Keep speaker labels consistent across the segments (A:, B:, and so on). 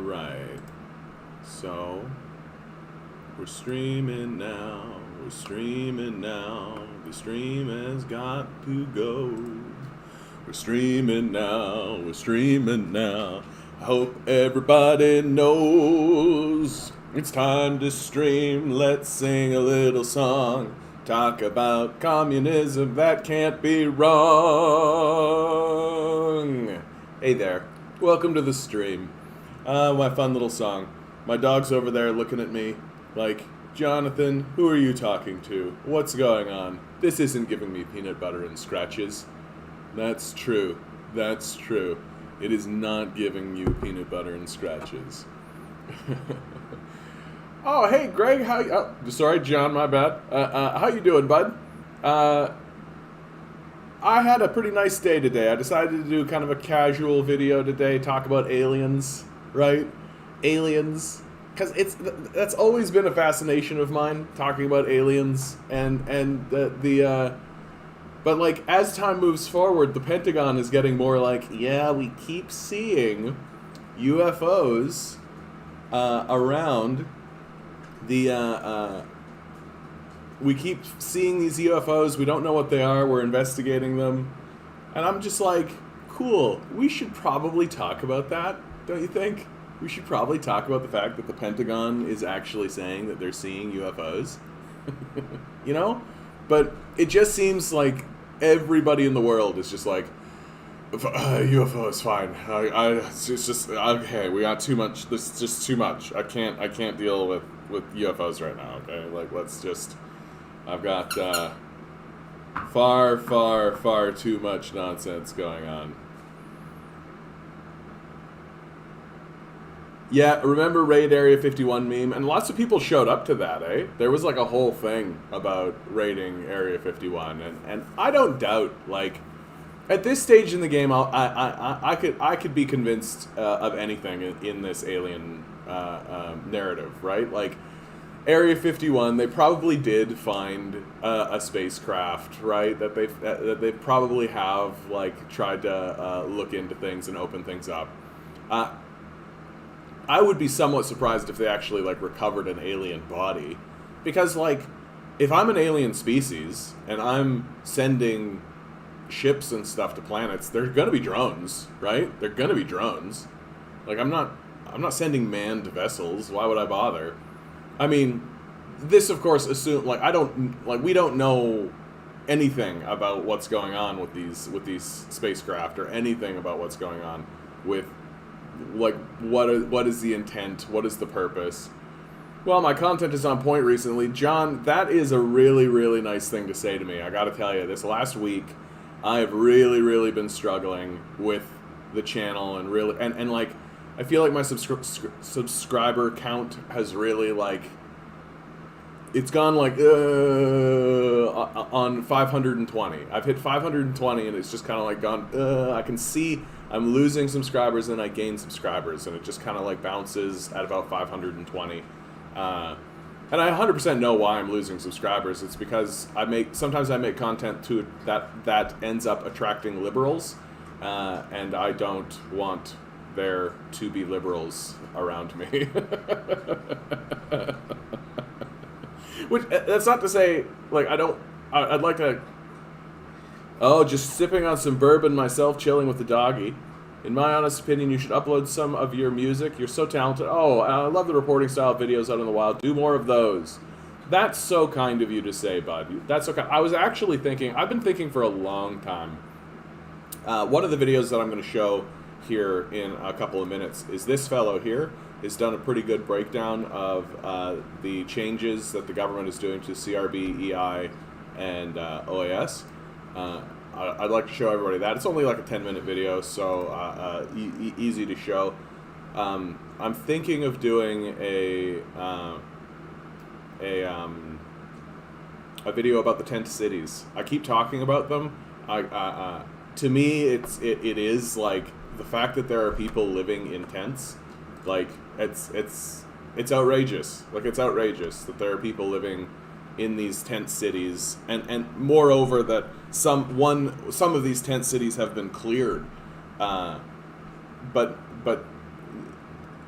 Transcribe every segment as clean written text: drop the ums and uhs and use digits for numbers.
A: Alright, so we're streaming now, the stream has got to go. We're streaming now, I hope everybody knows it's time to stream. Let's sing a little song, talk about communism, that can't be wrong. Hey there, welcome to the stream. My fun little song. My dog's over there looking at me like, Jonathan, who are you talking to? What's going on? This isn't giving me peanut butter and scratches. That's true. It is not giving you peanut butter and scratches. Oh, hey, Greg, sorry, John, my bad. How you doing, bud? I had a pretty nice day today. I decided to do kind of a casual video today, talk about aliens, right? Aliens. Because that's always been a fascination of mine, talking about aliens, but like, as time moves forward, the Pentagon is getting more like, yeah, we keep seeing UFOs around we keep seeing these UFOs, we don't know what they are, we're investigating them, and I'm just like, cool, we should probably talk about that, don't you think? We should probably talk about the fact that the Pentagon is actually saying that they're seeing UFOs. You know? But it just seems like everybody in the world is just like, UFO is fine. It's just okay. We got too much. This is just too much. I can't deal with UFOs right now. Okay, like let's just. I've got far too much nonsense going on. Yeah, remember Raid Area 51 meme? And lots of people showed up to that, eh? There was like a whole thing about raiding Area 51, and I don't doubt, like, at this stage in the game, I could be convinced of anything in this alien narrative, right? Like, Area 51, they probably did find a spacecraft, right? That they probably have like tried to look into things and open things up. I would be somewhat surprised if they actually, like, recovered an alien body. Because, like, if I'm an alien species, and I'm sending ships and stuff to planets, they're gonna be drones, right? They're gonna be drones. Like, I'm not sending manned vessels. Why would I bother? I mean, this, of course, we don't know anything about what's going on with these spacecraft, or anything about what's going on with, like, what is the intent? What is the purpose? Well, my content is on point recently. John, that is a really, really nice thing to say to me. I gotta tell you, this last week, I have really, really been struggling with the channel, and really, and like, I feel like my subscriber count has really, like, it's gone, like, on 520. I've hit 520, and it's just kind of, like, gone, I can see I'm losing subscribers, and I gain subscribers, and it just kind of, like, bounces at about 520. And I 100% know why I'm losing subscribers. It's because sometimes I make content that ends up attracting liberals, and I don't want there to be liberals around me. Which, that's not to say, like, I'd like to, just sipping on some bourbon myself, chilling with the doggy. In my honest opinion, you should upload some of your music. You're so talented. Oh, I love the reporting style videos out in the wild. Do more of those. That's so kind of you to say, bud. That's okay. I was actually thinking, I've been thinking for a long time. One of the videos that I'm going to show here in a couple of minutes is this fellow here. Has done a pretty good breakdown of the changes that the government is doing to CRB, EI, and OAS. I'd like to show everybody that. It's only like a 10-minute video, so easy to show. I'm thinking of doing a video about the tent cities. I keep talking about them. To me, it is like the fact that there are people living in tents. Like, it's outrageous. Like, it's outrageous that there are people living in these tent cities, and moreover that some of these tent cities have been cleared, but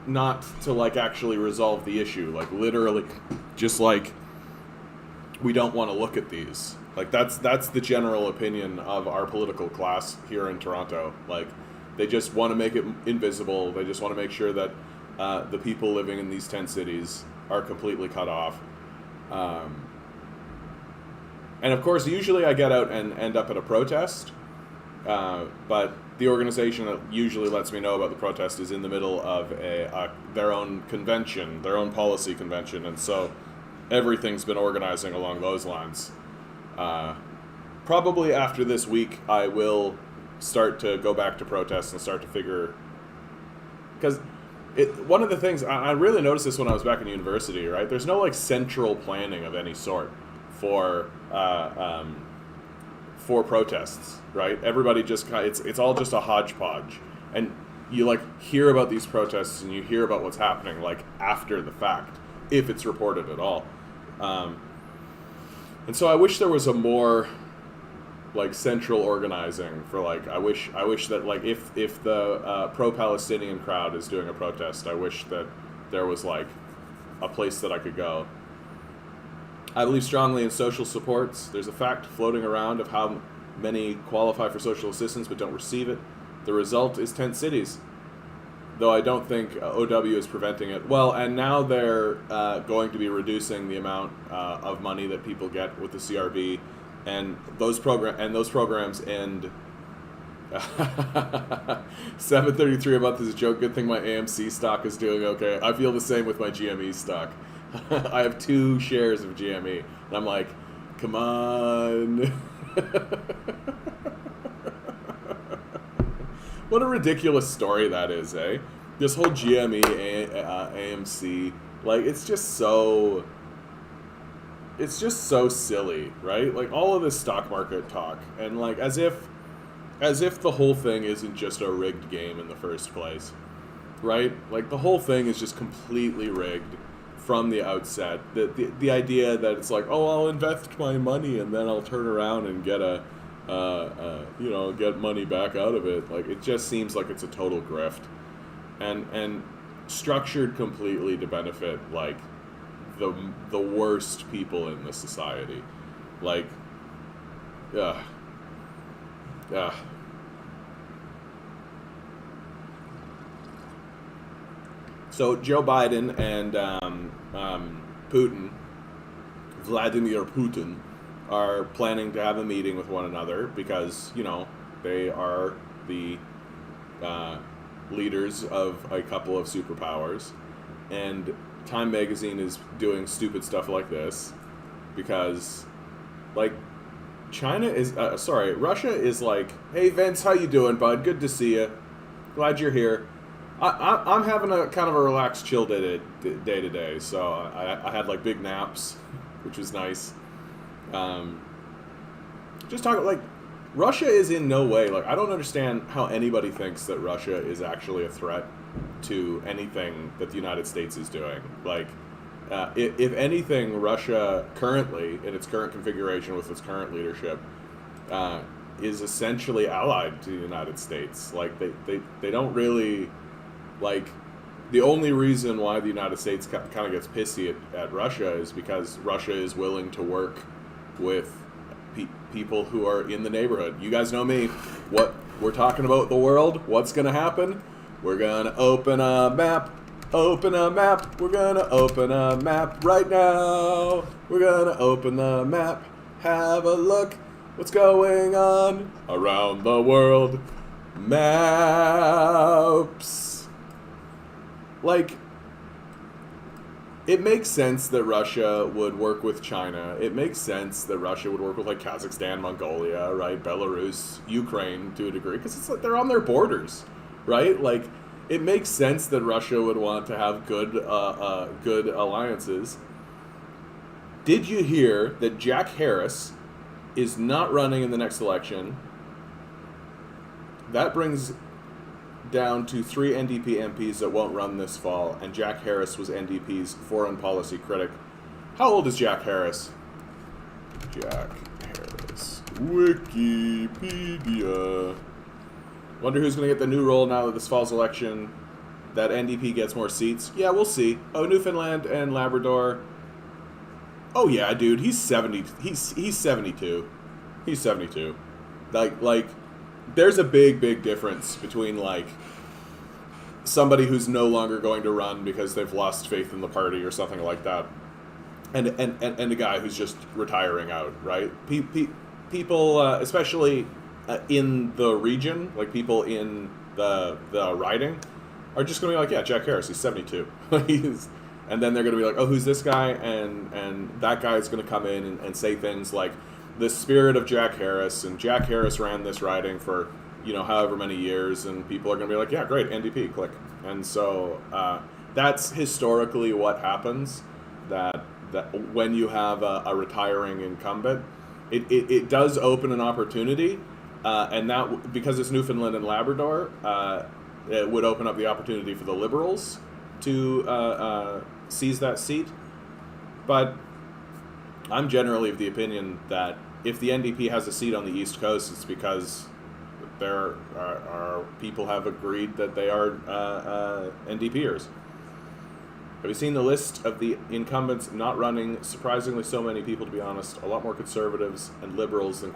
A: not to like actually resolve the issue. Like literally, just like we don't want to look at these. Like that's the general opinion of our political class here in Toronto. Like they just want to make it invisible. They just want to make sure that the people living in these 10 cities are completely cut off. And of course, usually I get out and end up at a protest, but the organization that usually lets me know about the protest is in the middle of their own convention, their own policy convention, and so everything's been organizing along those lines. Probably after this week, I will start to go back to protests and start to figure... Because one of the things, I really noticed this when I was back in university, right? There's no, like, central planning of any sort for protests, right? Everybody just it's all just a hodgepodge, and you like hear about these protests and you hear about what's happening like after the fact, if it's reported at all. And so I wish there was a more like central organizing for like I wish that like if the pro-Palestinian crowd is doing a protest, I wish that there was like a place that I could go. I believe strongly in social supports. There's a fact floating around of how many qualify for social assistance but don't receive it. The result is tent cities, though I don't think OW is preventing it. Well, and now they're going to be reducing the amount of money that people get with the CRB, and those programs end. 733 a month is a joke. Good thing my AMC stock is doing okay. I feel the same with my GME stock. I have 2 shares of GME, and I'm like, come on. What a ridiculous story that is, eh? This whole GME, AMC, like, it's just so silly, right? Like, all of this stock market talk, and like, as if the whole thing isn't just a rigged game in the first place, right? Like, the whole thing is just completely rigged from the outset. The idea that it's like, oh, I'll invest my money and then I'll turn around and get get money back out of it. Like, it just seems like it's a total grift, and structured completely to benefit like the worst people in the society. Like, yeah. So Joe Biden and Putin, Vladimir Putin, are planning to have a meeting with one another because, they are the leaders of a couple of superpowers. And Time Magazine is doing stupid stuff like this because, like, Russia is like, hey, Vince, how you doing, bud? Good to see you. Glad you're here. I'm having a kind of a relaxed, chill day today, so I had like big naps, which was nice. Just talking like Russia is in no way like I don't understand how anybody thinks that Russia is actually a threat to anything that the United States is doing. Like, if anything, Russia currently in its current configuration with its current leadership is essentially allied to the United States. Like they don't really. Like, the only reason why the United States kind of gets pissy at Russia is because Russia is willing to work with people who are in the neighborhood. You guys know me. What we're talking about the world. What's going to happen? We're going to open a map. Open a map. We're going to open a map right now. We're going to open the map. Have a look. What's going on around the world? Maps. Like, it makes sense that Russia would work with China. It makes sense that Russia would work with, like, Kazakhstan, Mongolia, right? Belarus, Ukraine, to a degree, because it's like they're on their borders, right? Like, it makes sense that Russia would want to have good alliances. Did you hear that Jack Harris is not running in the next election? That brings down to 3 NDP MPs that won't run this fall, and Jack Harris was NDP's foreign policy critic. How old is Jack Harris? Jack Harris. Wikipedia. Wonder who's going to get the new role now that this fall's election that NDP gets more seats. Yeah, we'll see. Oh, Newfoundland and Labrador. Oh yeah, dude, he's 70. He's 72. He's 72. Like, there's a big difference between like somebody who's no longer going to run because they've lost faith in the party or something like that, and a guy who's just retiring out, right? People, especially in the region, like people in the riding, are just going to be like, yeah, Jack Harris, he's 72. And then they're going to be like, oh, who's this guy? And that guy's going to come in and say things like, the spirit of Jack Harris, and Jack Harris ran this riding for, however many years, and people are going to be like, yeah, great, NDP, click. And so that's historically what happens, that when you have a retiring incumbent, it does open an opportunity, and that, because it's Newfoundland and Labrador, it would open up the opportunity for the Liberals to seize that seat. But I'm generally of the opinion that if the NDP has a seat on the East Coast, it's because there are people have agreed that they are NDPers. Have you seen the list of the incumbents not running? Surprisingly, so many people, to be honest. A lot more Conservatives and Liberals than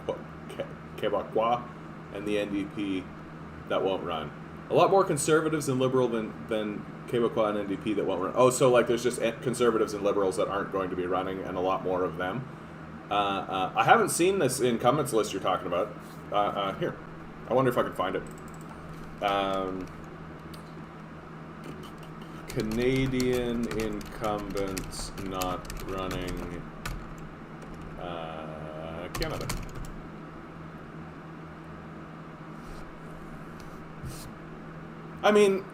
A: Québécois and the NDP that won't run. A lot more Conservatives and Liberal than Québécois and NDP that won't run. Oh, so like there's just Conservatives and Liberals that aren't going to be running, and a lot more of them. I haven't seen this incumbents list you're talking about. Here. I wonder if I can find it. Canadian incumbents not running Canada. I mean,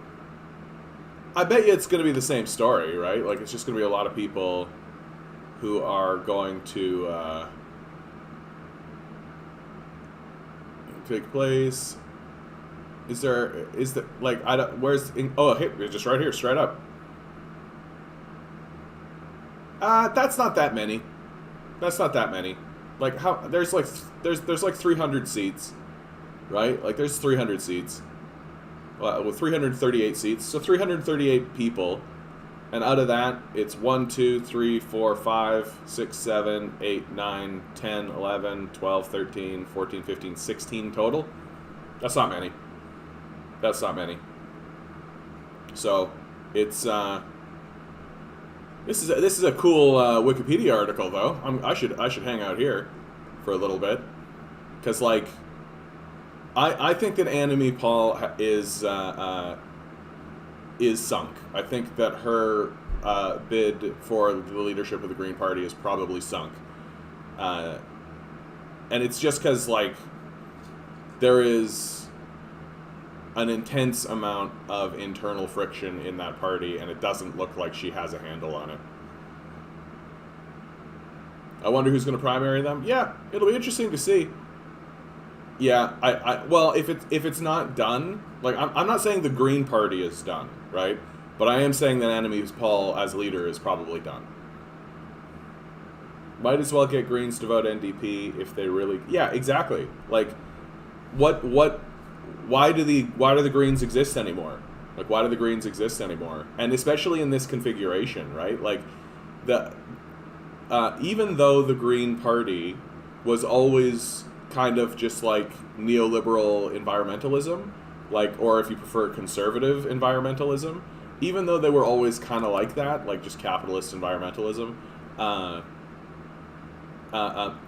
A: I bet you it's going to be the same story, right? Like, it's just going to be a lot of people who are going to take place. Is there, like, I don't, where's, hey, just right here, straight up. That's not that many. That's not that many. Like, how, there's like 300 seats, right? Like, there's 300 seats. With 338 seats, so 338 people, and out of that, it's 1, 2, 3, 4, 5, 6, 7, 8, 9, 10, 11, 12, 13, 14, 15, 16 total. That's not many. That's not many. So, it's this is a cool Wikipedia article, though. I should hang out here for a little bit, because like, I think that Annamie Paul is sunk. I think that her bid for the leadership of the Green Party is probably sunk. And it's just because, like, there is an intense amount of internal friction in that party, and it doesn't look like she has a handle on it. I wonder who's going to primary them. Yeah, it'll be interesting to see. Yeah, well, if it's not done, like, I'm not saying the Green Party is done, right? But I am saying that Annamie Paul as leader is probably done. Might as well get Greens to vote NDP if they really, yeah, exactly. Like, why do the Greens exist anymore? Like, why do the Greens exist anymore? And especially in this configuration, right? Like, even though the Green Party was always kind of just like neoliberal environmentalism, like, or if you prefer conservative environmentalism, even though they were always kind of like that, like just capitalist environmentalism,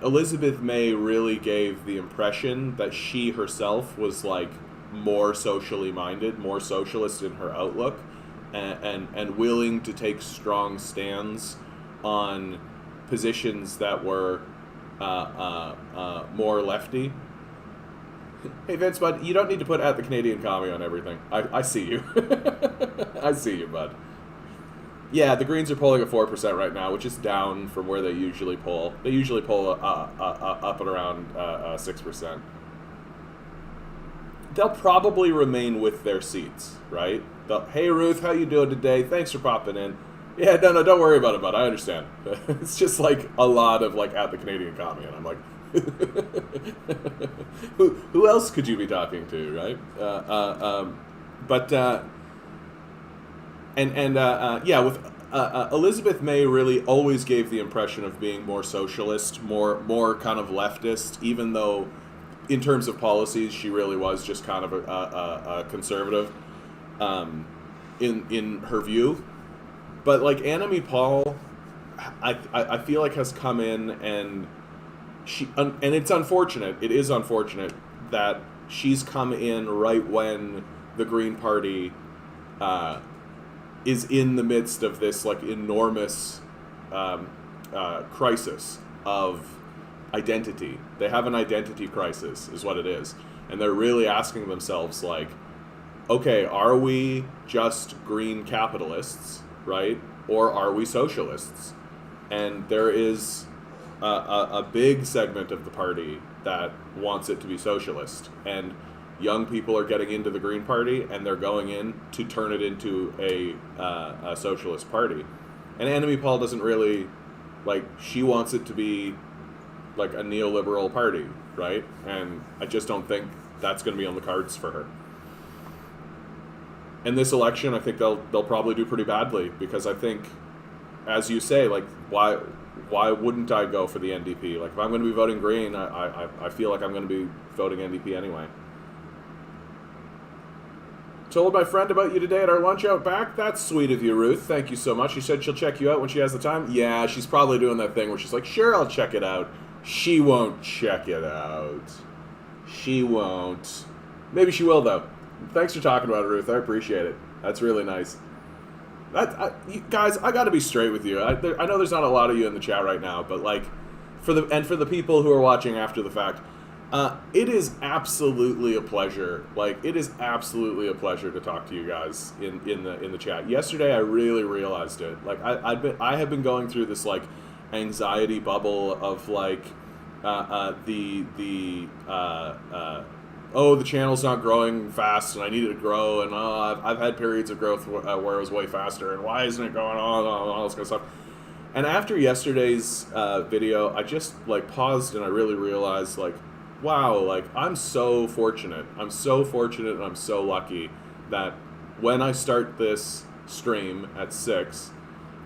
A: Elizabeth May really gave the impression that she herself was like more socially minded, more socialist in her outlook, and willing to take strong stands on positions that were more lefty. Hey Vince, bud, you don't need to put at the Canadian Commie on everything. I see you. I see you, bud. Yeah, the Greens are polling at 4% right now, which is down from where they usually poll. They usually poll up at around 6%. They'll probably remain with their seats, right? Hey Ruth, how you doing today? Thanks for popping in. Yeah, no, don't worry about it, bud. I understand. It's just like a lot of like at the Canadian Commie, and I'm like, who else could you be talking to, right? But Yeah, with Elizabeth May really always gave the impression of being more socialist, more kind of leftist, even though in terms of policies she really was just kind of a conservative in her view. But like Annamie Paul, I feel like has come in and and it's unfortunate. It is unfortunate that she's come in right when the Green Party is in the midst of this like enormous crisis of identity. They have an identity crisis, is what it is, and they're really asking themselves like, okay, are we just green capitalists, right, or are we socialists? And there is a big segment of the party that wants it to be socialist, and young people are getting into the Green Party, and they're going in to turn it into a socialist party. And Annamie Paul doesn't really, like, she wants it to be like a neoliberal party, right? And I just don't think that's going to be on the cards for her. In this election, I think they'll probably do pretty badly, because I think, as you say, like, why wouldn't I go for the NDP? Like, if I'm going to be voting Green, I feel like I'm going to be voting NDP anyway. Told my friend about you today at our lunch out back. That's sweet of you, Ruth. Thank you so much. She said she'll check you out when she has the time. Yeah, she's probably doing that thing where she's like, sure, I'll check it out. She won't check it out. She won't. Maybe she will, though. Thanks for talking about it, Ruth. I appreciate it. That's really nice. Guys, I got to be straight with you. I know there's not a lot of you in the chat right now, but like, for the people who are watching after the fact, it is absolutely a pleasure. Like, it is absolutely a pleasure to talk to you guys in the chat. Yesterday, I really realized it. Like, I have been going through this like anxiety bubble of like the channel's not growing fast and I need it to grow, and I've had periods of growth where it was way faster, and why isn't it going on, and all this kind of stuff. And after yesterday's video, I just like paused and I really realized like, wow, like I'm so fortunate. I'm so fortunate and I'm so lucky that when I start this stream at 6,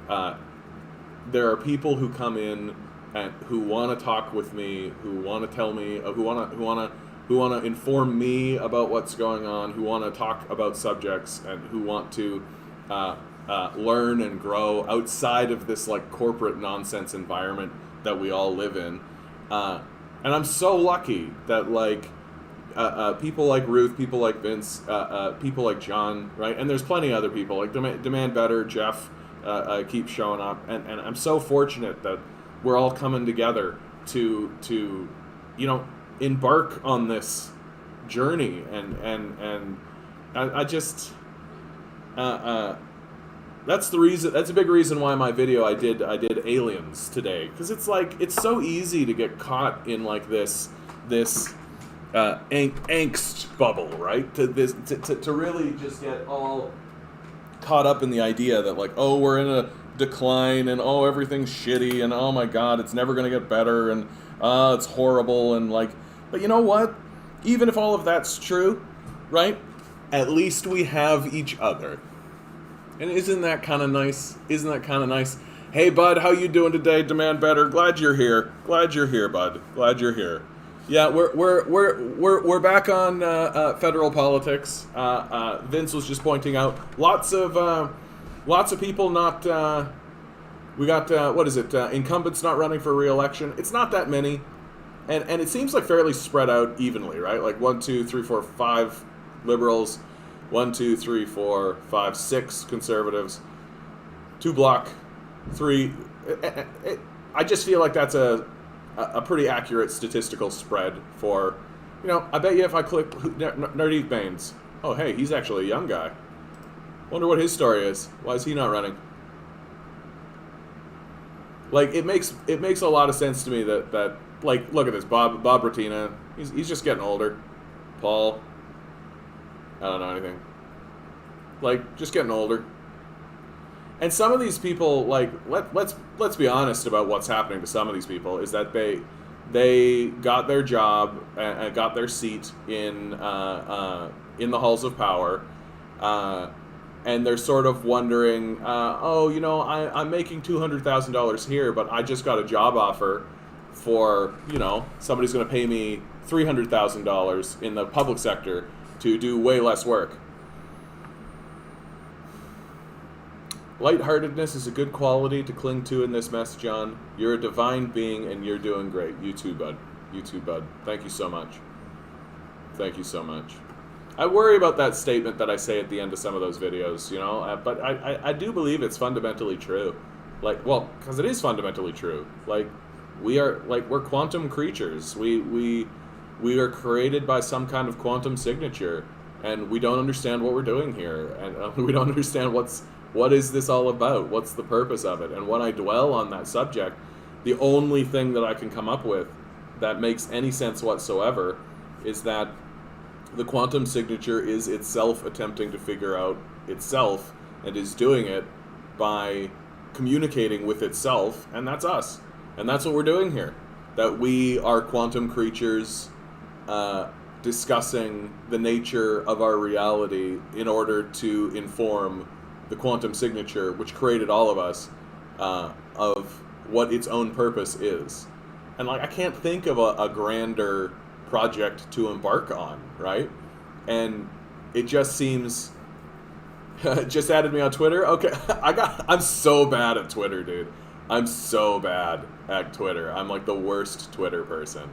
A: there are people who come in and who want to talk with me, who want to tell me, who want to inform me about what's going on, who want to talk about subjects, and who want to learn and grow outside of this like corporate nonsense environment that we all live in. And I'm so lucky that like people like Ruth, people like Vince, people like John, right? And there's plenty of other people like Demand Better, Jeff keep showing up, and I'm so fortunate that we're all coming together to embark on this journey, and I just that's the reason. That's a big reason why my video I did aliens today, because it's like it's so easy to get caught in like this angst bubble, right? To really just get all caught up in the idea that like, oh, we're in a decline, and oh, everything's shitty, and oh my god, it's never gonna get better, and it's horrible, and like, but you know what? Even if all of that's true, right? At least we have each other. And isn't that kind of nice? Isn't that kind of nice? Hey, bud, how you doing today? Demand Better. Glad you're here. Glad you're here, bud. Glad you're here. Yeah, we're back on federal politics. Vince was just pointing out lots of people not. We got what is it? Incumbents not running for re-election. It's not that many, and it seems like fairly spread out evenly, right? Like 1, 2, 3, 4, 5 liberals. 1, 2, 3, 4, 5, 6 conservatives, 2 bloc, 3. I just feel like that's a pretty accurate statistical spread for, I bet you if I click Nardeep Baines, oh hey, he's actually a young guy. Wonder what his story is. Why is he not running? Like it makes a lot of sense to me that like, look at this, Bob Ratina, he's just getting older. Paul, I don't know anything. Like, just getting older. And some of these people, like, let's be honest about what's happening to some of these people, is that they got their job and got their seat in the halls of power, and they're sort of wondering, oh, I'm making $200,000 here, but I just got a job offer for, somebody's going to pay me $300,000 in the public sector to do way less work. Lightheartedness is a good quality to cling to in this mess, John. You're a divine being, and you're doing great. You too, bud. You too, bud. Thank you so much. Thank you so much. I worry about that statement that I say at the end of some of those videos, but I do believe it's fundamentally true. Because it is fundamentally true. We're quantum creatures. We are created by some kind of quantum signature, and we don't understand what we're doing here, and we don't understand what is this all about? What's the purpose of it? And when I dwell on that subject, the only thing that I can come up with that makes any sense whatsoever is that the quantum signature is itself attempting to figure out itself, and is doing it by communicating with itself, and that's us. And that's what we're doing here. That we are quantum creatures discussing the nature of our reality in order to inform the quantum signature, which created all of us, of what its own purpose is. And I can't think of a grander project to embark on, right? And it just seems... just added me on Twitter? Okay, I'm so bad at Twitter, dude. I'm so bad at Twitter. I'm the worst Twitter person.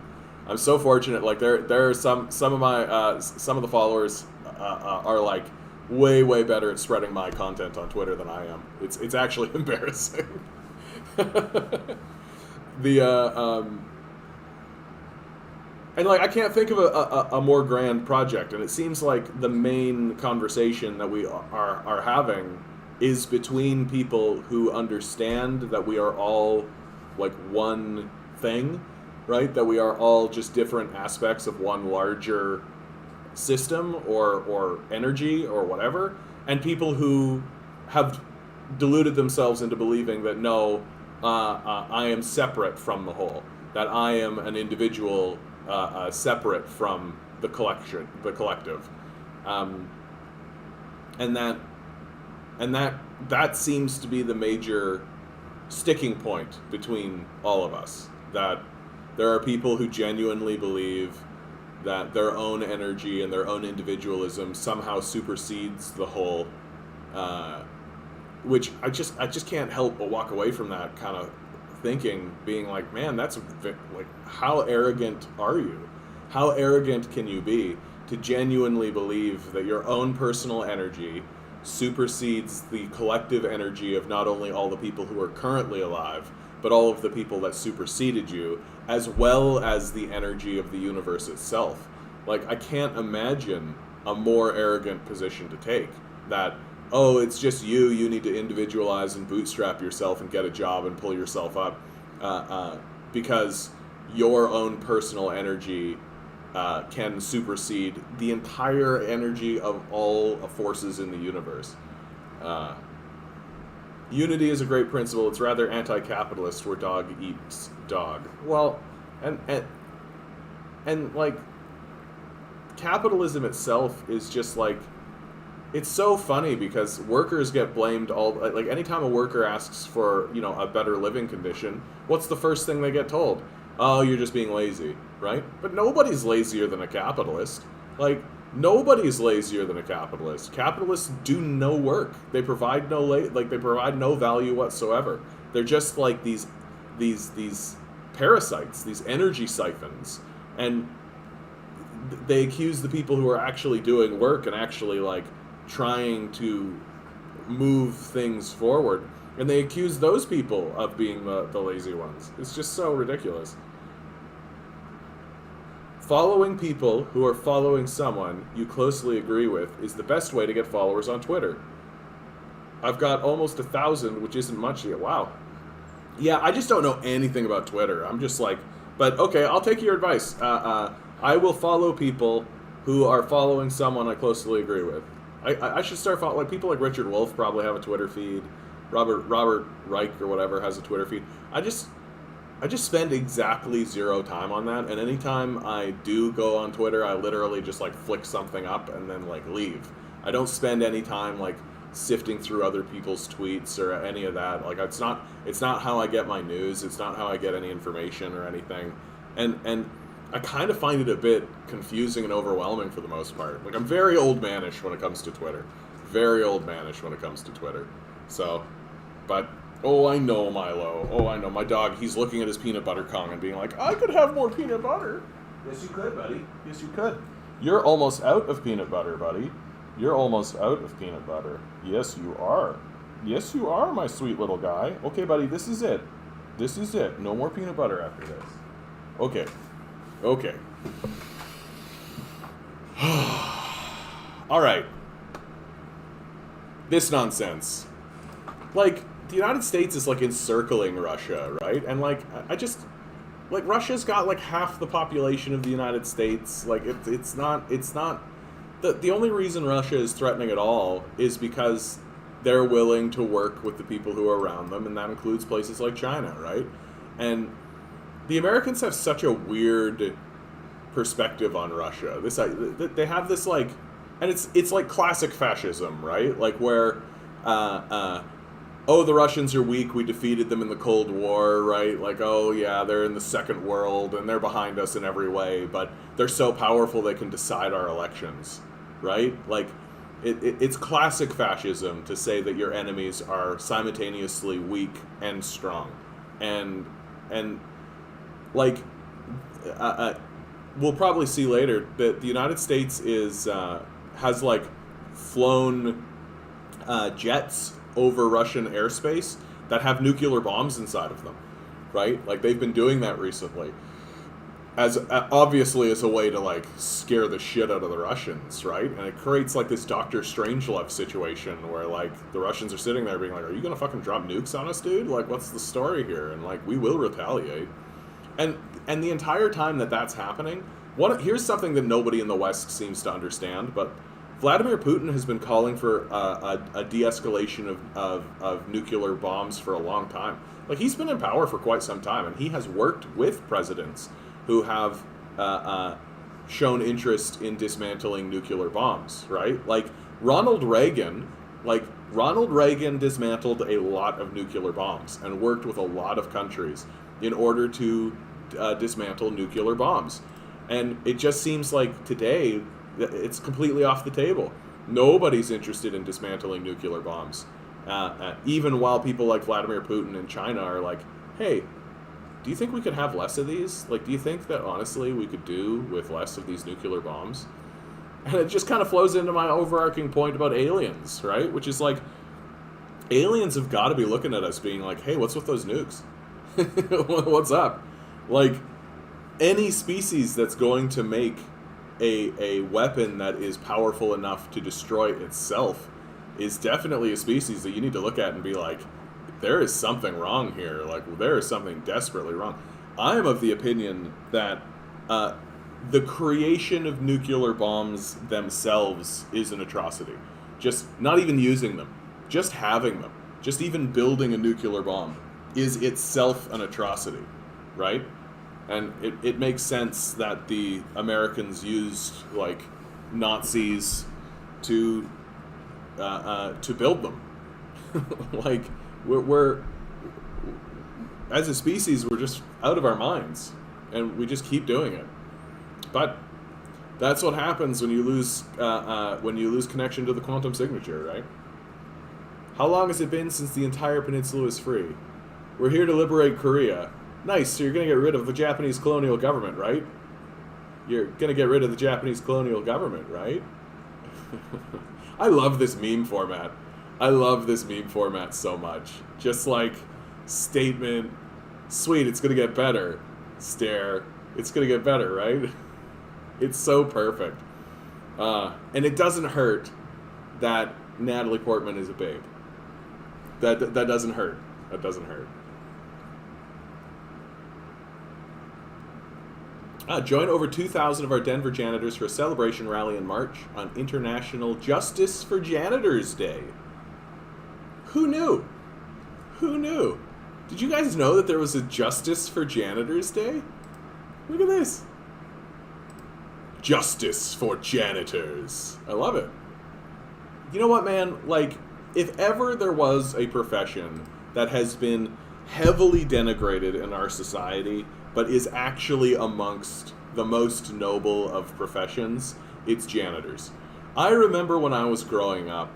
A: I'm so fortunate. There are some of my some of the followers are way better at spreading my content on Twitter than I am. It's actually embarrassing. And I can't think of a more grand project, and it seems like the main conversation that we are having is between people who understand that we are all one thing, right? That we are all just different aspects of one larger system or energy or whatever, and people who have deluded themselves into believing that no, I am separate from the whole, that I am an individual separate from the collective, and that seems to be the major sticking point between all of us. That there are people who genuinely believe that their own energy and their own individualism somehow supersedes the whole, which I just can't help but walk away from that kind of thinking, being man, that's how arrogant are you? How arrogant can you be to genuinely believe that your own personal energy supersedes the collective energy of not only all the people who are currently alive, but all of the people that superseded you, as well as the energy of the universe itself? I can't imagine a more arrogant position to take. That, oh, it's just you need to individualize and bootstrap yourself and get a job and pull yourself up because your own personal energy can supersede the entire energy of all forces in the universe. Unity is a great principle. It's rather anti-capitalist, where dog eats dog. Well, and capitalism itself is just it's so funny because workers get blamed anytime a worker asks for, a better living condition, what's the first thing they get told? Oh, you're just being lazy, right? But nobody's lazier than a capitalist. Nobody's lazier than a capitalist. Capitalists do no work. They provide they provide no value whatsoever. They're just these parasites, these energy siphons, and they accuse the people who are actually doing work and actually trying to move things forward, and they accuse those people of being the lazy ones. It's just so ridiculous. Following people who are following someone you closely agree with is the best way to get followers on Twitter. I've got almost 1,000, which isn't much yet. Wow. Yeah, I just don't know anything about Twitter. I'm just but okay, I'll take your advice. I will follow people who are following someone I closely agree with. I should start following people like Richard Wolff probably have a Twitter feed. Robert Reich or whatever has a Twitter feed. I just spend exactly 0 time on that, and anytime I do go on Twitter, I literally just flick something up and then leave. I don't spend any time sifting through other people's tweets or any of that. Like it's not how I get my news. It's not how I get any information or anything. And I kind of find it a bit confusing and overwhelming for the most part. Like I'm very old manish when it comes to Twitter. Very old manish when it comes to Twitter. So, but oh, I know, Milo. Oh, I know. My dog, he's looking at his peanut butter Kong and being like, I could have more peanut butter. Yes, you could, buddy. Yes, you could. You're almost out of peanut butter, buddy. You're almost out of peanut butter. Yes, you are. Yes, you are, my sweet little guy. Okay, buddy, this is it. This is it. No more peanut butter after this. Okay. Okay. All right. This nonsense. Like, the United States is, like, encircling Russia, right? And, like, I just... Like, Russia's got, like, half the population of the United States. Like, it's not... The only reason Russia is threatening at all is because they're willing to work with the people who are around them, and that includes places like China, right? And the Americans have such a weird perspective on Russia. They have this, like... And it's like classic fascism, right? Like, where... oh, the Russians are weak, we defeated them in the Cold War, right? Like, oh, yeah, they're in the Second World, and they're behind us in every way, but they're so powerful they can decide our elections, right? Like, it's classic fascism to say that your enemies are simultaneously weak and strong. And like, we'll probably see later that the United States has, like, flown jets over Russian airspace that have nuclear bombs inside of them, right? Like, they've been doing that recently, as obviously as a way to, like, scare the shit out of the Russians, right? And it creates, like, this Dr. Strangelove situation where, like, the Russians are sitting there being like, are you gonna fucking drop nukes on us, dude? Like, what's the story here? And, like, we will retaliate. And the entire time that that's happening, here's something that nobody in the West seems to understand, but Vladimir Putin has been calling for a de-escalation of nuclear bombs for a long time. Like, he's been in power for quite some time, and he has worked with presidents who have shown interest in dismantling nuclear bombs, right? Like, Ronald Reagan dismantled a lot of nuclear bombs and worked with a lot of countries in order to dismantle nuclear bombs. And it just seems like today it's completely off the table. Nobody's interested in dismantling nuclear bombs. Even while people like Vladimir Putin and China are like, hey, do you think we could have less of these? Like, do you think that, honestly, we could do with less of these nuclear bombs? And it just kind of flows into my overarching point about aliens, right? Which is like, aliens have got to be looking at us being like, hey, what's with those nukes? What's up? Like, any species that's going to make a weapon that is powerful enough to destroy itself is definitely a species that you need to look at and be like, there is something wrong here. Like, there is something desperately wrong. I am of the opinion that the creation of nuclear bombs themselves is an atrocity. Just not even using them, just having them, just even building a nuclear bomb is itself an atrocity, right? And it makes sense that the Americans used, like, Nazis to build them. Like, we're as a species, we're just out of our minds, and we just keep doing it. But that's what happens when you lose connection to the quantum signature, right? How long has it been since the entire peninsula is free? We're here to liberate Korea. Nice, so you're going to get rid of the Japanese colonial government, right? You're going to get rid of the Japanese colonial government, right? I love this meme format. I love this meme format so much. Just like, statement, sweet, it's going to get better. Stare, it's going to get better, right? It's so perfect. And it doesn't hurt that Natalie Portman is a babe. That doesn't hurt. That doesn't hurt. Join over 2,000 of our Denver janitors for a celebration rally in March on International Justice for Janitors Day. Who knew? Who knew? Did you guys know that there was a Justice for Janitors Day? Look at this. Justice for janitors. I love it. You know what, man? Like, if ever there was a profession that has been heavily denigrated in our society, but is actually amongst the most noble of professions, it's janitors. I remember when I was growing up,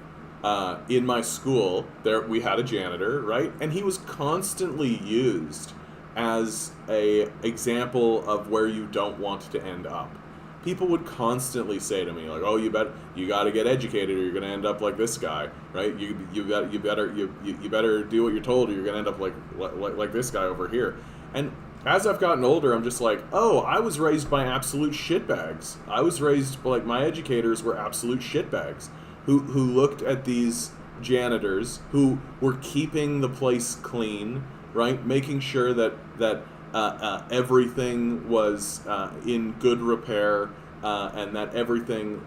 A: in my school, we had a janitor, right? And he was constantly used as a example of where you don't want to end up. People would constantly say to me, like, "Oh, you got to get educated, or you're going to end up like this guy, right? You better do what you're told, or you're going to end up like this guy over here." And as I've gotten older, I'm just like, "Oh, I was raised by absolute shitbags. I was raised like my educators were absolute shitbags, who looked at these janitors who were keeping the place clean, right, making sure that everything was in good repair, and that everything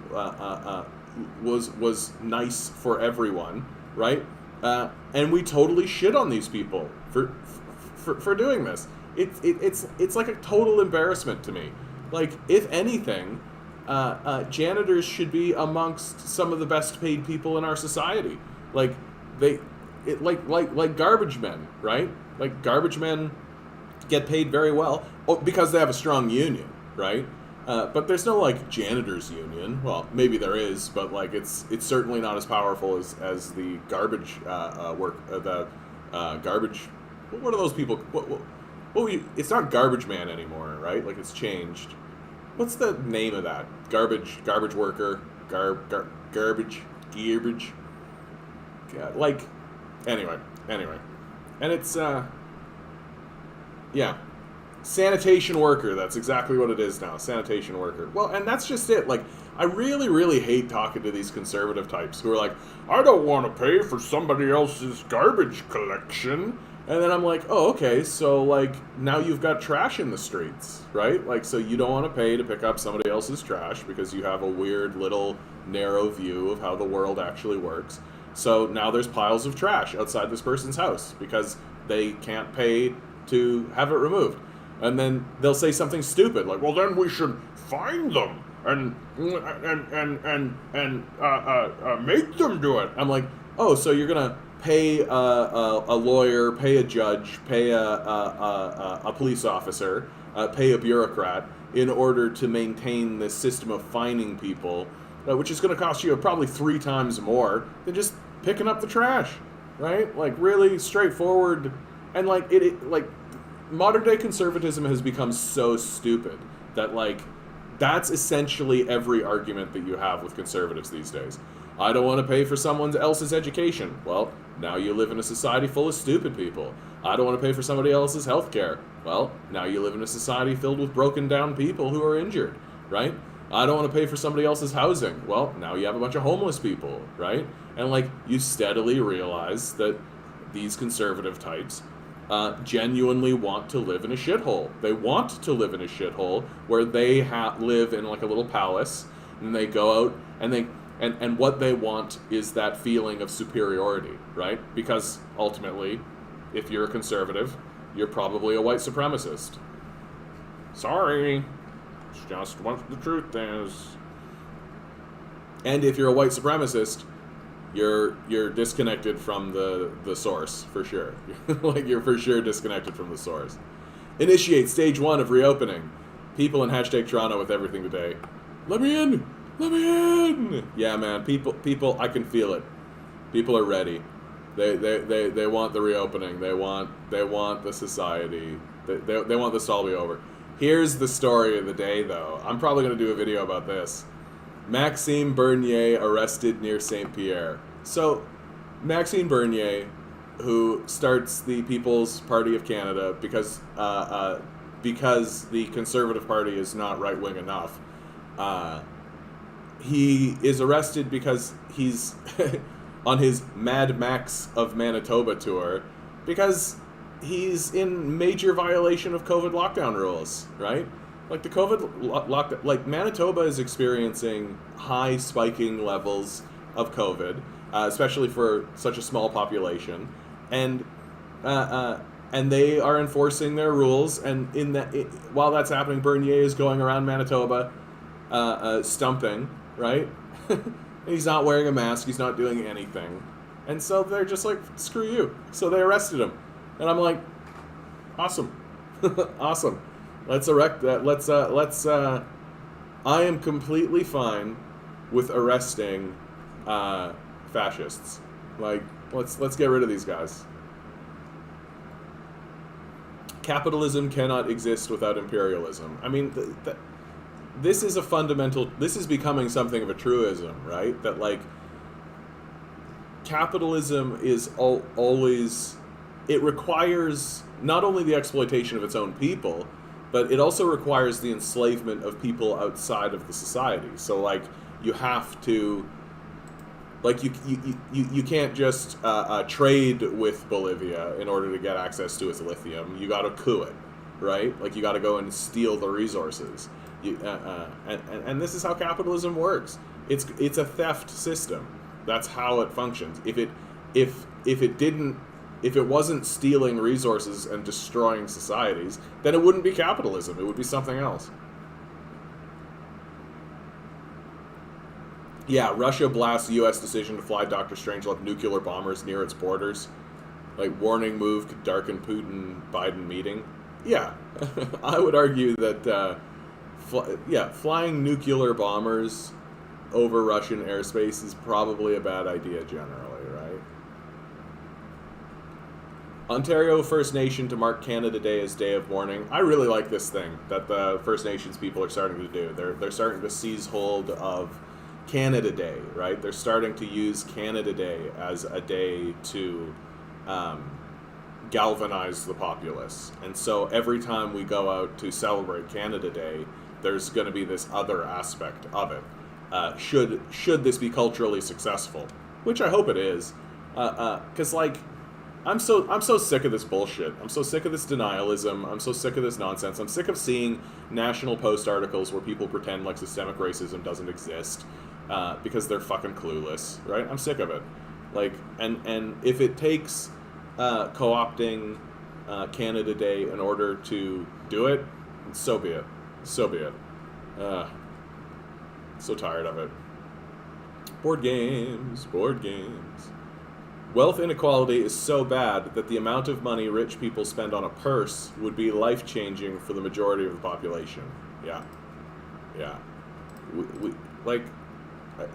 A: was nice for everyone, right? And we totally shit on these people for doing this. It's like a total embarrassment to me. Like, if anything, janitors should be amongst some of the best paid people in our society. Like garbage men, right? Like, garbage men get paid very well because they have a strong union, right? But there's no like janitors union. Well, maybe there is, but like it's certainly not as powerful as the garbage garbage. What are those people? It's not garbage man anymore, right? Like, it's changed. What's the name of that? Garbage worker, garbage. God, like, anyway, and it's yeah, sanitation worker. That's exactly what it is now, sanitation worker. Well, and that's just it. Like, I really hate talking to these conservative types who are like, "I don't want to pay for somebody else's garbage collection." And then I'm like, "Oh, okay, so, like, now you've got trash in the streets, right? Like, so you don't want to pay to pick up somebody else's trash because you have a weird little narrow view of how the world actually works. So now there's piles of trash outside this person's house because they can't pay to have it removed." And then they'll say something stupid like, "Well, then we should fine them and make them do it." I'm like, "Oh, so you're gonna pay a lawyer, pay a judge, pay a police officer, pay a bureaucrat in order to maintain this system of fining people, which is going to cost you probably 3 times more than just picking up the trash," right? Like, really straightforward. And like like modern day conservatism has become so stupid that, like, that's essentially every argument that you have with conservatives these days. "I don't want to pay for someone else's education." Well, now you live in a society full of stupid people. "I don't want to pay for somebody else's health care." Well, now you live in a society filled with broken down people who are injured, right? "I don't want to pay for somebody else's housing." Well, now you have a bunch of homeless people, right? And like, you steadily realize that these conservative types genuinely want to live in a shithole. They want to live in a shithole where they live in like a little palace, and they go out and what they want is that feeling of superiority, right? Because ultimately, if you're a conservative, you're probably a white supremacist. Sorry, it's just what the truth is. And if you're a white supremacist, you're disconnected from the source, for sure. Like, you're for sure disconnected from the source. Initiate stage 1 of reopening. People in #Toronto with everything today. Let me in! Let me in! Yeah, man, people, I can feel it. People are ready. They want the reopening. They want the society. They want this to all be over. Here's the story of the day, though. I'm probably going to do a video about this. Maxime Bernier arrested near St. Pierre. So, Maxime Bernier, who starts the People's Party of Canada because the Conservative Party is not right-wing enough, he is arrested because he's on his Mad Max of Manitoba tour because he's in major violation of COVID lockdown rules, right? Like, the COVID lockdown, like, Manitoba is experiencing high spiking levels of COVID, especially for such a small population, and they are enforcing their rules. And while that's happening, Bernier is going around Manitoba, stumping, right? And he's not wearing a mask. He's not doing anything. And so they're just like, screw you. So they arrested him. And I'm like, awesome. Awesome. Let's erect that. I am completely fine with arresting fascists. Like, let's get rid of these guys. Capitalism cannot exist without imperialism. I mean, this is a fundamental. This is becoming something of a truism, right? That like, capitalism is always. It requires not only the exploitation of its own people, but it also requires the enslavement of people outside of the society. So like, you have to. Like you can't just trade with Bolivia in order to get access to its lithium. You got to coup it, right? Like you got to go and steal the resources. And this is how capitalism works. It's a theft system. That's how it functions. If it wasn't stealing resources and destroying societies, then it wouldn't be capitalism. It would be something else. Yeah, Russia blasts U.S. decision to fly Dr. Strangelove nuclear bombers near its borders. Like, warning move could darken Putin-Biden meeting. Yeah, I would argue that, flying nuclear bombers over Russian airspace is probably a bad idea generally, right? Ontario First Nation to mark Canada Day as Day of Mourning. I really like this thing that the First Nations people are starting to do. They're starting to seize hold of Canada Day, right? They're starting to use Canada Day as a day to galvanize the populace. And so every time we go out to celebrate Canada Day, there's going to be this other aspect of it. Should this be culturally successful, which I hope it is, because like I'm so sick of this bullshit. I'm so sick of this denialism. I'm so sick of this nonsense. I'm sick of seeing National Post articles where people pretend like systemic racism doesn't exist because they're fucking clueless, right? I'm sick of it. Like, and if it takes co-opting Canada Day in order to do it, so be it. So be it. So tired of it. Board games. Wealth inequality is so bad that the amount of money rich people spend on a purse would be life-changing for the majority of the population. Yeah. We like,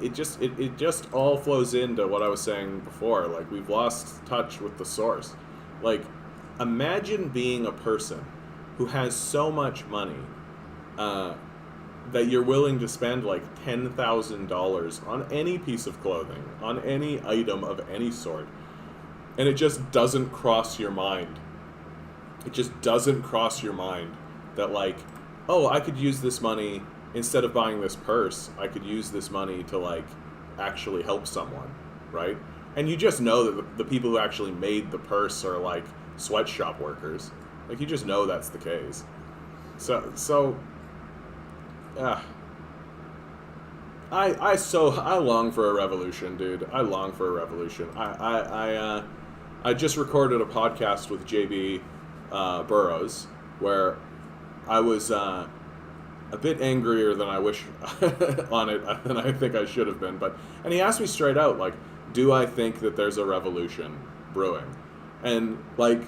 A: it just all flows into what I was saying before. Like, we've lost touch with the source. Like, imagine being a person who has so much money that you're willing to spend like $10,000 on any piece of clothing, on any item of any sort, and it just doesn't cross your mind. It just doesn't cross your mind that like, oh, I could use this money, instead of buying this purse, I could use this money to like actually help someone, right? And you just know that the people who actually made the purse are like sweatshop workers. Like, you just know that's the case. So I long for a revolution, dude. I long for a revolution. I just recorded a podcast with JB Burrows where I was a bit angrier than I wish on it than I think I should have been. And he asked me straight out, like, do I think that there's a revolution brewing? And like,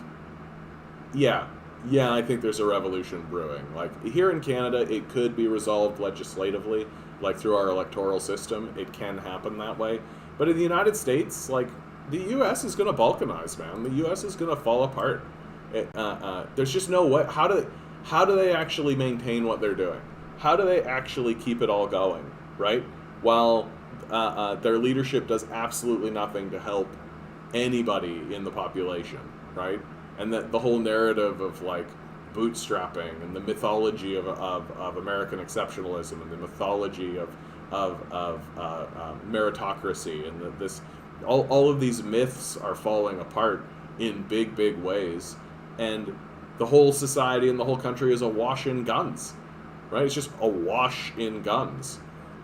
A: yeah, I think there's a revolution brewing. Like, here in Canada, it could be resolved legislatively, like through our electoral system. It can happen that way. But in the United States, like, the U.S. is going to balkanize, man. The U.S. is going to fall apart. There's just no way. How do they actually maintain what they're doing? How do they actually keep it all going, right? While their leadership does absolutely nothing to help anybody in the population, right? And the whole narrative of like bootstrapping and the mythology of American exceptionalism and the mythology of meritocracy and all of these myths are falling apart in big ways, and the whole society and the whole country is awash in guns, right? It's just awash in guns.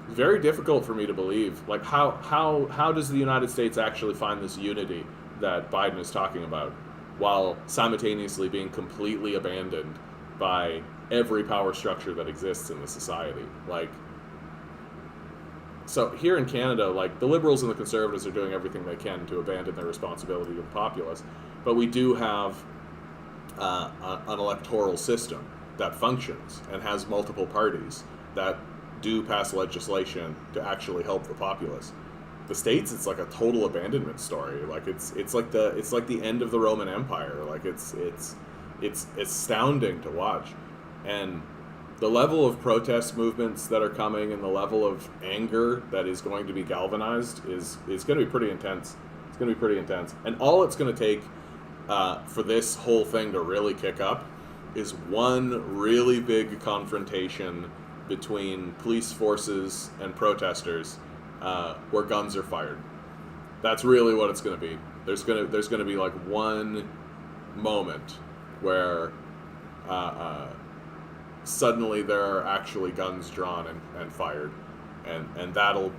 A: It's very difficult for me to believe. Like, how does the United States actually find this unity that Biden is talking about, while simultaneously being completely abandoned by every power structure that exists in the society? Like, so here in Canada, like, the Liberals and the Conservatives are doing everything they can to abandon their responsibility to the populace, but we do have an electoral system that functions and has multiple parties that do pass legislation to actually help the populace. The States, it's like a total abandonment story. Like it's like the end of the Roman Empire. Like it's astounding to watch, and the level of protest movements that are coming and the level of anger that is going to be galvanized is going to be pretty intense. It's going to be pretty intense, and all it's going to take for this whole thing to really kick up is one really big confrontation between police forces and protesters, where guns are fired. That's really what it's going to be. There's going to be like one moment where suddenly there are actually guns drawn and fired, and that'll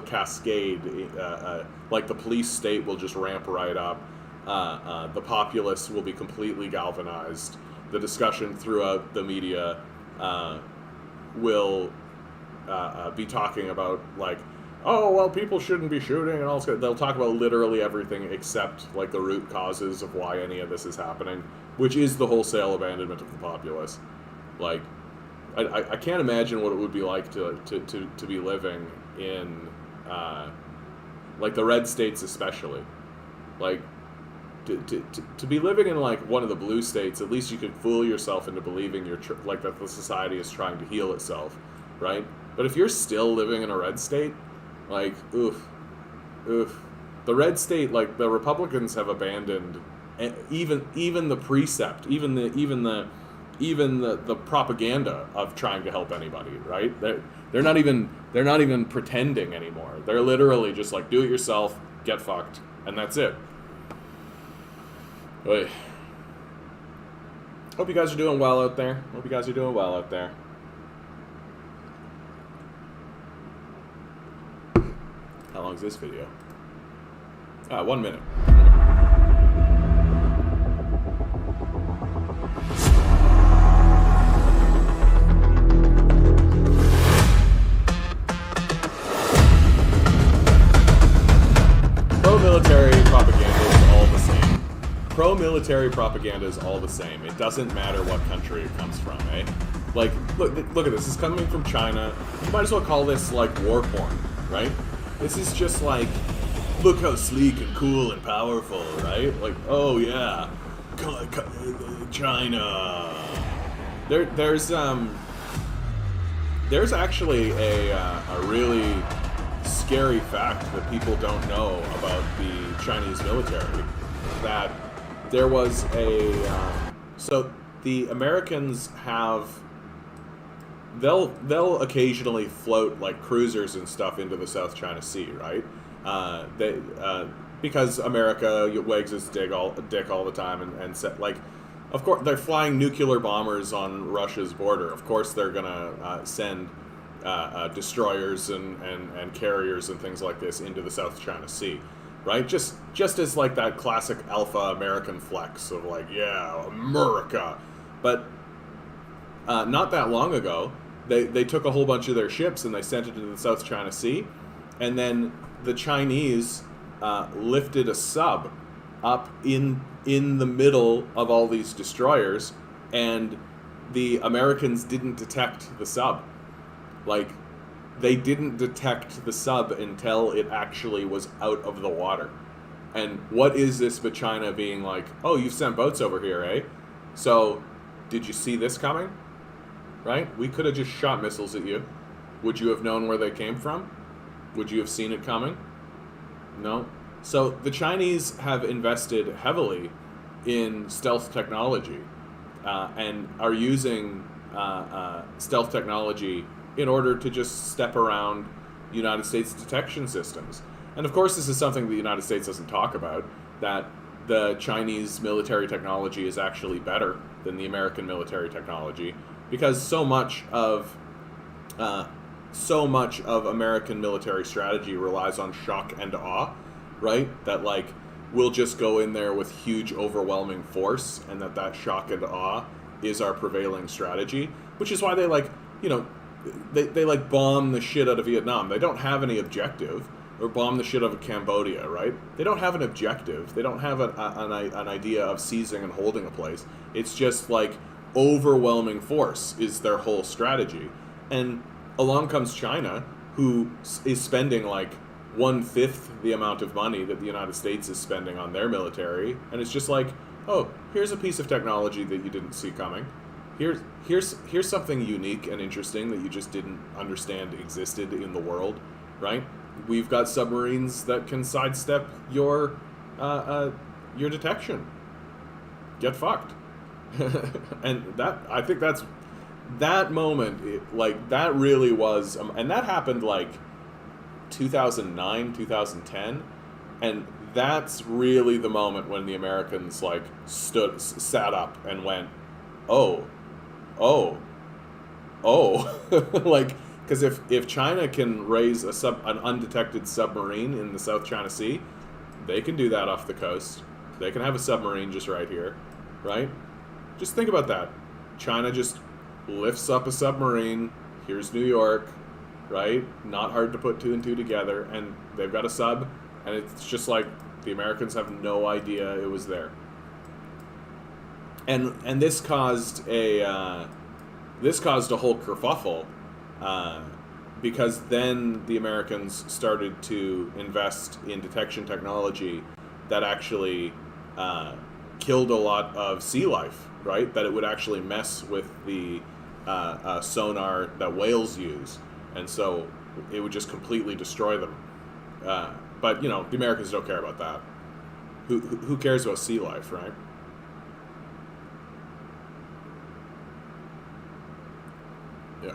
A: cascade. Like the police state will just ramp right up. The populace will be completely galvanized. The discussion throughout the media will be talking about, like, oh, well, people shouldn't be shooting, and all. They'll talk about literally everything except, like, the root causes of why any of this is happening, which is the wholesale abandonment of the populace. Like, I can't imagine what it would be like to be living in, like, the red states especially. Like, to be living in, like, one of the blue states, at least you could fool yourself into believing like that the society is trying to heal itself, right? But if you're still living in a red state, like, oof. The red state, like, the Republicans have abandoned even the precept, even the propaganda of trying to help anybody, right? They're not even pretending anymore. They're literally just like, do it yourself, get fucked, and that's it. Wait. Hope you guys are doing well out there. How long is this video? 1 minute. Pro-military propaganda is all the same. Pro-military propaganda is all the same. It doesn't matter what country it comes from, eh? Like, look at this. This is coming from China. You might as well call this, like, war porn, right? This is just like, look how sleek and cool and powerful, right? Like, oh yeah, China. There's actually a really scary fact that people don't know about the Chinese military. That there was so the Americans have. They'll occasionally float, like, cruisers and stuff into the South China Sea, right? Because America wags its dick all the time and like, of course they're flying nuclear bombers on Russia's border. Of course they're gonna send destroyers and carriers and things like this into the South China Sea, right? Just as, like, that classic alpha American flex of, like, yeah, America. But not that long ago, they took a whole bunch of their ships and they sent it to the South China Sea, and then the Chinese lifted a sub up in the middle of all these destroyers, and the Americans didn't detect the sub. Like, they didn't detect the sub until it actually was out of the water. And what is this but China being like, oh, you've sent boats over here, eh? So, did you see this coming? Right? We could have just shot missiles at you. Would you have known where they came from? Would you have seen it coming? No. So the Chinese have invested heavily in stealth technology and are using stealth technology in order to just step around United States detection systems. And of course this is something the United States doesn't talk about, that the Chinese military technology is actually better than the American military technology, because so much of American military strategy relies on shock and awe, right? That, like, we'll just go in there with huge, overwhelming force, and that shock and awe is our prevailing strategy, which is why they, like, you know, they like bomb the shit out of Vietnam. They don't have any objective, or bomb the shit out of Cambodia, right? They don't have an objective. They don't have an idea of seizing and holding a place. It's just like overwhelming force is their whole strategy. And along comes China, who is spending like 1/5 the amount of money that the United States is spending on their military, and it's just like, oh, here's a piece of technology that you didn't see coming. Here's something unique and interesting that you just didn't understand existed in the world, right? We've got submarines that can sidestep your detection. Get fucked. And I think that moment, that really was, and that happened like 2009, 2010, and that's really the moment when the Americans like sat up and went, oh, like, because if China can raise an undetected submarine in the South China Sea, they can do that off the coast. They can have a submarine just right here, right? Just think about that. China just lifts up a submarine. Here's New York, right? Not hard to put two and two together, and they've got a sub, and it's just like the Americans have no idea it was there. And this caused a whole kerfuffle, because then the Americans started to invest in detection technology that actually killed a lot of sea life, right? That it would actually mess with the sonar that whales use, and so it would just completely destroy them. But the Americans don't care about that. Who cares about sea life, right? Yeah.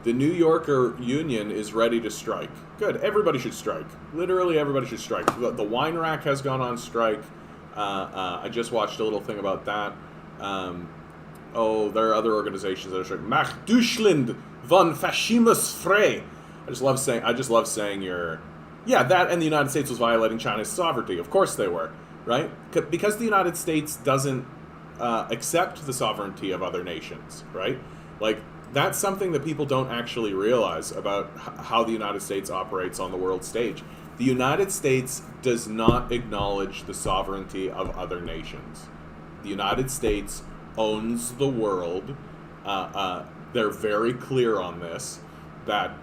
A: The New Yorker Union is ready to strike. Good. Everybody should strike. Literally everybody should strike. The wine rack has gone on strike. I just watched a little thing about that. There are other organizations that are striking. Mach Deutschland von Faschimus Frday. I just love saying that, and the United States was violating China's sovereignty. Of course they were, right? Because the United States doesn't accept the sovereignty of other nations, right? Like, that's something that people don't actually realize about how the United States operates on the world stage. The United States does not acknowledge the sovereignty of other nations. The United States owns the world. They're very clear on this, that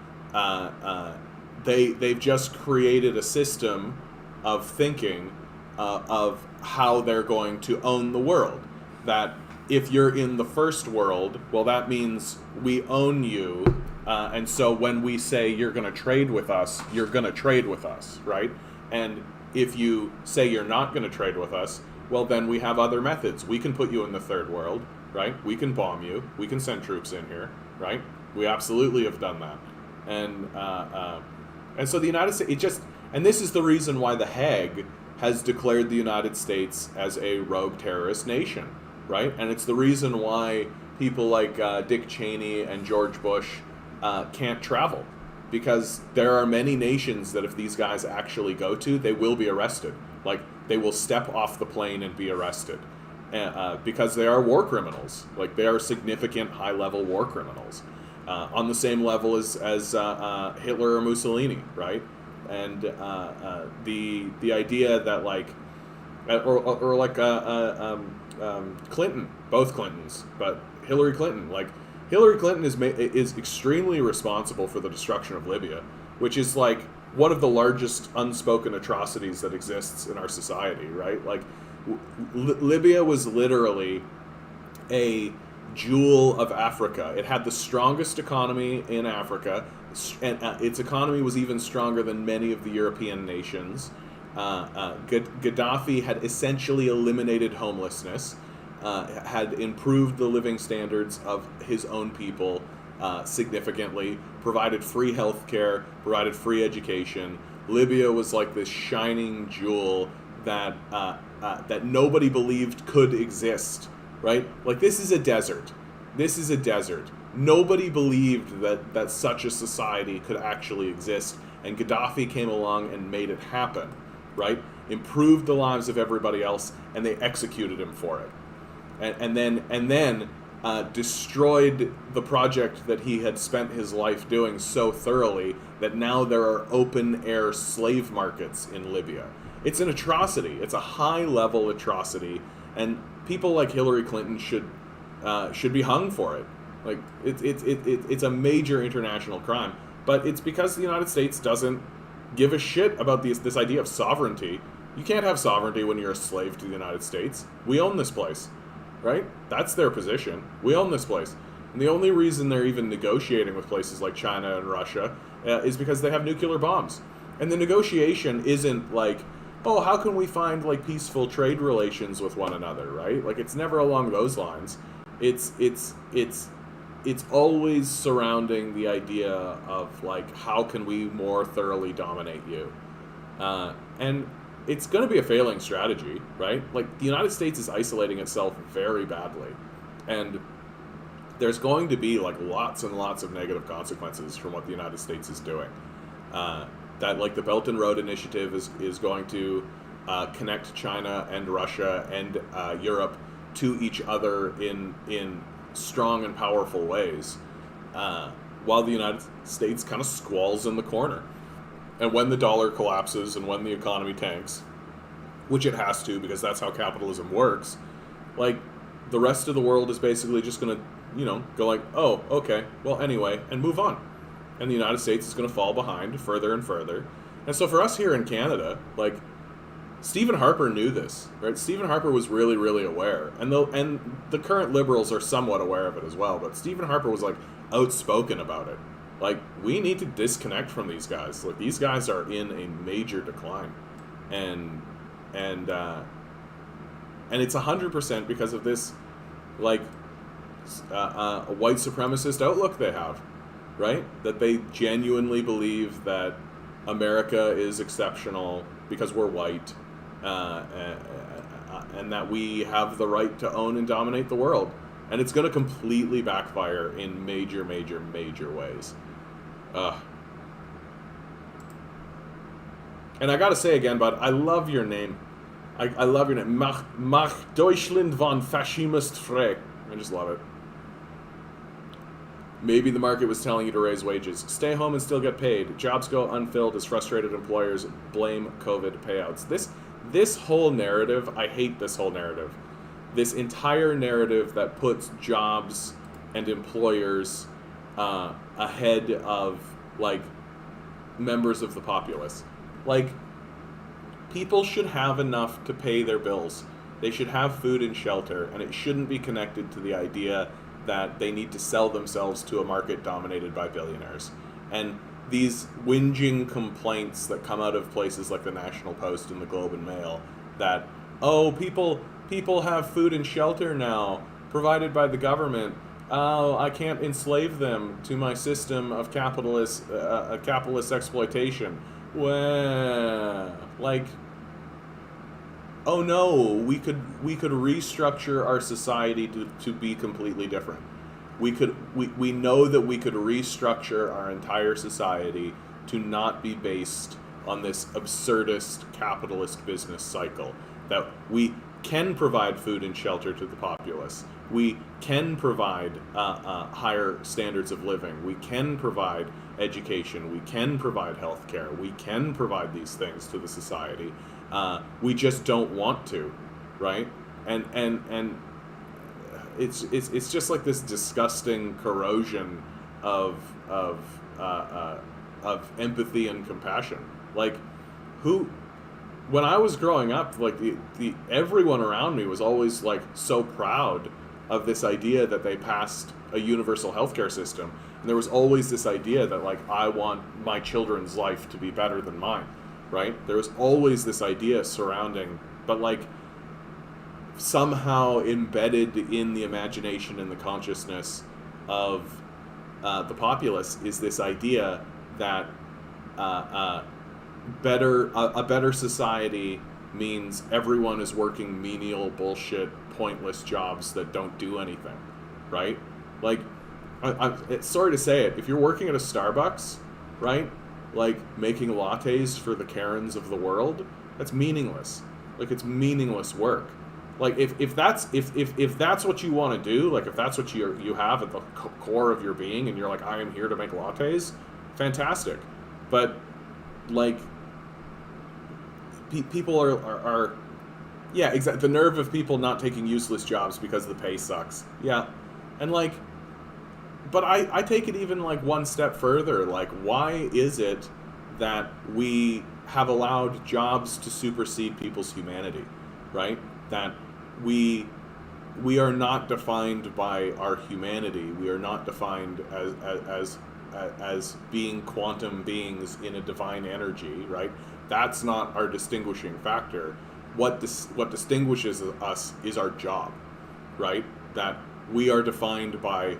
A: they've just created a system of thinking of how they're going to own the world. That if you're in the first world, well, that means we own you, and so when we say you're going to trade with us, you're going to trade with us, right? And if you say you're not going to trade with us, well, then we have other methods. We can put you in the third world, right? We can bomb you. We can send troops in here, right? We absolutely have done that. And so the United States, and this is the reason why The Hague has declared the United States as a rogue terrorist nation, right? And it's the reason why people like Dick Cheney and George Bush can't travel, because there are many nations that if these guys actually go to, they will be arrested. Like, they will step off the plane and be arrested, because they are war criminals. Like, they are significant high-level war criminals, on the same level as Hitler or Mussolini, right? And the idea that Clinton, both Clintons, but Hillary Clinton, Hillary Clinton is extremely responsible for the destruction of Libya, which is like one of the largest unspoken atrocities that exists in our society, right? Like, Libya was literally a jewel of Africa. It had the strongest economy in Africa, and its economy was even stronger than many of the European nations. Gaddafi had essentially eliminated homelessness, had improved the living standards of his own people significantly, provided free healthcare, provided free education. Libya was like this shining jewel that nobody believed could exist, right? Like, this is a desert. This is a desert. Nobody believed that such a society could actually exist, and Gaddafi came along and made it happen, right? Improved the lives of everybody else, and they executed him for it. And then destroyed the project that he had spent his life doing so thoroughly that now there are open-air slave markets in Libya. It's an atrocity. It's a high-level atrocity, and people like Hillary Clinton should be hung for it. Like it's a major international crime, but it's because the United States doesn't give a shit about this idea of sovereignty. You can't have sovereignty when you're a slave to the United States. We own this place. Right? That's their position. We own this place. And the only reason they're even negotiating with places like China and Russia is because they have nuclear bombs. And the negotiation isn't like, oh, how can we find like peaceful trade relations with one another, right? Like it's never along those lines. It's always surrounding the idea of like, how can we more thoroughly dominate you? And it's going to be a failing strategy, right? Like, the United States is isolating itself very badly. And there's going to be, like, lots and lots of negative consequences from what the United States is doing. That, like, the Belt and Road Initiative is going to connect China and Russia and Europe to each other in strong and powerful ways, while the United States kind of squalls in the corner. And when the dollar collapses and when the economy tanks, which it has to because that's how capitalism works, like, the rest of the world is basically just going to, go like, oh, okay, well, anyway, and move on. And the United States is going to fall behind further and further. And so for us here in Canada, like, Stephen Harper knew this, right? Stephen Harper was really, really aware. And the current Liberals are somewhat aware of it as well, but Stephen Harper was, like, outspoken about it. Like, we need to disconnect from these guys. Like, these guys are in a major decline, and it's 100% because of this, like, white supremacist outlook they have, right? That they genuinely believe that America is exceptional because we're white, and that we have the right to own and dominate the world. And it's going to completely backfire in major, major, major ways. And I gotta say again, bud, I love your name. I love your name. Mach Deutschland von Faschimist Frday. I just love it. Maybe the market was telling you to raise wages. Stay home and still get paid. Jobs go unfilled as frustrated employers blame COVID payouts. This whole narrative, I hate this whole narrative. This entire narrative that puts jobs and employers ahead of, like, members of the populace. Like, people should have enough to pay their bills. They should have food and shelter, and it shouldn't be connected to the idea that they need to sell themselves to a market dominated by billionaires. And these whinging complaints that come out of places like the National Post and the Globe and Mail that, oh, people have food and shelter now provided by the government. Oh, I can't enslave them to my system of capitalist exploitation. Well, like, oh no, we could restructure our society to be completely different. We know that we could restructure our entire society to not be based on this absurdist capitalist business cycle. That we can provide food and shelter to the populace. We can provide higher standards of living. We can provide education. We can provide healthcare. We can provide these things to the society. We just don't want to, right? And it's just like this disgusting corrosion of empathy and compassion. Like, when I was growing up, like, the everyone around me was always, like, so proud of this idea that they passed a universal healthcare system. And there was always this idea that, like, I want my children's life to be better than mine, right? There was always this idea surrounding, but, like, somehow embedded in the imagination and the consciousness of the populace is this idea that a better society means everyone is working menial bullshit, pointless jobs that don't do anything, right? Like, it's sorry to say it, if you're working at a Starbucks, right, like, making lattes for the Karens of the world, that's meaningless. Like, it's meaningless work. Like if that's what you want to do, like if that's what you have at the core of your being, and you're like, I am here to make lattes, fantastic. But like people are yeah, exactly, the nerve of people not taking useless jobs because the pay sucks. Yeah, and like, but I take it even like one step further. Like, why is it that we have allowed jobs to supersede people's humanity, right? That we are not defined by our humanity. We are not defined as being quantum beings in a divine energy, right? That's not our distinguishing factor. What distinguishes us is our job, right? That we are defined by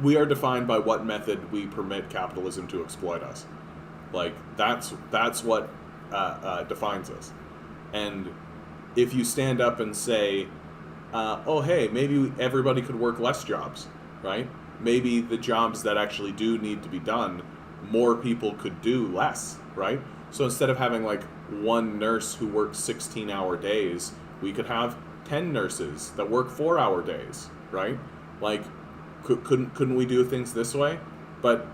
A: we are defined by what method we permit capitalism to exploit us. Like that's what defines us. And if you stand up and say, oh hey, maybe everybody could work less jobs, right? Maybe the jobs that actually do need to be done, more people could do less, right? So instead of having like one nurse who works 16-hour days, we could have 10 nurses that work 4-hour days, right? Like, couldn't we do things this way? But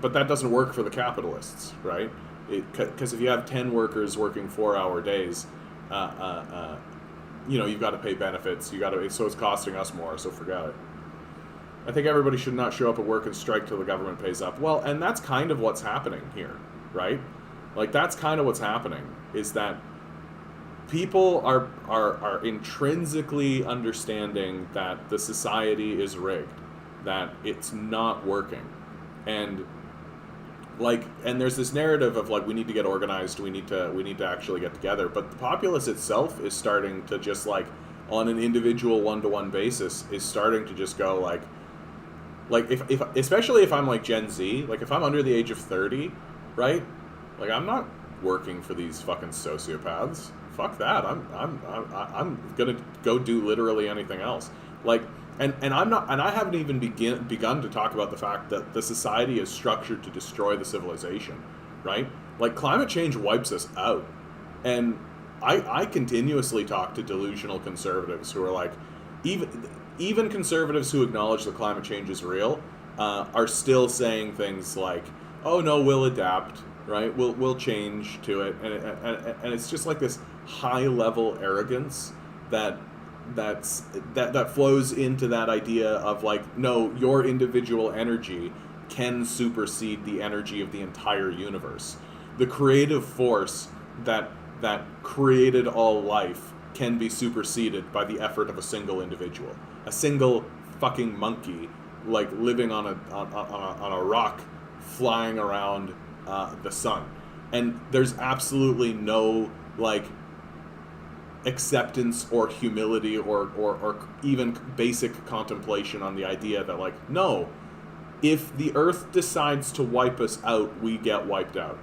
A: that doesn't work for the capitalists, right? Because if you have 10 workers working 4-hour days, you've got to pay benefits. So it's costing us more. So forget it. I think everybody should not show up at work and strike till the government pays up. Well, and that's kind of what's happening here, right? Like that's kind of what's happening is that people are intrinsically understanding that the society is rigged, that it's not working, and there's this narrative of like we need to get organized, we need to actually get together, but the populace itself is starting to just like on an individual one-to-one basis is starting to just go like if especially if I'm like Gen Z, like if I'm under the age of 30, right? Like I'm not working for these fucking sociopaths. Fuck that. I'm gonna go do literally anything else. Like, and I'm not, and I haven't even begun to talk about the fact that the society is structured to destroy the civilization, right? Like climate change wipes us out, and I continuously talk to delusional conservatives who are like, even conservatives who acknowledge that climate change is real, are still saying things like, oh no, we'll adapt. Right, we'll change to it, and it's just like this high level arrogance that flows into that idea of like, no, your individual energy can supersede the energy of the entire universe. The creative force that created all life can be superseded by the effort of a single individual, a single fucking monkey, like living on a rock, flying around the sun. And there's absolutely no like acceptance or humility or even basic contemplation on the idea that like, no, if the earth decides to wipe us out, we get wiped out.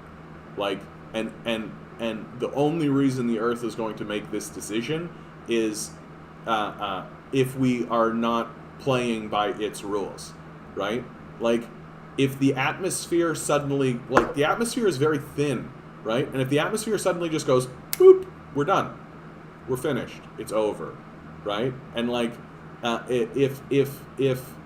A: Like, and the only reason the earth is going to make this decision is if we are not playing by its rules, right? Like, if the atmosphere suddenly, like, the atmosphere is very thin, right? And if the atmosphere suddenly just goes, boop, we're done. We're finished. It's over, right? And, like, if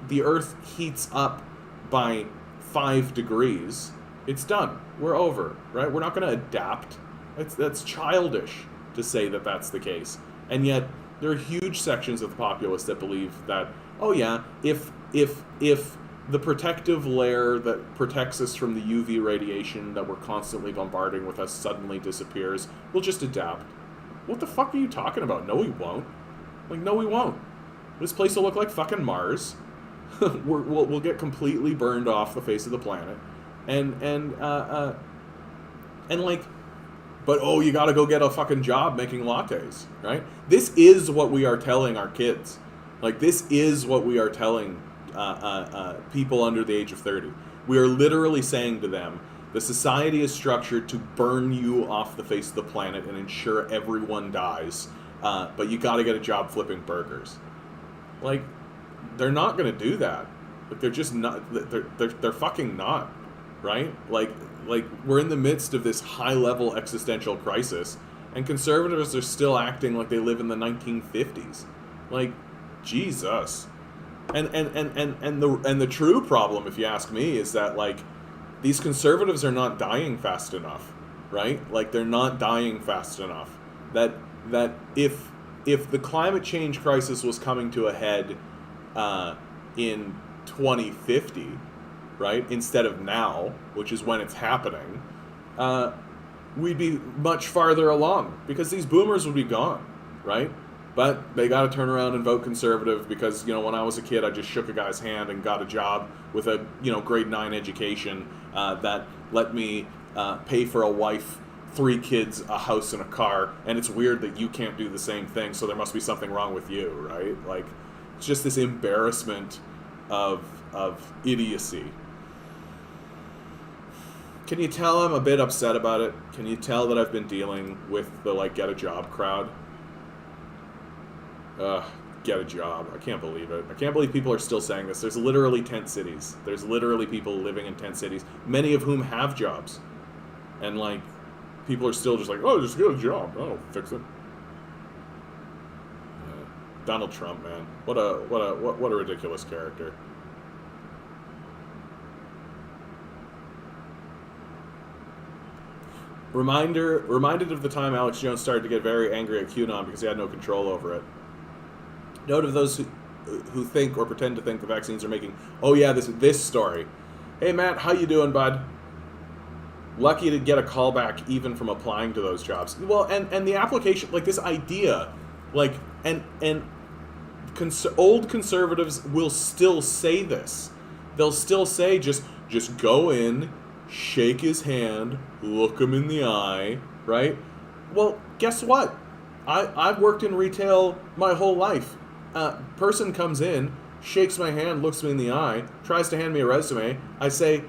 A: the Earth heats up by 5 degrees, it's done. We're over, right? We're not going to adapt. That's childish to say that that's the case. And yet, there are huge sections of the populace that believe that, oh yeah, if the protective layer that protects us from the UV radiation that we're constantly bombarding with us suddenly disappears, we'll just adapt. What the fuck are you talking about? No, we won't. Like, no, we won't. This place will look like fucking Mars. We'll get completely burned off the face of the planet. And like, but oh, you gotta go get a fucking job making lattes, right? This is what we are telling our kids. Like, this is what we are telling people under the age of 30. We are literally saying to them, the society is structured to burn you off the face of the planet and ensure everyone dies, but you gotta get a job flipping burgers. Like, they're not gonna do that. Like, they're just not, they're fucking not, right? Like we're in the midst of this high level existential crisis, and conservatives are still acting like they live in the 1950s. Like, Jesus. And the true problem, if you ask me, is that, like, these conservatives are not dying fast enough, right? Like, they're not dying fast enough. That if the climate change crisis was coming to a head in 2050, right, instead of now, which is when it's happening, we'd be much farther along because these boomers would be gone, right? But they got to turn around and vote conservative because, you know, when I was a kid, I just shook a guy's hand and got a job with a, you know, grade 9 education that let me pay for a wife, 3 kids, a house, and a car. And it's weird that you can't do the same thing, so there must be something wrong with you, right? Like, it's just this embarrassment of idiocy. Can you tell I'm a bit upset about it? Can you tell that I've been dealing with the, like, get a job crowd? Get a job. I can't believe it. I can't believe people are still saying this. There's literally tent cities. There's literally people living in tent cities, many of whom have jobs. And, like, people are still just like, oh, just get a job. That'll fix it. Donald Trump, man. What a ridiculous character. Reminded of the time Alex Jones started to get very angry at QAnon because he had no control over it. Note of those who think or pretend to think the vaccines are making, oh yeah, this story. Hey Matt, how you doing, bud? Lucky to get a call back even from applying to those jobs. Well, and the application, like, this idea, like, and old conservatives will still say this. They'll still say just go in, shake his hand, look him in the eye, right? Well, guess what? I've worked in retail my whole life. Person comes in, shakes my hand, looks me in the eye, tries to hand me a resume. I say,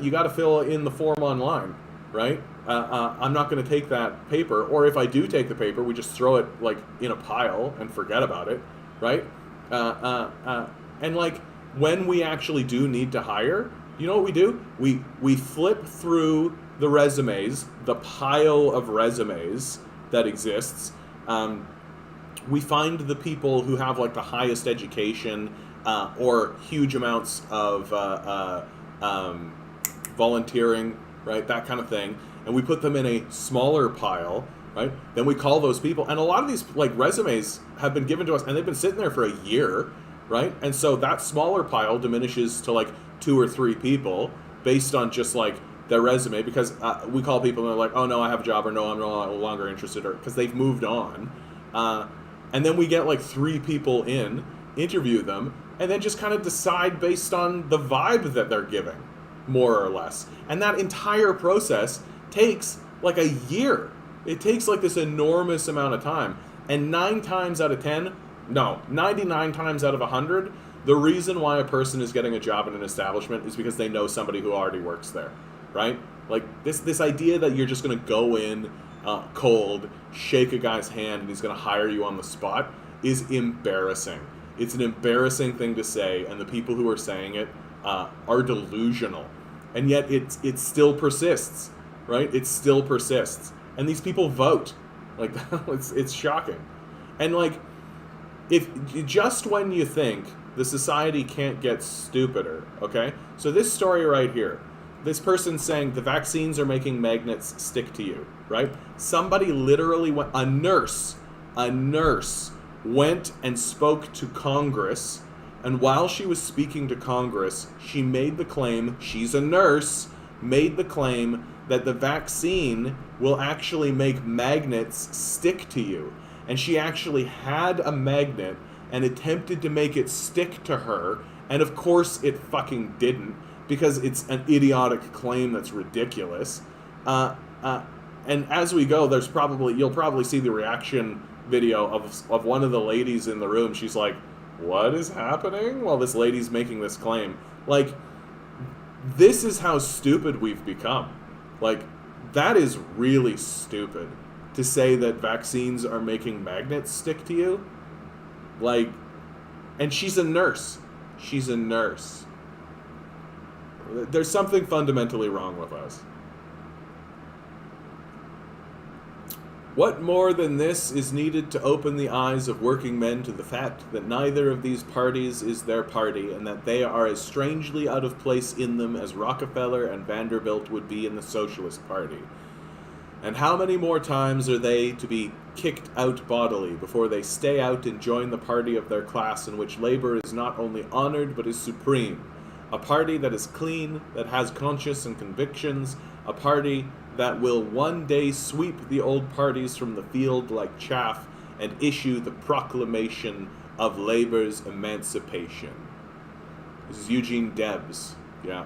A: you got to fill in the form online, right? I'm not going to take that paper, or if I do take the paper, we just throw it, like, in a pile and forget about it, right? And, like, when we actually do need to hire, you know what we do? We flip through the resumes, the pile of resumes that exists. We find the people who have, like, the highest education or huge amounts of volunteering, right, that kind of thing, and we put them in a smaller pile, right? Then we call those people, and a lot of these, like, resumes have been given to us, and they've been sitting there for a year, right? And so that smaller pile diminishes to, like, 2 or 3 people based on just, like, their resume, because we call people and they're like, oh no, I have a job, or no, I'm no longer interested, or because they've moved on. And then we get, like, 3 people in, interview them, and then just kind of decide based on the vibe that they're giving, more or less. And that entire process takes, like, a year. It takes, like, this enormous amount of time. And 9 times out of 10, no, 99 times out of 100, the reason why a person is getting a job in an establishment is because they know somebody who already works there, right? Like, this idea that you're just going to go in cold, shake a guy's hand, and he's going to hire you on the spot is embarrassing. It's an embarrassing thing to say, and the people who are saying it are delusional. And yet it still persists, right? It still persists. And these people vote. Like, it's shocking. And, like, if just when you think the society can't get stupider, okay? So this story right here, this person saying the vaccines are making magnets stick to you, right? Somebody literally went, a nurse went and spoke to Congress, and while she was speaking to Congress, she made the claim, she's a nurse, made the claim that the vaccine will actually make magnets stick to you. And she actually had a magnet and attempted to make it stick to her, and of course it fucking didn't, because it's an idiotic claim that's ridiculous. And as we go, you'll probably see the reaction video of one of the ladies in the room. She's like, what is happening? Well, this lady's making this claim. Like, this is how stupid we've become. Like, that is really stupid to say that vaccines are making magnets stick to you. Like, and she's a nurse. She's a nurse. There's something fundamentally wrong with us. What more than this is needed to open the eyes of working men to the fact that neither of these parties is their party, and that they are as strangely out of place in them as Rockefeller and Vanderbilt would be in the Socialist Party? And how many more times are they to be kicked out bodily before they stay out and join the party of their class, in which labor is not only honored but is supreme? A party that is clean, that has conscience and convictions, a party that will one day sweep the old parties from the field like chaff and issue the proclamation of labor's emancipation. This is Eugene Debs. Yeah.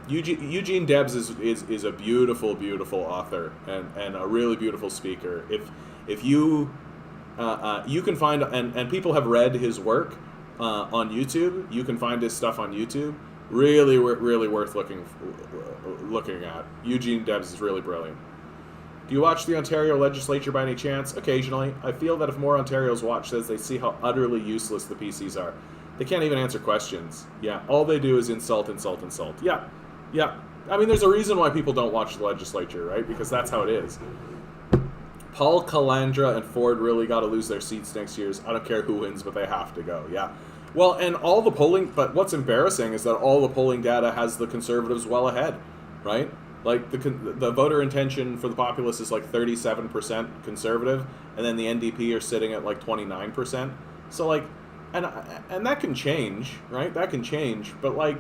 A: Eugene Debs is a beautiful, beautiful author and a really beautiful speaker. If you you can find, and people have read his work on YouTube. You can find his stuff on YouTube. Really worth looking at. Eugene Debs is really brilliant. Do you watch the Ontario legislature by any chance? Occasionally. I feel that if more Ontarios watch this, they see how utterly useless the PCs are. They can't even answer questions. Yeah, all they do is insult. Yeah. I mean, there's a reason why people don't watch the legislature, right? Because that's how it is. Paul Calandra and Ford really got to lose their seats next year. I don't care who wins, but they have to go. Yeah. Well, and all the polling, but what's embarrassing is that all the polling data has the Conservatives well ahead, right? Like the voter intention for the populace is like 37% Conservative, and then the NDP are sitting at like 29%. So like, and that can change, right? That can change, but like,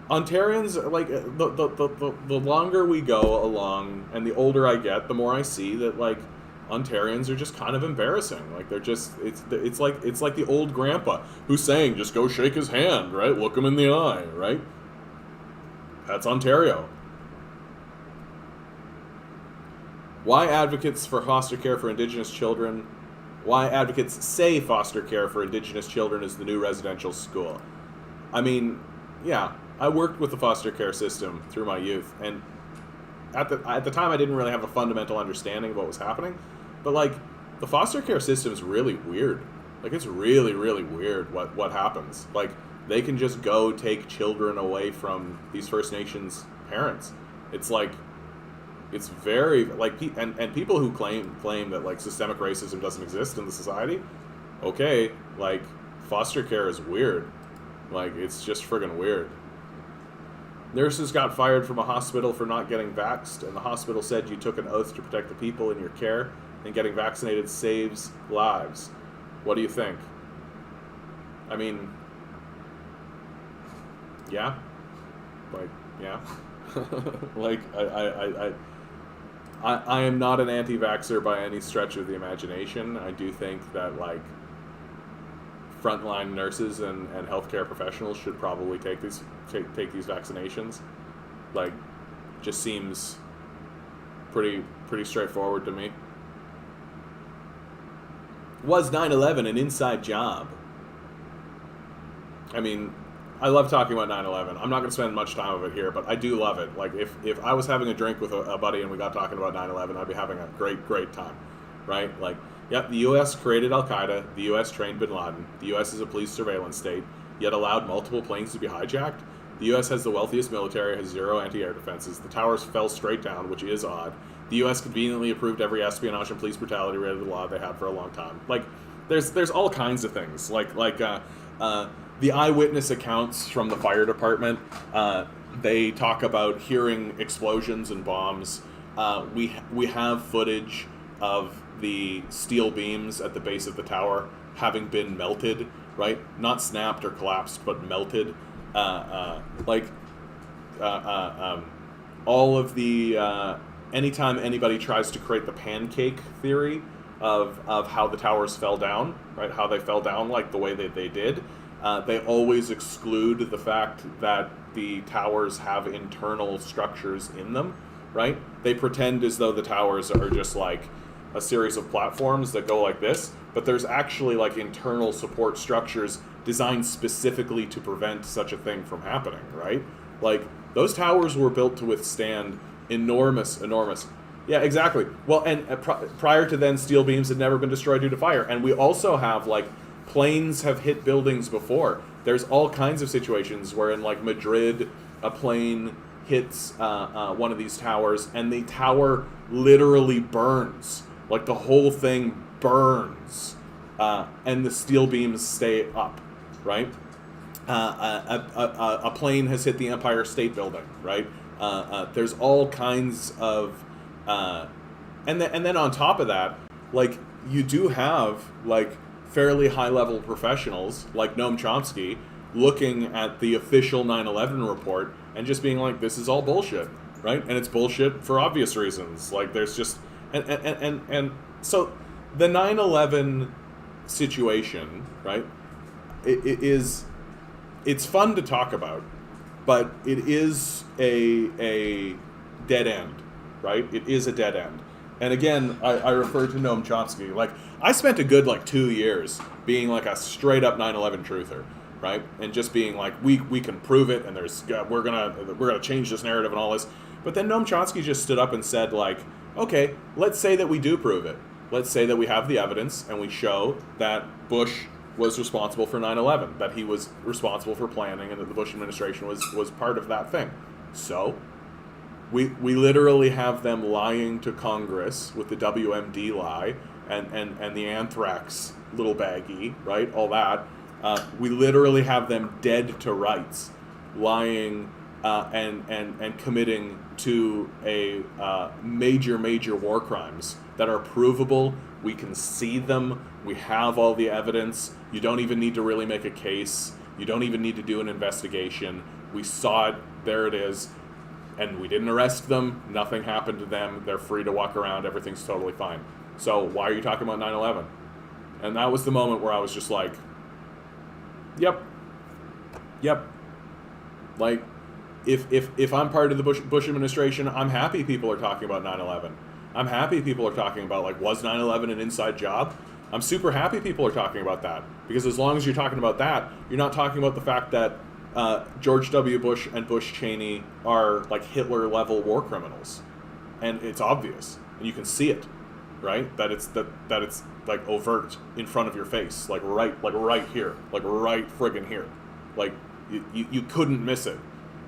A: Ontarians, like, the longer we go along and the older I get, the more I see that, like, Ontarians are just kind of embarrassing. Like, they're just, it's like the old grandpa who's saying, just go shake his hand, right? Look him in the eye, right? That's Ontario. Why advocates for foster care for Indigenous children? Why advocates say foster care for Indigenous children is the new residential school? I mean, yeah. I worked with the foster care system through my youth, and at the time I didn't really have a fundamental understanding of what was happening, but like the foster care system is really weird. Like it's really weird what happens. Like they can just go take children away from these First Nations parents. It's like it's very like and people who claim that like systemic racism doesn't exist in the society. Okay, like foster care is weird. Like it's just friggin' weird. Nurses got fired from a hospital for not getting vaxxed, and the hospital said you took an oath to protect the people in your care, and getting vaccinated saves lives. What do you think? I mean, yeah, like, yeah, like, I am not an anti-vaxxer by any stretch of the imagination. I do think that, like, frontline nurses and healthcare professionals should probably take these vaccinations. Like, just seems pretty straightforward to me. Was 9/11 an inside job? I mean, I love talking about 9/11. I'm not going to spend much time of it here, but I do love it. Like, if I was having a drink with a buddy and we got talking about 9/11, I'd be having a great time, right? Like, yep, the U.S. created Al-Qaeda, the U.S. trained bin Laden, the U.S. is a police surveillance state, yet allowed multiple planes to be hijacked. The U.S. has the wealthiest military, has zero anti-air defenses. The towers fell straight down, which is odd. The U.S. conveniently approved every espionage and police brutality related law they had for a long time. Like, there's all kinds of things. Like the eyewitness accounts from the fire department, they talk about hearing explosions and bombs. We have footage of the steel beams at the base of the tower having been melted, right? Not snapped or collapsed, but melted. All of the anytime anybody tries to create the pancake theory of how the towers fell down, right? How they fell down like the way that they did, they always exclude the fact that the towers have internal structures in them, right? They pretend as though the towers are just like a series of platforms that go like this, but there's actually like internal support structures designed specifically to prevent such a thing from happening, right? Like, those towers were built to withstand enormous. Yeah, exactly. Well, and prior to then, steel beams had never been destroyed due to fire. And we also have, like, planes have hit buildings before. There's all kinds of situations where in, like, Madrid, a plane hits one of these towers, and the tower literally burns. Like, the whole thing burns. And the steel beams stay up, right? A plane has hit the Empire State Building, right? There's all kinds of... and then on top of that, like, you do have, like, fairly high-level professionals, like Noam Chomsky, looking at the official 9/11 report and just being like, this is all bullshit, right? And it's bullshit for obvious reasons. Like, there's just... And so the 9/11 situation, right, it's fun to talk about, but it is a dead end, right? It is a dead end. And again, I refer to Noam Chomsky. Like, I spent a good, like, 2 years being, like, a straight-up 9/11 truther, right? And just being like, we can prove it, and we're gonna change this narrative and all this. But then Noam Chomsky just stood up and said, like, okay, let's say that we do prove it. Let's say that we have the evidence, and we show that Bush was responsible for 9/11, that he was responsible for planning, and that the Bush administration was part of that thing. So... We literally have them lying to Congress with the WMD lie and the anthrax little baggie, right? All that. We literally have them dead to rights, lying and committing to a major war crimes that are provable. We can see them. We have all the evidence. You don't even need to really make a case. You don't even need to do an investigation. We saw it. There it is. And we didn't arrest them. Nothing happened to them. They're free to walk around. Everything's totally fine. So why are you talking about 9/11? And that was the moment where I was just like, yep. Like, if I'm part of the Bush administration, I'm happy people are talking about 9/11. I'm happy people are talking about, like, was 9/11 an inside job? I'm super happy people are talking about that. Because as long as you're talking about that, you're not talking about the fact that George W. Bush and Bush Cheney are, like, Hitler-level war criminals, and it's obvious, and you can see it, right? That it's like overt in front of your face, like right here, like right friggin' here, like you couldn't miss it.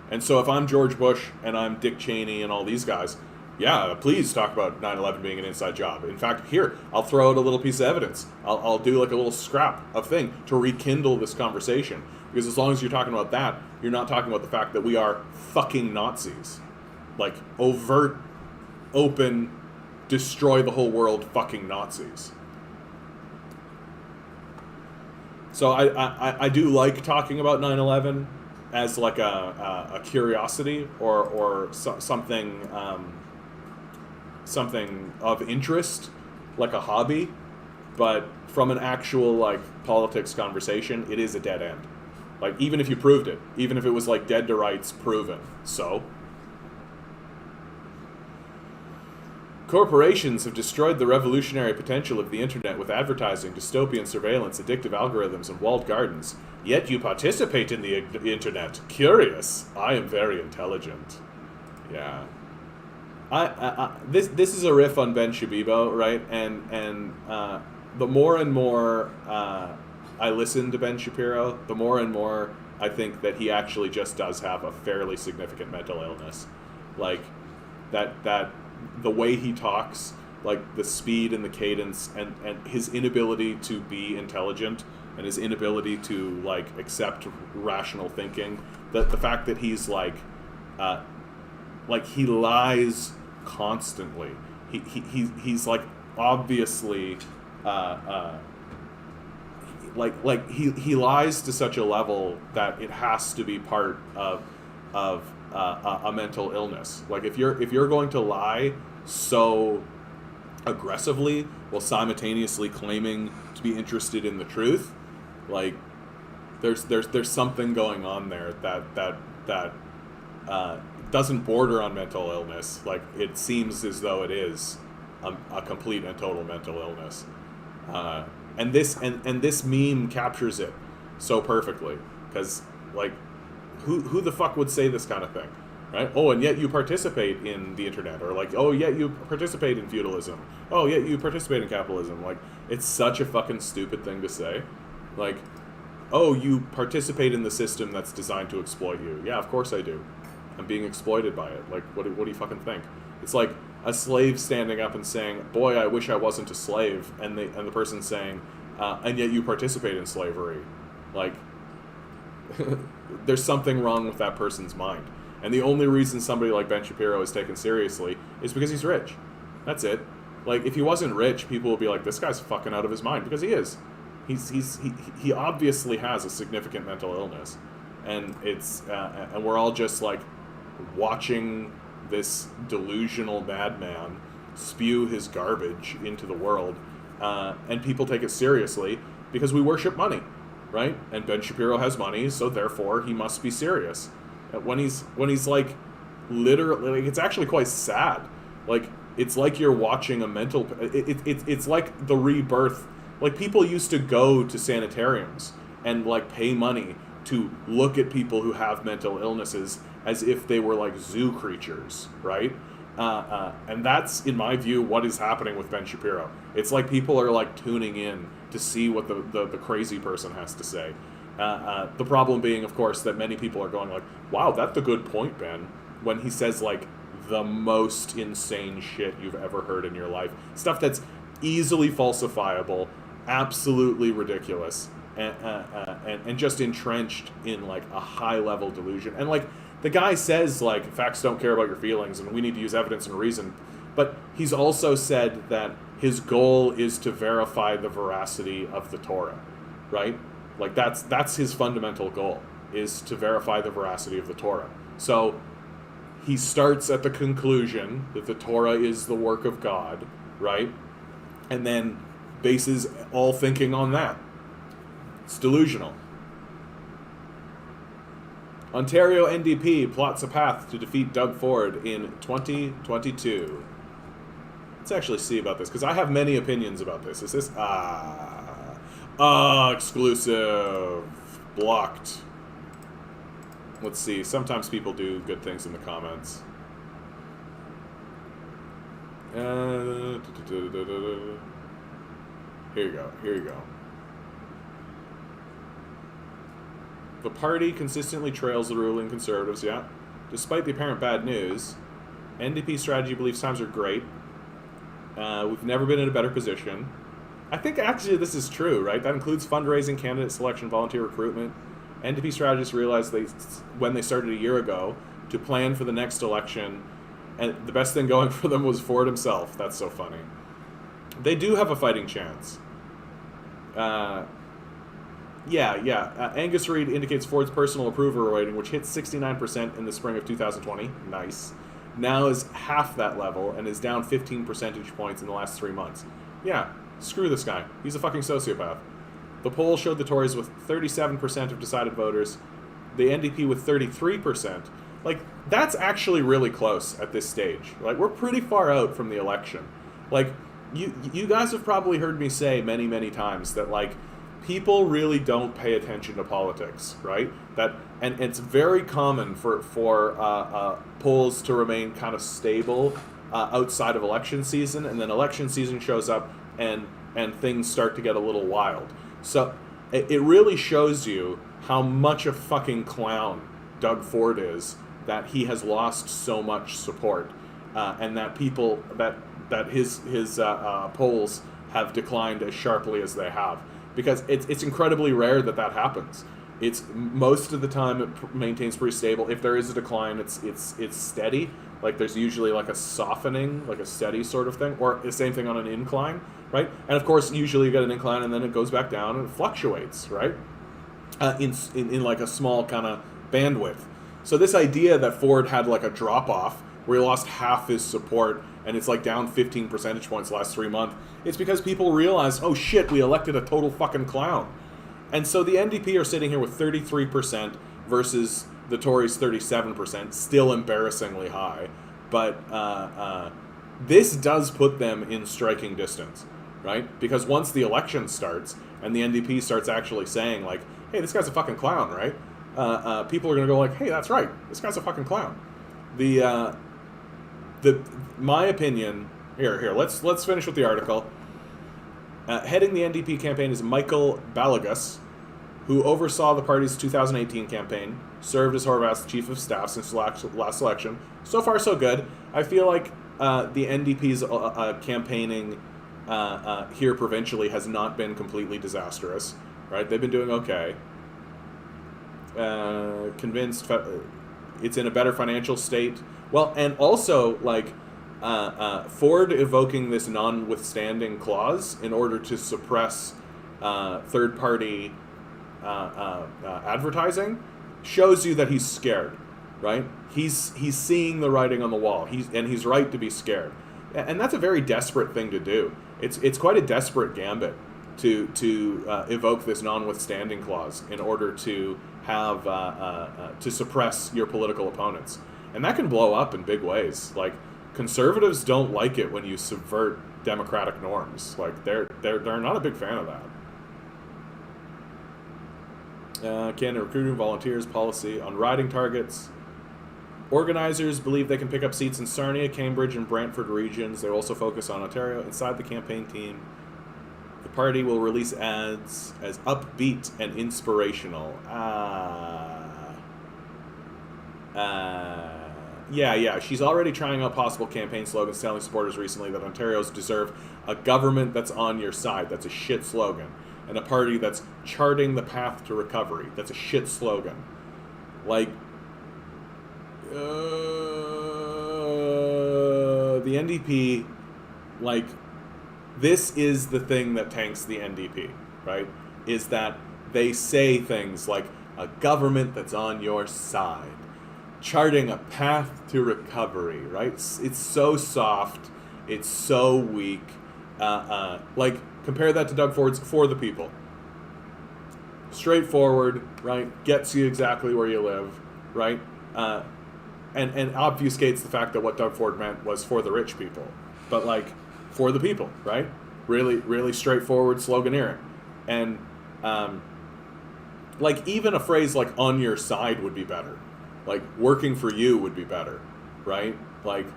A: And so if I'm George Bush and I'm Dick Cheney and all these guys, yeah, please talk about 9/11 being an inside job. In fact, here, I'll throw out a little piece of evidence. I'll do, like, a little scrap of thing to rekindle this conversation. Because as long as you're talking about that, you're not talking about the fact that we are fucking Nazis. Like, overt, open, destroy the whole world fucking Nazis. So I do like talking about 9/11 as, like, a curiosity or something of interest, like a hobby. But from an actual, like, politics conversation, it is a dead end. Like, even if you proved it, even if it was, like, dead to rights proven. So, corporations have destroyed the revolutionary potential of the internet with advertising, dystopian surveillance, addictive algorithms, and walled gardens. Yet you participate in the internet. Curious. I am very intelligent. Yeah. This is a riff on Ben Shabibo, right? And the more and more I listen to Ben Shapiro, the more and more I think that he actually just does have a fairly significant mental illness. Like, that the way he talks, like the speed and the cadence, and his inability to be intelligent, and his inability to, like, accept rational thinking, the fact that he's like he lies constantly. He's like, obviously he lies to such a level that it has to be part of a mental illness. Like, if you're going to lie so aggressively while simultaneously claiming to be interested in the truth, like, there's something going on there that doesn't border on mental illness. Like, it seems as though it is a complete and total mental illness. And this meme captures it so perfectly, because, like, who the fuck would say this kind of thing, right? Oh, and yet you participate in the internet, or, like, oh, yet you participate in feudalism. Oh, yet you participate in capitalism. Like, it's such a fucking stupid thing to say. Like, oh, you participate in the system that's designed to exploit you. Yeah, of course I do. I'm being exploited by it. Like, what do you fucking think? It's like a slave standing up and saying, boy, I wish I wasn't a slave, and the person saying, and yet you participate in slavery. Like, there's something wrong with that person's mind. And the only reason somebody like Ben Shapiro is taken seriously is because he's rich. That's it. Like, if he wasn't rich, people would be like, this guy's fucking out of his mind, because he is. He obviously has a significant mental illness, and it's and we're all just like watching this delusional madman spew his garbage into the world, and people take it seriously because we worship money, right? And Ben Shapiro has money, so therefore he must be serious. When he's like literally, like, it's actually quite sad. Like, it's like you're watching a mental. It's like the rebirth. Like, people used to go to sanitariums and like pay money to look at people who have mental illnesses as if they were like zoo creatures, right? And that's, in my view, what is happening with Ben Shapiro. It's like people are like tuning in to see what the crazy person has to say. The problem being, of course, that many people are going like, wow, that's a good point, Ben, when he says like the most insane shit you've ever heard in your life. Stuff that's easily falsifiable, absolutely ridiculous, and just entrenched in like a high level delusion. And like, the guy says like, facts don't care about your feelings and we need to use evidence and reason, but he's also said that his goal is to verify the veracity of the Torah, right? Like, that's his fundamental goal, is to verify the veracity of the Torah. So he starts at the conclusion that the Torah is the work of God, right? And then bases all thinking on that. It's delusional. Ontario NDP plots a path to defeat Doug Ford in 2022. Let's actually see about this, because I have many opinions about this. Is this... exclusive. Blocked. Let's see. Sometimes people do good things in the comments. Here you go. Here you go. The party consistently trails the ruling Conservatives, yeah. Despite the apparent bad news, NDP strategy believes times are great. We've never been in a better position. I think actually this is true, right? That includes fundraising, candidate selection, volunteer recruitment. NDP strategists realized when they started a year ago to plan for the next election, and the best thing going for them was Ford himself. That's so funny. They do have a fighting chance. Angus Reid indicates Ford's personal approval rating, which hit 69% in the spring of 2020. Nice. Now is half that level and is down 15 percentage points in the last 3 months. Yeah, screw this guy. He's a fucking sociopath. The poll showed the Tories with 37% of decided voters, the NDP with 33%. Like, that's actually really close at this stage. Like, we're pretty far out from the election. Like, you guys have probably heard me say many, many times that, like, people really don't pay attention to politics, right? And it's very common for polls to remain kind of stable outside of election season, and then election season shows up and things start to get a little wild. So it really shows you how much a fucking clown Doug Ford is, that he has lost so much support, and that people that his polls have declined as sharply as they have. Because it's incredibly rare that happens. It's most of the time it maintains pretty stable. If there is a decline, it's steady. Like, there's usually like a softening, like a steady sort of thing, or the same thing on an incline, right? And of course, usually you get an incline and then it goes back down and it fluctuates, right? In like a small kind of bandwidth. So this idea that Ford had like a drop off where he lost half his support and it's like down 15 percentage points the last 3 months, it's because people realized, oh shit, we elected a total fucking clown. And so the NDP are sitting here with 33% versus the Tories 37%, still embarrassingly high. But this does put them in striking distance, right? Because once the election starts and the NDP starts actually saying like, hey, this guy's a fucking clown, right? People are going to go like, hey, that's right, this guy's a fucking clown. My opinion, here, let's finish with the article. Heading the NDP campaign is Michael Balagas, who oversaw the party's 2018 campaign, served as Horvath's chief of staff since the last election. So far, so good. I feel like the NDP's campaigning here provincially has not been completely disastrous, right? They've been doing okay. Convinced it's in a better financial state. Well, and also, like, Ford evoking this notwithstanding clause in order to suppress third-party advertising shows you that he's scared, right? He's seeing the writing on the wall. He's right to be scared, and that's a very desperate thing to do. It's quite a desperate gambit to evoke this notwithstanding clause in order to have to suppress your political opponents, and that can blow up in big ways. Like, conservatives don't like it when you subvert democratic norms. Like, they're not a big fan of that. Canada recruiting volunteers policy on riding targets. Organizers believe they can pick up seats in Sarnia, Cambridge, and Brantford regions. They will also focus on Ontario. Inside the campaign team, the party will release ads as upbeat and inspirational. Yeah. She's already trying out possible campaign slogans, telling supporters recently that Ontarians deserve a government that's on your side. That's a shit slogan. And a party that's charting the path to recovery. That's a shit slogan. Like, the NDP, like, this is the thing that tanks the NDP, right? Is that they say things like, a government that's on your side. Charting a path to recovery, right? It's so soft. It's so weak. Like, compare that to Doug Ford's For the People. Straightforward, right? Gets you exactly where you live, right? And obfuscates the fact that what Doug Ford meant was for the rich people. But, like, for the people, right? Really, really straightforward sloganeering. And, like, even a phrase like on your side would be better. Like, working for you would be better, right? Like,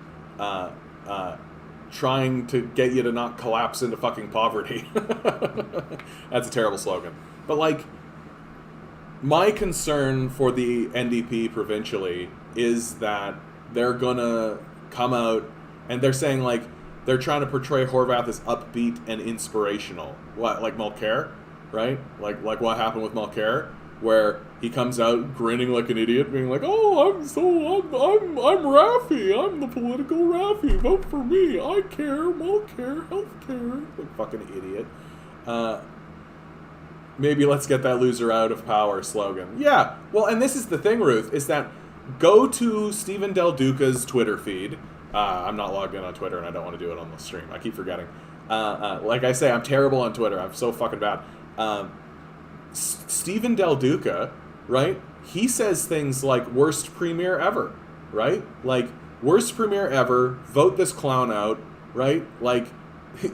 A: trying to get you to not collapse into fucking poverty. That's a terrible slogan. But, like, my concern for the NDP provincially is that they're gonna come out and they're saying, like, they're trying to portray Horvath as upbeat and inspirational. What, like Mulcair, right? Like what happened with Mulcair, where he comes out grinning like an idiot, being like, "Oh, I'm Raffy. I'm the political Raffy. Vote for me. I care. Mulcair, healthcare." Like, fucking idiot. Maybe let's get that loser out of power slogan. Yeah. Well, and this is the thing, Ruth, is that go to Stephen Del Duca's Twitter feed. I'm not logged in on Twitter, and I don't want to do it on the stream. I keep forgetting. Like I say, I'm terrible on Twitter. I'm so fucking bad. Stephen Del Duca, right? He says things like worst premier ever, right? Like, worst premier ever, vote this clown out, right? Like,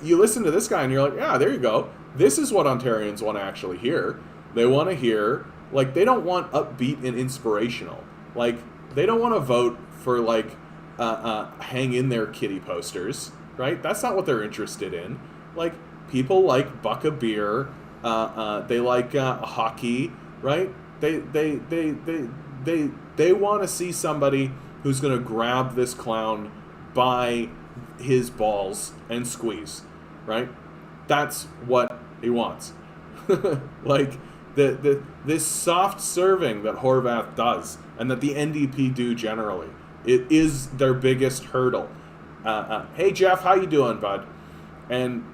A: you listen to this guy and you're like, yeah, there you go. This is what Ontarians want to actually hear. They want to hear, like, they don't want upbeat and inspirational. Like, they don't want to vote for, like, hang in there kitty posters, right? That's not what they're interested in. Like, people like buck a beer. They like hockey, right? They want to see somebody who's going to grab this clown by his balls and squeeze, right? That's what he wants. Like, this soft serving that Horvath does, and that the NDP do generally, it is their biggest hurdle. Hey Jeff, how you doing, bud? And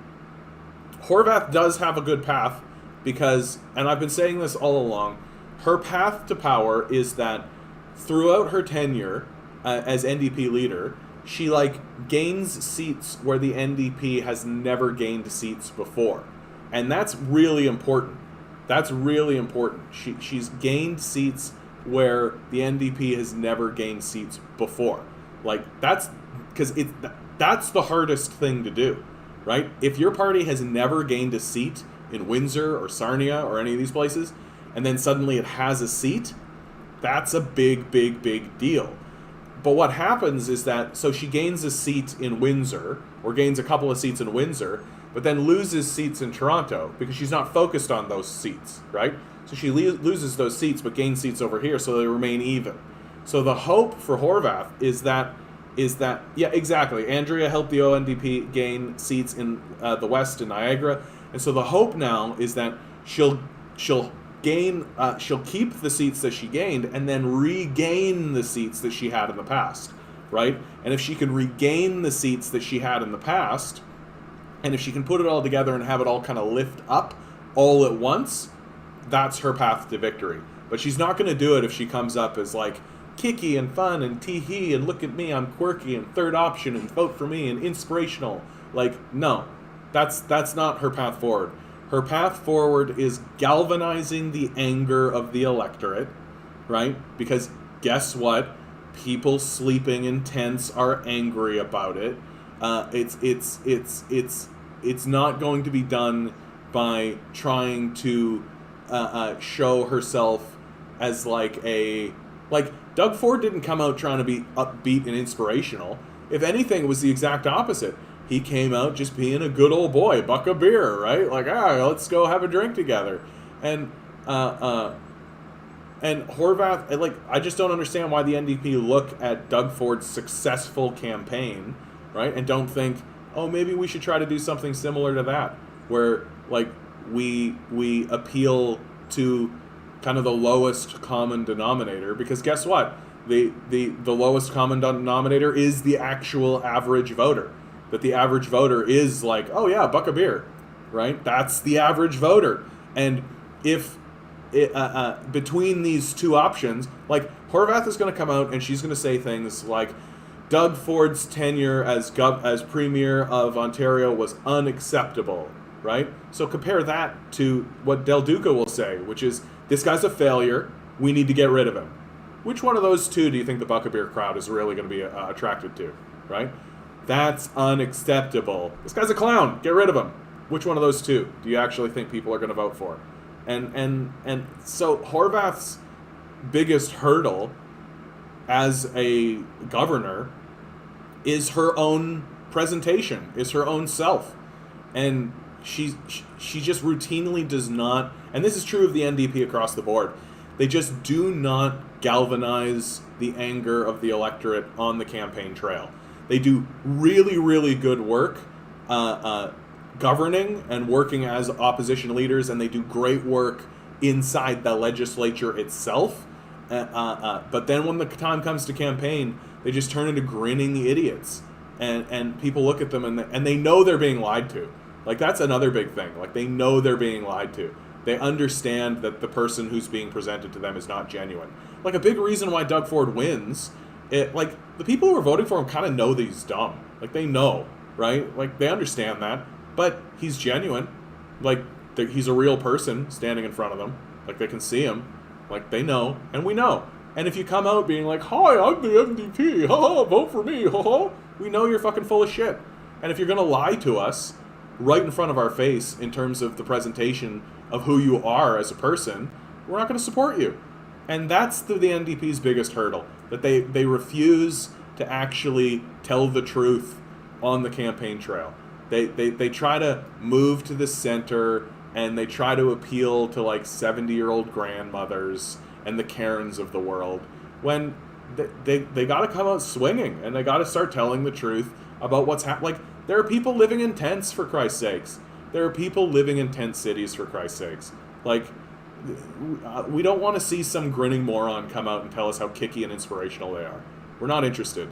A: Horvath does have a good path because, and I've been saying this all along, her path to power is that throughout her tenure as NDP leader, she, like, gains seats where the NDP has never gained seats before. And that's really important. That's really important. She's gained seats where the NDP has never gained seats before. Like, that's because that's the hardest thing to do, right? If your party has never gained a seat in Windsor or Sarnia or any of these places, and then suddenly it has a seat, that's a big, big, big deal. But what happens is that, so she gains a seat in Windsor, or gains a couple of seats in Windsor, but then loses seats in Toronto because she's not focused on those seats, right? So she loses those seats but gains seats over here, so they remain even. So the hope for Horvath is that yeah, exactly. Andrea helped the ONDP gain seats in the West in Niagara, and so the hope now is that she'll gain she'll keep the seats that she gained and then regain the seats that she had in the past, right? And if she can regain the seats that she had in the past, and if she can put it all together and have it all kind of lift up all at once, that's her path to victory. But she's not going to do it if she comes up as like kicky and fun and tee-hee and look at me, I'm quirky and third option and vote for me and inspirational. Like, no, that's not her path forward. Her path forward is galvanizing the anger of the electorate, right? Because guess what? People sleeping in tents are angry about it. It's not going to be done by trying to show herself as like Doug Ford didn't come out trying to be upbeat and inspirational. If anything, it was the exact opposite. He came out just being a good old boy, buck a beer, right? Like, let's go have a drink together. And Horvath, like, I just don't understand why the NDP look at Doug Ford's successful campaign, right, and don't think, oh, maybe we should try to do something similar to that, where like we appeal to kind of the lowest common denominator, because guess what? The lowest common denominator is the actual average voter. That the average voter is like, oh yeah, buck a beer, right? That's the average voter. And if between these two options, like Horvath is going to come out and she's going to say things like, Doug Ford's tenure as Premier of Ontario was unacceptable, right? So compare that to what Del Duca will say, which is, this guy's a failure, we need to get rid of him. Which one of those two do you think the buck a beer crowd is really going to be attracted to, right? That's unacceptable. This guy's a clown, get rid of him. Which one of those two do you actually think people are going to vote for? And so Horvath's biggest hurdle as a governor is her own presentation, is her own self. And she just routinely does not, and this is true of the NDP across the board, they just do not galvanize the anger of the electorate on the campaign trail. They do really, really good work governing and working as opposition leaders, and they do great work inside the legislature itself. But then when the time comes to campaign, they just turn into grinning idiots. And people look at them and they know they're being lied to. Like, that's another big thing. Like, they know they're being lied to. They understand that the person who's being presented to them is not genuine. Like, a big reason why Doug Ford wins, like, the people who are voting for him kind of know that he's dumb. Like, they know, right? Like, they understand that. But he's genuine. Like, he's a real person standing in front of them. Like, they can see him. Like, they know. And we know. And if you come out being like, hi, I'm the NDP, haha, vote for me, haha, we know you're fucking full of shit. And if you're going to lie to us right in front of our face in terms of the presentation of who you are as a person, we're not going to support you. And that's the NDP's biggest hurdle, that they refuse to actually tell the truth on the campaign trail. They try to move to the center, and they try to appeal to like 70-year-old grandmothers and the Karens of the world, when they got to come out swinging, and they got to start telling the truth about what's happening. Like, there are people living in tents, for Christ's sakes. There are people living in tent cities, for Christ's sakes. Like, we don't want to see some grinning moron come out and tell us how kicky and inspirational they are. We're not interested.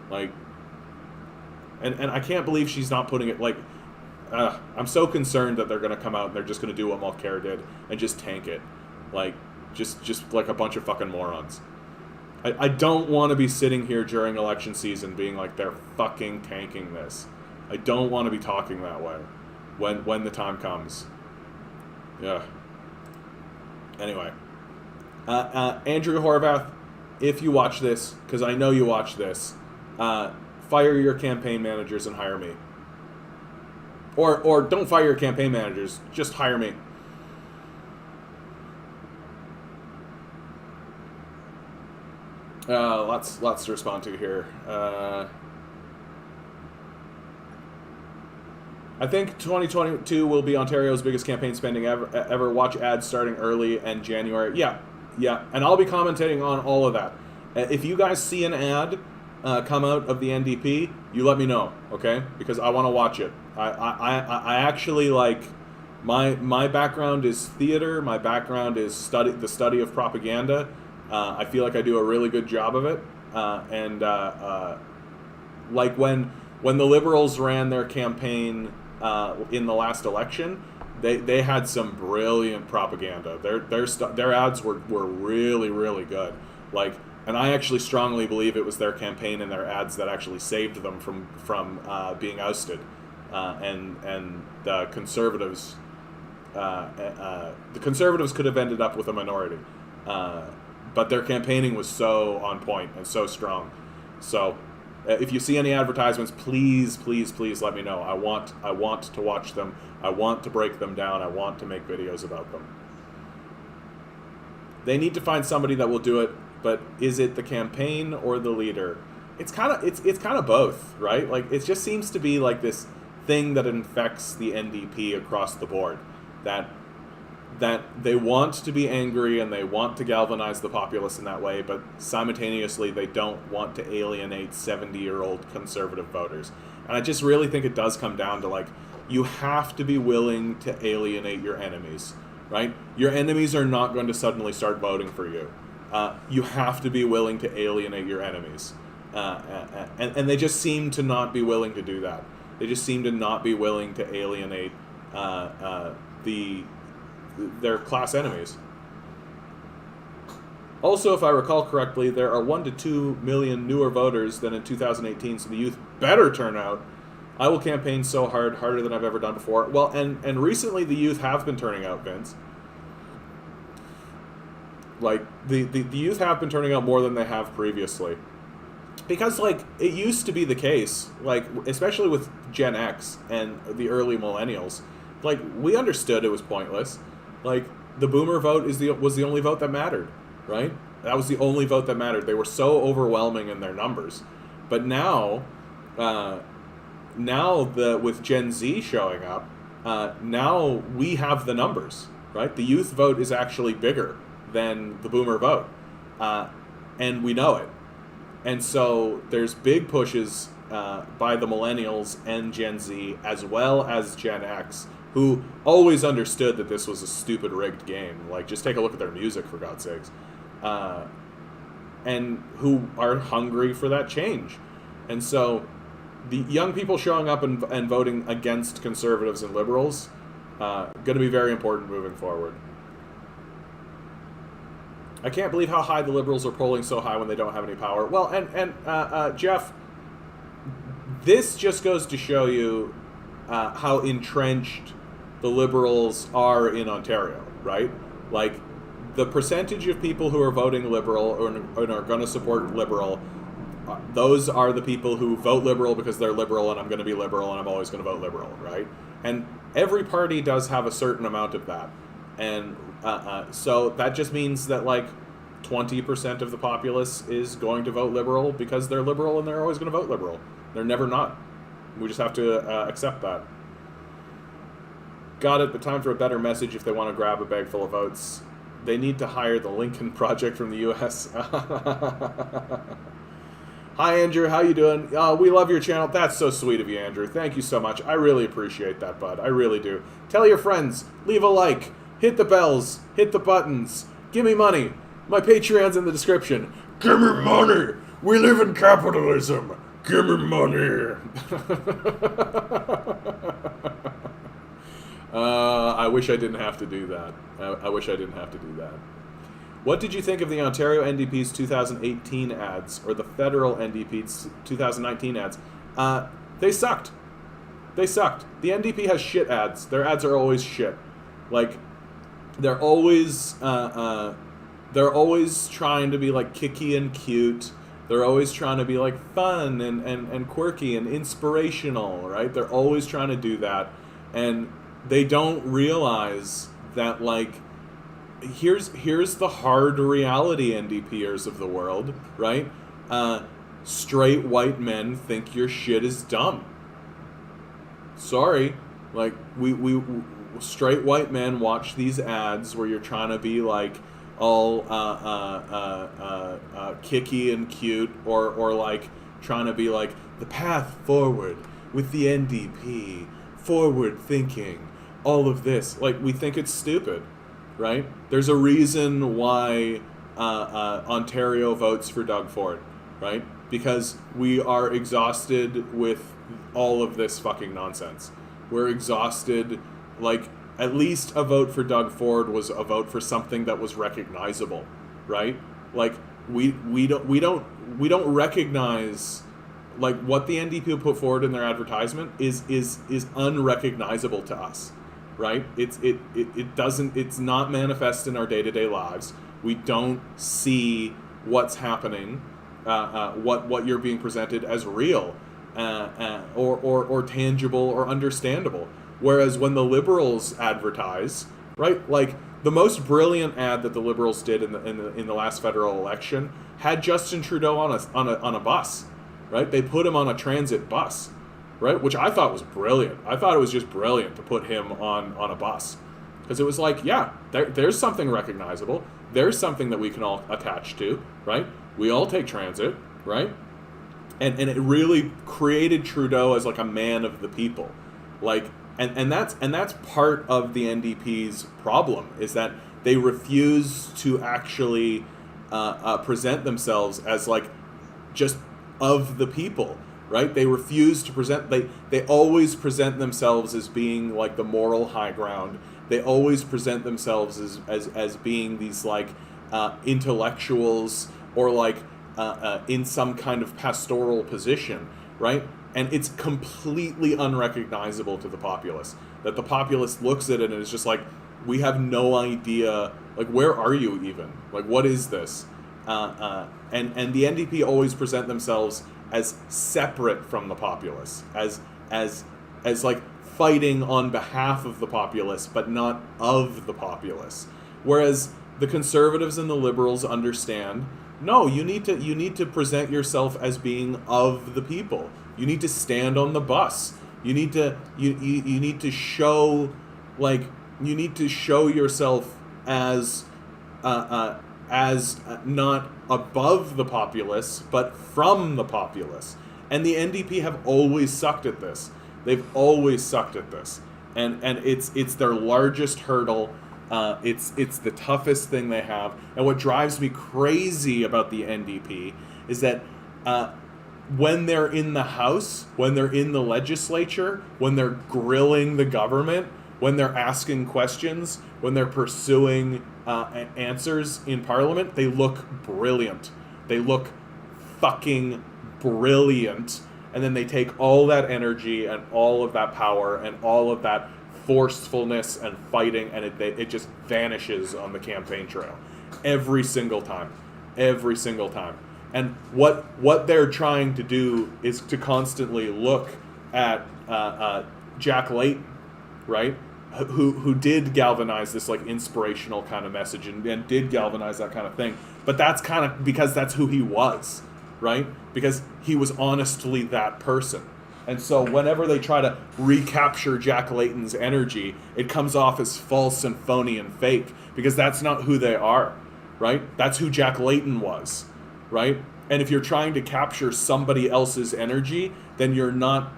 A: Like, and I can't believe she's not putting it, like, I'm so concerned that they're going to come out and they're just going to do what Mulcair did and just tank it. Like, just like a bunch of fucking morons. I don't want to be sitting here during election season being like, they're fucking tanking this. I don't want to be talking that way when the time comes. Yeah. Anyway. Andrew Horvath, if you watch this, because I know you watch this, fire your campaign managers and hire me. Or don't fire your campaign managers, just hire me. Lots to respond to here. I think 2022 will be Ontario's biggest campaign spending ever. Watch ads starting early and January. Yeah, yeah. And I'll be commentating on all of that. If you guys see an ad come out of the NDP, you let me know, okay? Because I want to watch it. I actually like... My background is theater. My background is the study of propaganda. I feel like I do a really good job of it. Like when the Liberals ran their campaign in the last election, they had some brilliant propaganda. Their ads were really, really good. Like, and I actually strongly believe it was their campaign and their ads that actually saved them from being ousted. And the Conservatives. The Conservatives could have ended up with a minority, but their campaigning was so on point and so strong. So, if you see any advertisements, please, please, please let me know. I want to watch them. I want to break them down. I want to make videos about them. They need to find somebody that will do it, but is it the campaign or the leader? It's kind of both, right? Like, it just seems to be like this thing that infects the NDP across the board. That they want to be angry and they want to galvanize the populace in that way, but simultaneously they don't want to alienate 70-year-old conservative voters. And I just really think it does come down to, like, you have to be willing to alienate your enemies, right? Your enemies are not going to suddenly start voting for you. You have to be willing to alienate your enemies. And they just seem to not be willing to do that. They just seem to not be willing to alienate their class enemies. Also, if I recall correctly, there are 1 to 2 million newer voters than in 2018, so the youth better turn out. I will campaign so hard, harder than I've ever done before. Well, and recently the youth have been turning out, Vince. Like, the youth have been turning out more than they have previously. Because, like, it used to be the case, like, especially with Gen X and the early millennials, like, we understood it was pointless. Like, the boomer vote was the only vote that mattered, right? That was the only vote that mattered. They were so overwhelming in their numbers. But now with Gen Z showing up, now we have the numbers, right? The youth vote is actually bigger than the boomer vote, and we know it. And so there's big pushes by the millennials and Gen Z, as well as Gen X, who always understood that this was a stupid rigged game. Like, just take a look at their music, for God's sakes. And who are hungry for that change. And so the young people showing up and voting against conservatives and liberals, going to be very important moving forward. I can't believe how high the liberals are polling so high when they don't have any power. Well, and Jeff, this just goes to show you how entrenched the liberals are in Ontario, right? Like, the percentage of people who are voting liberal or are going to support liberal, those are the people who vote liberal because they're liberal, and I'm going to be liberal and I'm always going to vote liberal, right? And every party does have a certain amount of that. And so that just means that, like, 20% of the populace is going to vote liberal because they're liberal and they're always going to vote liberal. They're never not. We just have to accept that. Got it, but time for a better message if they want to grab a bag full of votes. They need to hire the Lincoln Project from the U.S. Hi, Andrew. How you doing? We love your channel. That's so sweet of you, Andrew. Thank you so much. I really appreciate that, bud. I really do. Tell your friends. Leave a like. Hit the bells. Hit the buttons. Give me money. My Patreon's in the description. Give me money. We live in capitalism. Give me money. I wish I didn't have to do that. I wish I didn't have to do that. What did you think of the Ontario NDP's 2018 ads, or the federal NDP's 2019 ads? They sucked. They sucked. The NDP has shit ads. Their ads are always shit. Like, they're always trying to be, like, kicky and cute. They're always trying to be, like, fun and quirky and inspirational, right? They're always trying to do that. And they don't realize that, like, here's the hard reality, NDPers of the world, right? Straight white men think your shit is dumb. Sorry, Like, we straight white men watch these ads where you're trying to be like all kicky and cute, or like trying to be like the path forward with the NDP, forward thinking, all of this. Like, we think it's stupid, right? There's a reason why Ontario votes for Doug Ford, right? Because we are exhausted with all of this fucking nonsense. We're exhausted. Like, at least a vote for Doug Ford was a vote for something that was recognizable, right? Like, we don't recognize, like, what the NDP put forward in their advertisement is unrecognizable to us, right? It's not manifest in our day-to-day lives. We don't see what's happening, what you're being presented as real, or tangible or understandable. Whereas when the Liberals advertise, right, like the most brilliant ad that the Liberals did in the last federal election had Justin Trudeau on a bus, right? They put him on a transit bus, right? Which I thought was brilliant. I thought it was just brilliant to put him on a bus, because it was like, yeah, there's something recognizable. There's something that we can all attach to, right? We all take transit, right? And it really created Trudeau as like a man of the people, like. And that's part of the NDP's problem, is that they refuse to actually present themselves as like just of the people, right? They refuse to present. They always present themselves as being like the moral high ground. They always present themselves as being these like intellectuals, or like in some kind of pastoral position, right? And it's completely unrecognizable to the populace. That the populace looks at it and is just like, we have no idea, like, where are you even? Like, what is this? And the NDP always present themselves as separate from the populace, as like fighting on behalf of the populace, but not of the populace. Whereas the Conservatives and the Liberals understand, no, you need to present yourself as being of the people. You need to stand on the bus. You need to you need to show, like, you need to show yourself as not above the populace, but from the populace. And the NDP have always sucked at this. They've always sucked at this, and it's their largest hurdle. It's the toughest thing they have. And what drives me crazy about the NDP is that when they're in the House, when they're in the legislature, when they're grilling the government, when they're asking questions, when they're pursuing answers in Parliament, they look brilliant. They look fucking brilliant. And then they take all that energy and all of that power and all of that forcefulness and fighting, and it just vanishes on the campaign trail every single time. And what they're trying to do is to constantly look at Jack Layton, right, who did galvanize this like inspirational kind of message and did galvanize that kind of thing. But that's kind of because that's who he was, right? Because he was honestly that person. And so whenever they try to recapture Jack Layton's energy, it comes off as false and phony and fake, because that's not who they are, right? That's who Jack Layton was, right? And if you're trying to capture somebody else's energy, then you're not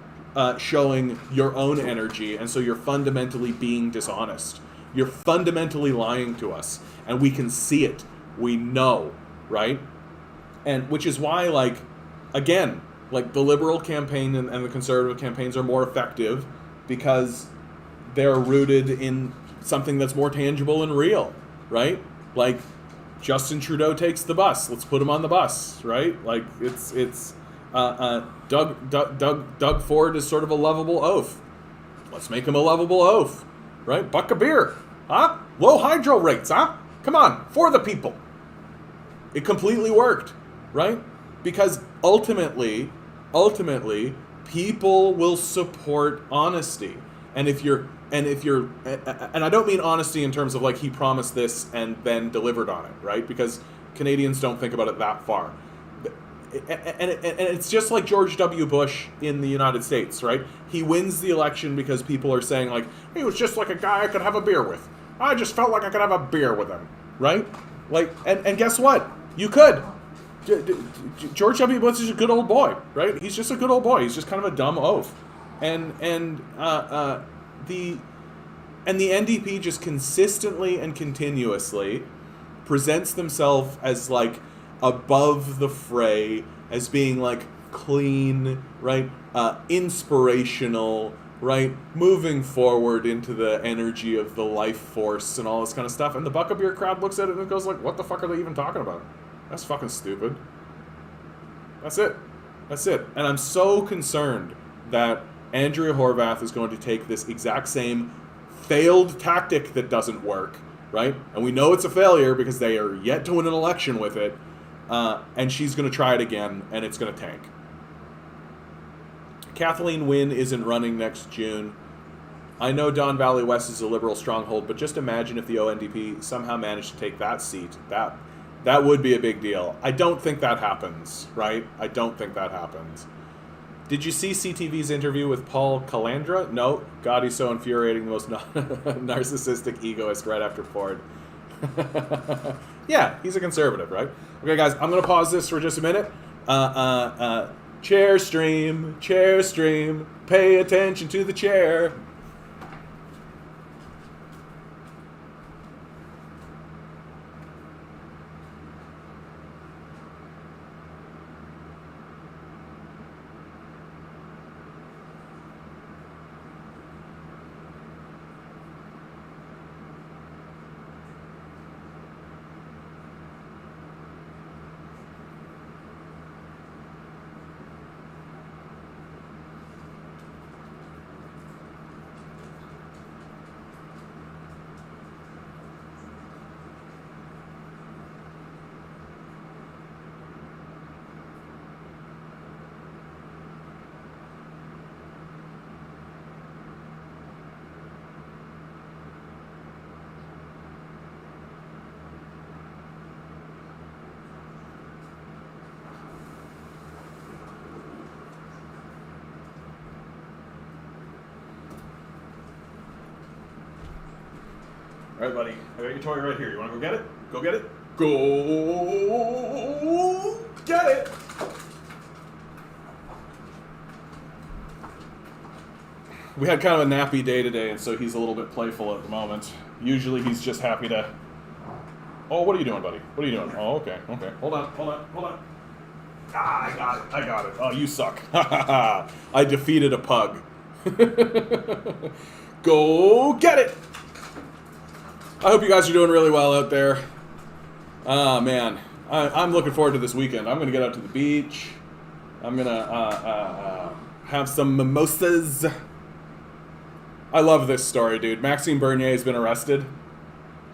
A: showing your own energy, and so you're fundamentally being dishonest. You're fundamentally lying to us, and we can see it. We know, right? And which is why, like, again, like the Liberal campaign and the Conservative campaigns are more effective because they're rooted in something that's more tangible and real, right? Like, Justin Trudeau takes the bus. Let's put him on the bus, right? Like, it's Doug Ford is sort of a lovable oaf. Let's make him a lovable oaf, right? Buck a beer, huh? Low hydro rates, huh? Come on, for the people. It completely worked, right? Because ultimately, people will support honesty. And I don't mean honesty in terms of like he promised this and then delivered on it, right? Because Canadians don't think about it that far. and it's just like George W. Bush in the United States, right? He wins the election because people are saying, like, he was just like a guy I could have a beer with. I just felt like I could have a beer with him, right? Like, and guess what? You could. George W. Bush is a good old boy, right? He's just a good old boy. He's just kind of a dumb oaf. And the NDP just consistently and continuously presents themselves as, like, above the fray, as being, like, clean, right? Inspirational, right? Moving forward into the energy of the life force and all this kind of stuff. And the Buck-A-Beer crowd looks at it and goes, like, what the fuck are they even talking about? That's fucking stupid. That's it. That's it. And I'm so concerned that Andrea Horwath is going to take this exact same failed tactic that doesn't work, right? And we know it's a failure because they are yet to win an election with it. And she's going to try it again, and it's going to tank. Kathleen Wynne isn't running next June. I know Don Valley West is a liberal stronghold, but just imagine if the ONDP somehow managed to take that seat. That would be a big deal. I don't think that happens, right? I don't think that happens. Did you see CTV's interview with Paul Calandra? No. God, he's so infuriating, the most narcissistic egoist right after Ford. Yeah, he's a conservative, right? Okay, guys, I'm going to pause this for just a minute. Chair stream, pay attention to the chair. All right, buddy. I got your toy right here. You want to go get it? Go get it. Go get it. We had kind of a nappy day today, and so he's a little bit playful at the moment. Usually he's just happy to... Oh, what are you doing, buddy? What are you doing? Oh, okay. Okay. Hold on. Ah, I got it. Oh, you suck. I defeated a pug. Go get it. I hope you guys are doing really well out there. Man, I'm looking forward to this weekend. I'm going to get out to the beach. I'm going to have some mimosas. I love this story, dude. Maxime Bernier has been arrested.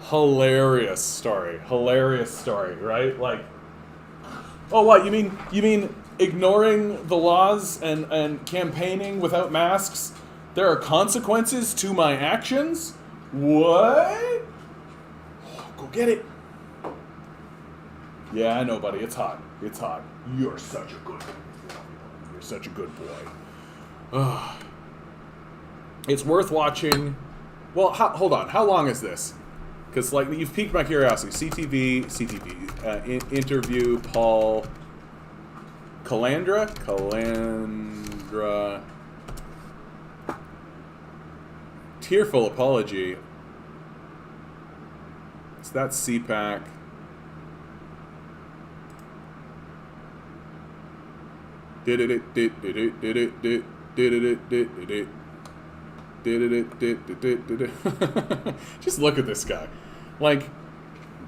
A: Hilarious story, right? Like, oh, what, you mean ignoring the laws and campaigning without masks? There are consequences to my actions? What? Go get it. Yeah, I know, buddy. It's hot. You're such a good boy. It's worth watching. Well, hold on. How long is this? Because, like, you've piqued my curiosity. CTV, interview Paul Calandra. Tearful apology. So that's CPAC. Just look at this guy. Like,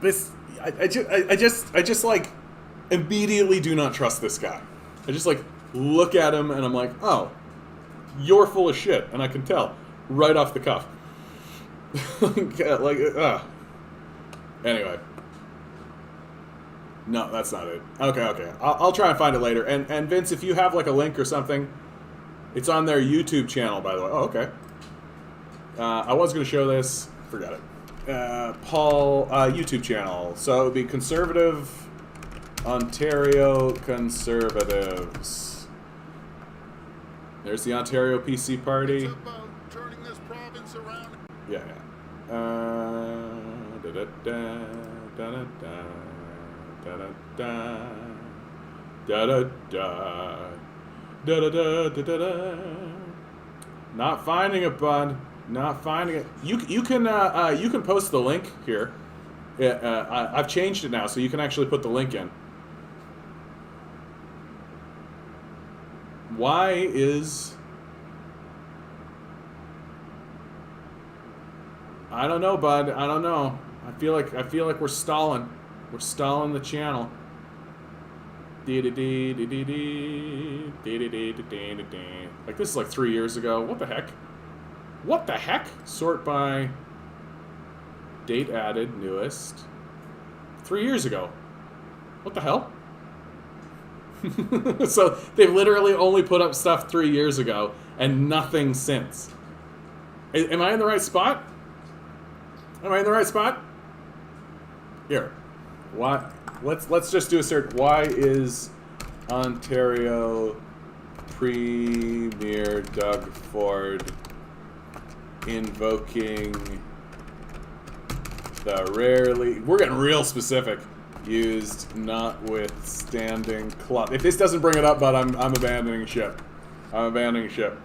A: this, I just like immediately do not trust this guy. I just like look at him and I'm like, oh, you're full of shit, and I can tell right off the cuff. Anyway. No, that's not it. Okay. I'll try and find it later. And Vince, if you have like a link or something, it's on their YouTube channel, by the way. Oh, okay. I was going to show this. Forgot it. Paul, YouTube channel. So it would be Conservative Ontario Conservatives. There's the Ontario PC Party.
B: It's about turning this province around.
A: Yeah. Not finding it, bud. Not finding it. You can post the link here. I've changed it now, so you can actually put the link in. Why is... I don't know, bud. I don't know. I feel like we're stalling. We're stalling the channel. Like this is like 3 years ago. What the heck? What the heck? Sort by date added, newest. 3 years ago. What the hell? So they've literally only put up stuff 3 years ago and nothing since. Am I in the right spot? Am I in the right spot? Here. Why? Let's just do a search. Why is Ontario Premier Doug Ford invoking the rarely... We're getting real specific. Used notwithstanding club. If this doesn't bring it up, bud, I'm abandoning ship. I'm abandoning ship.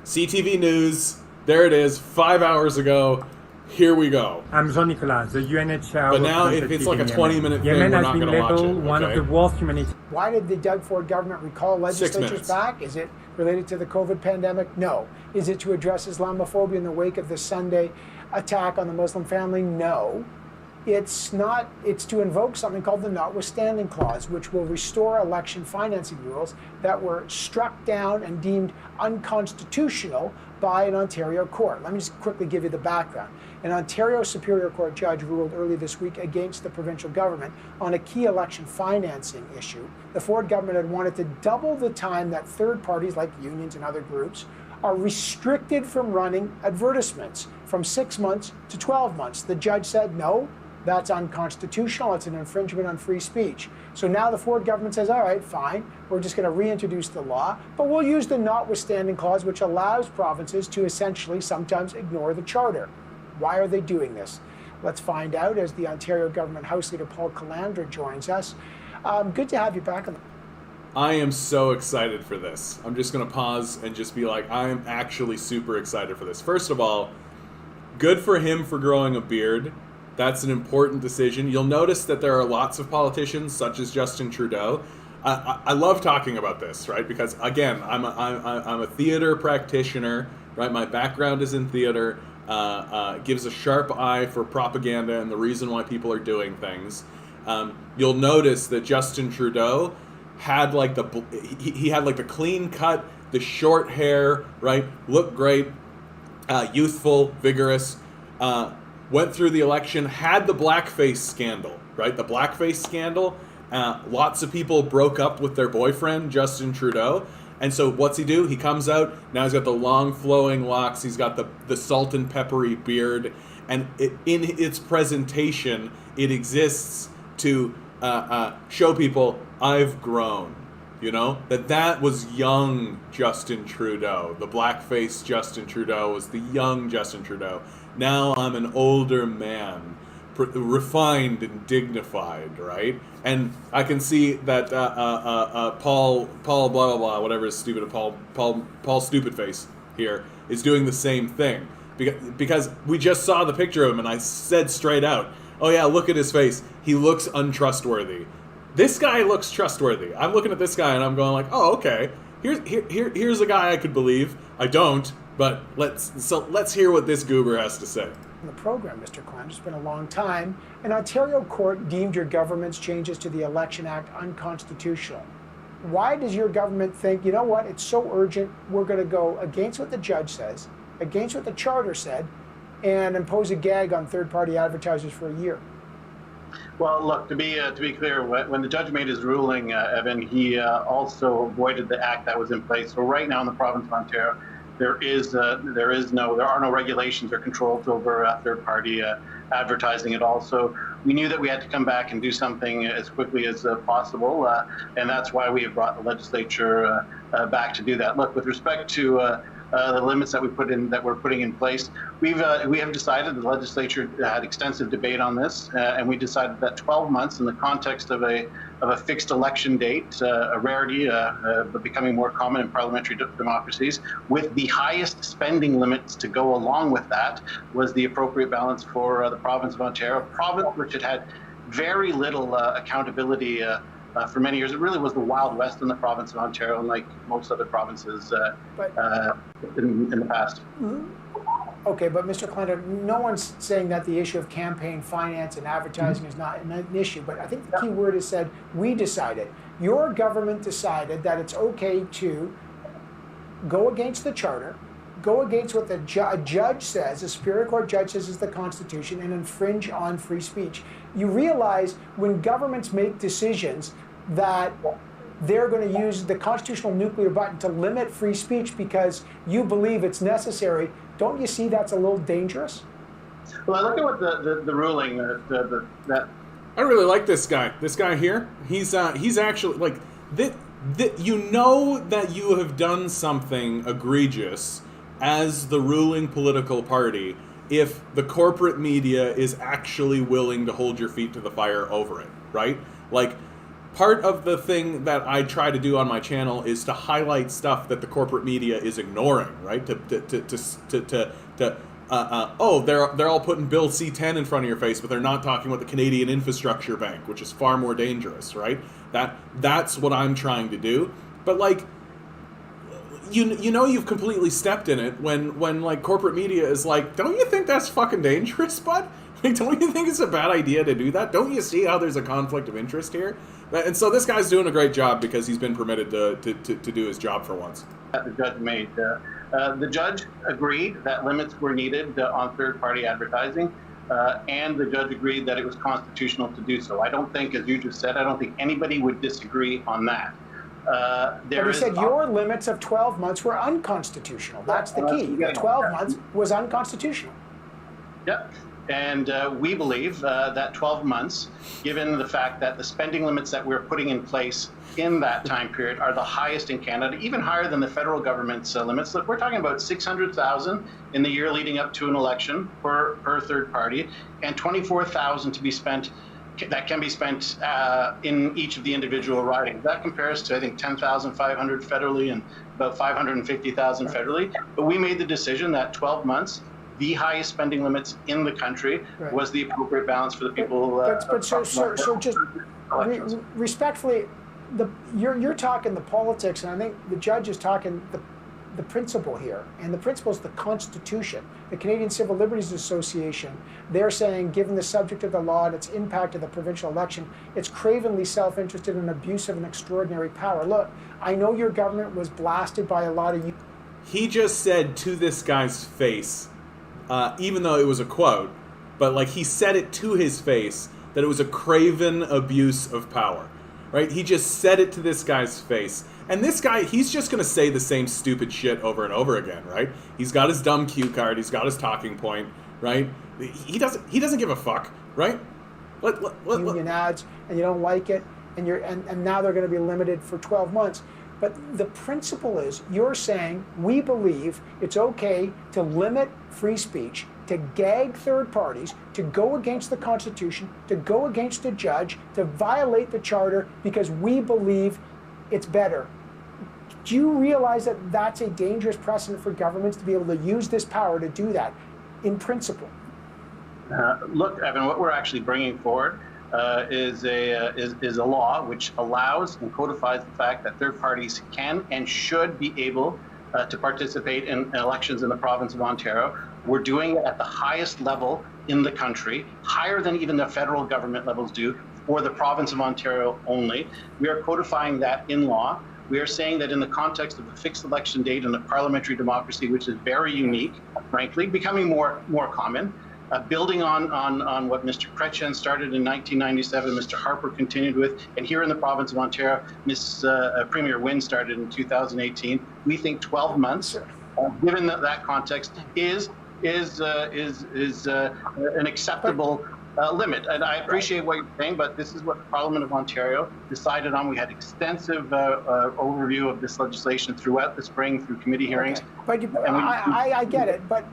A: CTV News. There it is. 5 hours ago. Here we go.
C: I'm Jean-Nicolas, the UNHCR.
A: But now if it's like a 20-minute thing, we're not going to watch it. Okay?
C: One of the worst humanitarian.
D: Why did the Doug Ford government recall legislatures back? Is it related to the COVID pandemic? No. Is it to address Islamophobia in the wake of the Sunday attack on the Muslim family? No. It's not. It's to invoke something called the Notwithstanding Clause, which will restore election financing rules that were struck down and deemed unconstitutional by an Ontario court. Let me just quickly give you the background. An Ontario Superior Court judge ruled early this week against the provincial government on a key election financing issue. The Ford government had wanted to double the time that third parties like unions and other groups are restricted from running advertisements from 6 months to 12 months. The judge said, no, that's unconstitutional. It's an infringement on free speech. So now the Ford government says, all right, fine, we're just going to reintroduce the law, but we'll use the Notwithstanding Clause, which allows provinces to essentially sometimes ignore the charter. Why are they doing this? Let's find out as the Ontario Government House Leader Paul Calandra joins us. Good to have you back on the...
A: I am so excited for this. I'm just going to pause and just be like, I am actually super excited for this. First of all, good for him for growing a beard. That's an important decision. You'll notice that there are lots of politicians, such as Justin Trudeau. I love talking about this, right? Because again, I'm a theater practitioner, right? My background is in theater. Gives a sharp eye for propaganda and the reason why people are doing things. You'll notice that Justin Trudeau had like he had like the clean cut, the short hair, right? Looked great, youthful, vigorous. Went through the election, had the blackface scandal, right? The blackface scandal. Lots of people broke up with their boyfriend, Justin Trudeau. And so what's he do? He comes out, now he's got the long flowing locks, he's got the salt and peppery beard, and in its presentation, it exists to show people, I've grown. You know? That was young Justin Trudeau. The blackface Justin Trudeau was the young Justin Trudeau. Now I'm an older man, refined and dignified, right? And I can see that Paul blah blah blah, whatever is stupid, Paul stupid face here is doing the same thing because we just saw the picture of him and I said straight out, oh yeah, look at his face, he looks untrustworthy. This guy looks trustworthy. I'm looking at this guy and I'm going like, oh okay, here's a guy I could believe. I don't, but let's hear what this goober has to say.
D: The program, Mr. Calandra, it's been a long time. An Ontario court deemed your government's changes to the Election Act unconstitutional. Why does your government think, you know what, it's so urgent, we're going to go against what the judge says, against what the charter said, and impose a gag on third-party advertisers for a year?
E: Well, look, to be clear, when the judge made his ruling, Evan, he also avoided the act that was in place. So right now in the province of Ontario, there are no regulations or controls over third-party advertising at all. So we knew that we had to come back and do something as quickly as possible, and that's why we have brought the legislature back to do that. Look, with respect to the limits that we're putting in place, we have decided, the legislature had extensive debate on this, and we decided that 12 months in the context of a fixed election date, a rarity, but becoming more common in parliamentary democracies, with the highest spending limits to go along with that, was the appropriate balance for the province of Ontario, a province which had very little accountability for many years. It really was the Wild West in the province of Ontario, unlike most other provinces in the past.
D: Okay, but Mr. Clender, no one's saying that the issue of campaign finance and advertising is not an issue, but I think the key word is said, we decided. Your government decided that it's okay to go against the charter, go against what a judge says, a Superior Court judge says is the Constitution, and infringe on free speech. You realize when governments make decisions that they're going to use the constitutional nuclear button to limit free speech because you believe it's necessary, don't you see that's a little dangerous?
E: Well, I look at what the ruling that
A: I really like this guy. This guy here, he's actually like you know that you have done something egregious as the ruling political party if the corporate media is actually willing to hold your feet to the fire over it, right? Like, part of the thing that I try to do on my channel is to highlight stuff that the corporate media is ignoring, right? They're all putting Bill C-10 in front of your face, but they're not talking about the Canadian Infrastructure Bank, which is far more dangerous, right? That's what I'm trying to do. But like, you know you've completely stepped in it when like corporate media is like, don't you think that's fucking dangerous, bud? Like, don't you think it's a bad idea to do that? Don't you see how there's a conflict of interest here? And so this guy's doing a great job because he's been permitted to do his job for once.
E: That the judge made. The judge agreed that limits were needed on third-party advertising, and the judge agreed that it was constitutional to do so. I don't think, as you just said, I don't think anybody would disagree on that.
D: But he said your limits of 12 months were unconstitutional. That's the key. 12 months was unconstitutional.
E: Yep. And we believe that 12 months, given the fact that the spending limits that we're putting in place in that time period are the highest in Canada, even higher than the federal government's limits. Look, we're talking about $600,000 in the year leading up to an election per third party, and $24,000 to be spent. That can be spent in each of the individual ridings. That compares to, I think, $10,500 federally and about $550,000 federally. But we made the decision that 12 months, the highest spending limits in the country, was the appropriate balance for the people.
D: So just respectfully, you're talking the politics, and I think the judge is talking the principle here, and the principle is the Constitution. The Canadian Civil Liberties Association, they're saying, given the subject of the law and its impact of the provincial election, it's cravenly self-interested and abuse of an extraordinary power. Look, I know your government was blasted by a lot of you.
A: He just said to this guy's face, even though it was a quote, but like he said it to his face, that it was a craven abuse of power, right? He just said it to this guy's face. And this guy, he's just going to say the same stupid shit over and over again, right? He's got his dumb cue card, he's got his talking point, right? He doesn't give a fuck, right?
D: Union ads, and you don't like it, and now they're going to be limited for 12 months. But the principle is, you're saying we believe it's okay to limit free speech, to gag third parties, to go against the Constitution, to go against a judge, to violate the Charter because we believe it's better. Do you realize that that's a dangerous precedent for governments to be able to use this power to do that in principle?
E: Look, Evan, what we're actually bringing forward is a law which allows and codifies the fact that third parties can and should be able to participate in elections in the province of Ontario. We're doing it at the highest level in the country, higher than even the federal government levels do, for the province of Ontario only. We are codifying that in law. We are saying that in the context of a fixed election date in a parliamentary democracy, which is very unique, frankly, becoming more common, building on what Mr. Chrétien started in 1997, Mr. Harper continued with, and here in the province of Ontario, Premier Wynne started in 2018. We think 12 months, given that context, is an acceptable limit. And I appreciate what you're saying, but this is what the Parliament of Ontario decided on. We had extensive overview of this legislation throughout the spring through committee hearings.
D: Okay. But I get it. But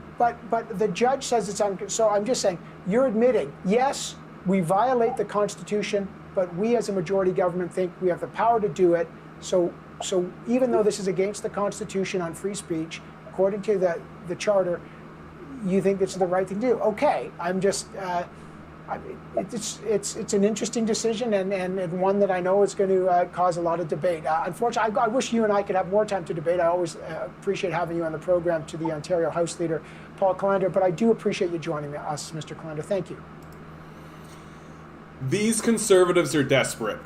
D: the judge says it's so I'm just saying, you're admitting, yes, we violate the Constitution, but we as a majority government think we have the power to do it. So even though this is against the Constitution on free speech, according to the Charter, you think this is the right thing to do. Okay, I'm just, it's an interesting decision and one that I know is going to cause a lot of debate. Unfortunately, I wish you and I could have more time to debate. I always appreciate having you on the program, to the Ontario House Leader, Paul Callander, but I do appreciate you joining us, Mr. Callander. Thank you.
A: These Conservatives are desperate.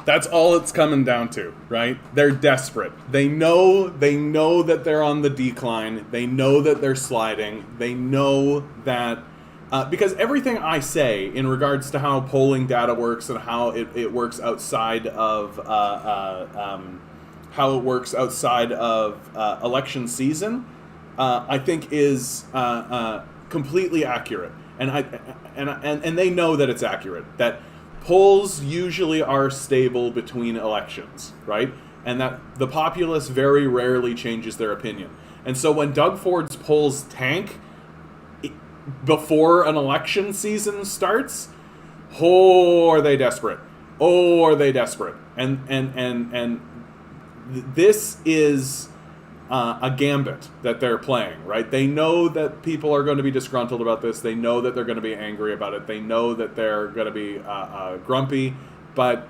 A: That's all it's coming down to, right? They're desperate. They know that they're on the decline. They know that they're sliding. They know that because everything I say in regards to how polling data works and how it works outside of election season, I think is completely accurate, and they know that it's accurate. That polls usually are stable between elections, right? And that the populace very rarely changes their opinion. And so when Doug Ford's polls tank before an election season starts, are they desperate? Are they desperate? And this is a gambit that they're playing, right? They know that people are going to be disgruntled about this. They know that they're going to be angry about it. They know that they're going to be grumpy, but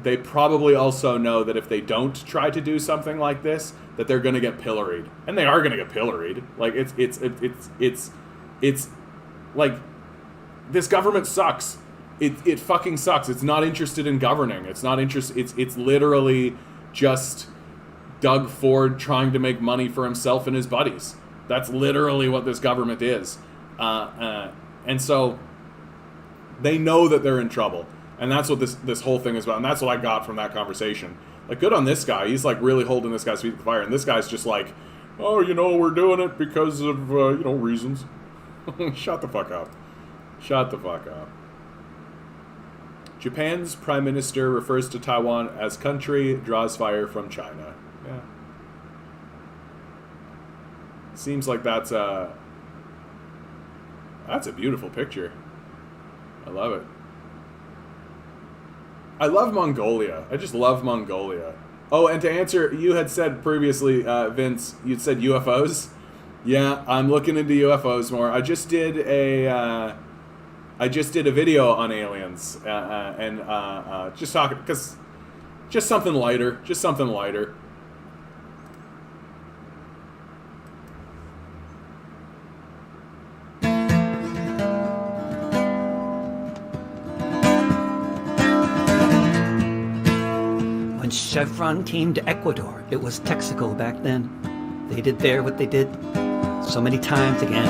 A: they probably also know that if they don't try to do something like this, that they're going to get pilloried, and they are going to get pilloried. Like it's like this government sucks. It fucking sucks. It's not interested in governing. It's not It's literally just Doug Ford trying to make money for himself and his buddies. That's literally what this government is. And so they know that they're in trouble. And that's what this whole thing is about. And that's what I got from that conversation. Like, good on this guy. He's like really holding this guy's feet to the fire. And this guy's just like, oh, we're doing it because of, reasons. Shut the fuck up. Shut the fuck up. Japan's prime minister refers to Taiwan as country, draws fire from China. Yeah. Seems like that's a beautiful picture. I love it. I love Mongolia. I just love Mongolia. Oh, and to answer, you had said previously, Vince, you'd said UFOs. Yeah, I'm looking into UFOs more. I just did a video on aliens and just talking because just something lighter.
F: When Chevron came to Ecuador, it was Texaco back then. They did there what they did so many times again.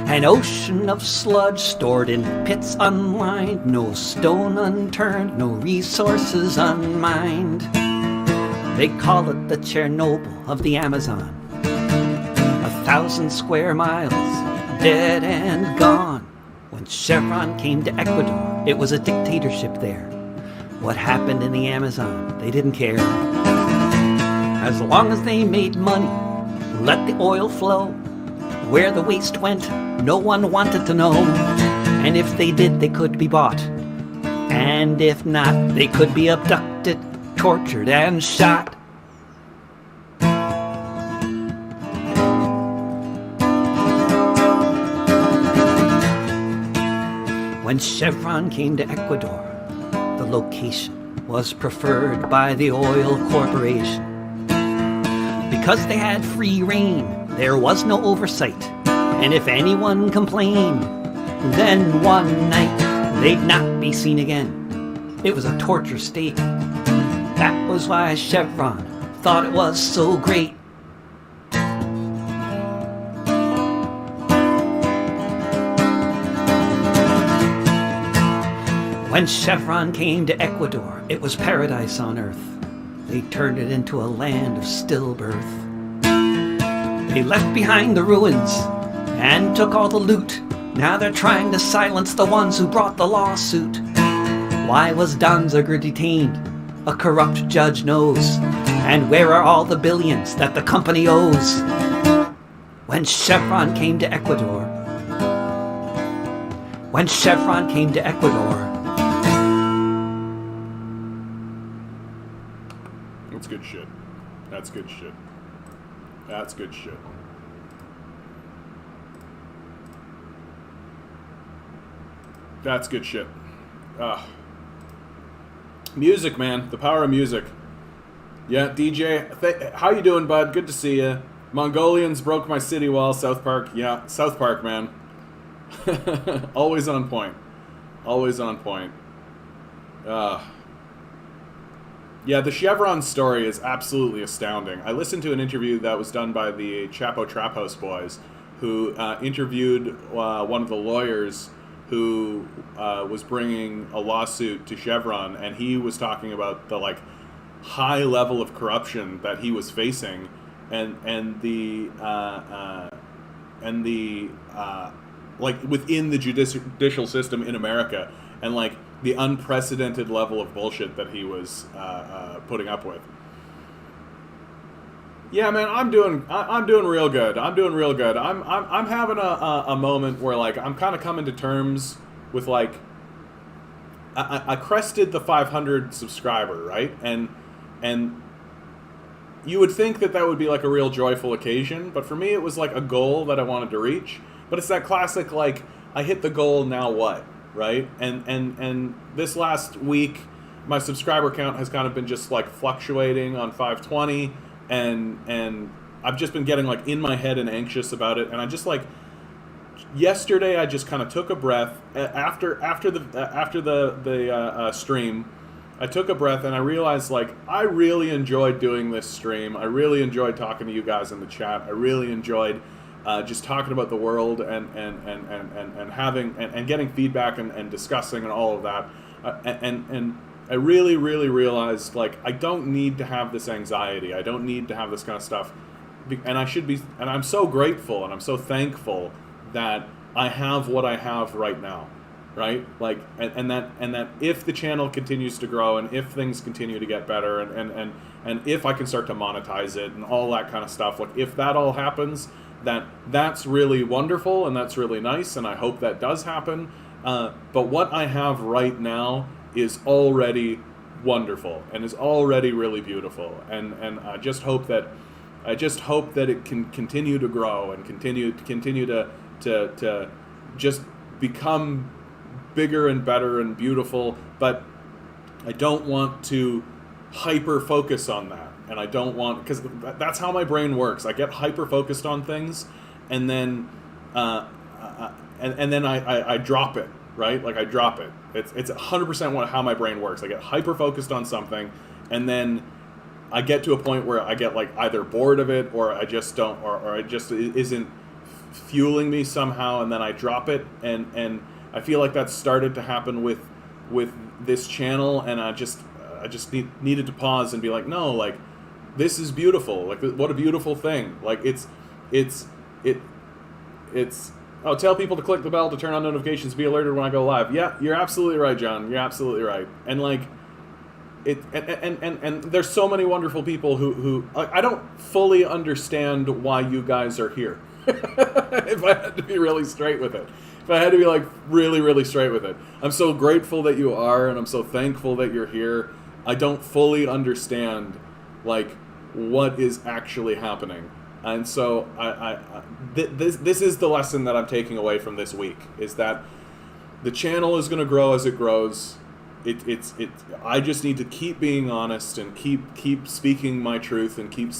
F: An ocean of sludge stored in pits unlined, no stone unturned, no resources unmined. They call it the Chernobyl of the Amazon. 1,000 square miles, dead and gone. When Chevron came to Ecuador, it was a dictatorship there. What happened in the Amazon, they didn't care. As long as they made money, let the oil flow. Where the waste went, no one wanted to know. And if they did, they could be bought. And if not, they could be abducted, tortured, and shot. When Chevron came to Ecuador, the location was preferred by the oil corporation. Because they had free reign, there was no oversight. And if anyone complained, then one night they'd not be seen again. It was a torture state. That was why Chevron thought it was so great. When Chevron came to Ecuador, it was paradise on earth. They turned it into a land of stillbirth. They left behind the ruins and took all the loot, Now they're trying to silence the ones who brought the lawsuit. Why was Danziger detained? A corrupt judge knows. And where are all the billions that the company owes? When Chevron came to Ecuador. When Chevron came to Ecuador.
A: That's good shit. That's good shit. That's good shit. That's good shit. Music, man. The power of music. Yeah, DJ. How you doing, bud? Good to see you. Mongolians broke my city wall. South Park. Yeah, South Park, man. Always on point. Always on point. Yeah, the Chevron story is absolutely astounding. I listened to an interview that was done by the Chapo Trap House boys, who interviewed one of the lawyers who was bringing a lawsuit to Chevron, and he was talking about the like high level of corruption that he was facing, and the like within the judicial system in America, and like the unprecedented level of bullshit that he was putting up with. Yeah, man, I'm doing real good. I'm doing real good. I'm having a moment where like I'm kind of coming to terms with like I crested the 500 subscriber, right? And you would think that would be like a real joyful occasion, but for me it was like a goal that I wanted to reach. But it's that classic like I hit the goal, now what, right? And this last week my subscriber count has kind of been just like fluctuating on 520. And I've just been getting like in my head and anxious about it, and I just like yesterday I just kind of took a breath after the stream. I took a breath and I realized like I really enjoyed doing this stream. I really enjoyed talking to you guys in the chat. I really enjoyed just talking about the world and having and getting feedback and discussing and all of that. And I really, really realized, like, I don't need to have this anxiety. I don't need to have this kind of stuff. And I should be, and I'm so grateful and I'm so thankful that I have what I have right now, right? Like, and that if the channel continues to grow and if things continue to get better and if I can start to monetize it and all that kind of stuff, like, if that all happens, that's really wonderful and that's really nice, and I hope that does happen. But what I have right now is already wonderful and is already really beautiful, and I just hope that it can continue to grow and continue to just become bigger and better and beautiful. But I don't want to hyper focus on that, and I don't want, because that's how my brain works. I get hyper focused on things, and then and then I drop it. Right? Like I drop it. It's 100% how my brain works. I get hyper focused on something, and then I get to a point where I get like either bored of it, or I just don't, or it just isn't fueling me somehow, and then I drop it. And I feel like that started to happen with this channel, and I just needed to pause and be like, no, like this is beautiful. Like what a beautiful thing. Like it's. Oh, tell people to click the bell to turn on notifications, be alerted when I go live. Yeah, you're absolutely right, John. You're absolutely right. And like, and there's so many wonderful people who I don't fully understand why you guys are here. If I had to be really straight with it. If I had to be like really, really straight with it. I'm so grateful that you are, and I'm so thankful that you're here. I don't fully understand like what is actually happening. And so this is the lesson that I'm taking away from this week, is that the channel is going to grow as it grows. I just need to keep being honest and keep speaking my truth and keep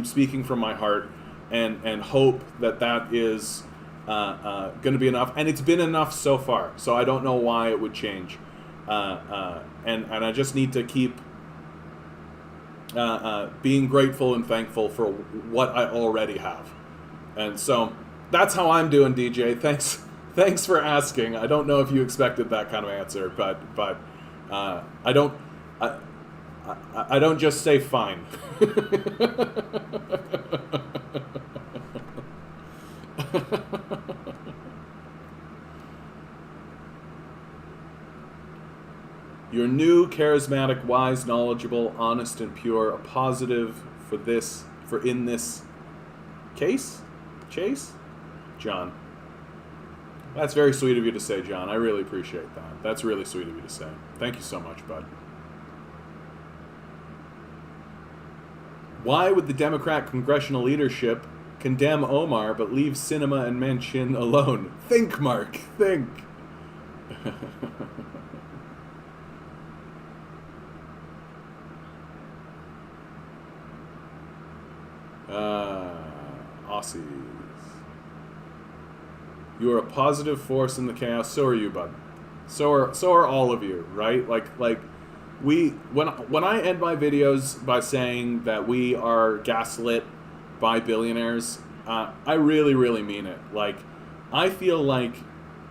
A: speaking from my heart, and hope that is going to be enough. And it's been enough so far, so I don't know why it would change. And I just need to keep being grateful and thankful for what I already have. And so that's how I'm doing, DJ. Thanks for asking. I don't know if you expected that kind of answer, but I don't just say fine. new, charismatic, wise, knowledgeable, honest, and pure. A positive in this case? Chase? John. That's very sweet of you to say, John. I really appreciate that. That's really sweet of you to say. Thank you so much, bud. Why would the Democrat congressional leadership condemn Omar but leave Sinema and Manchin alone? Think, Mark. Think. Aussies. You are a positive force in the chaos. So are you, bud. So are all of you, right? Like when I end my videos by saying that we are gaslit by billionaires, I really, really mean it. Like, I feel like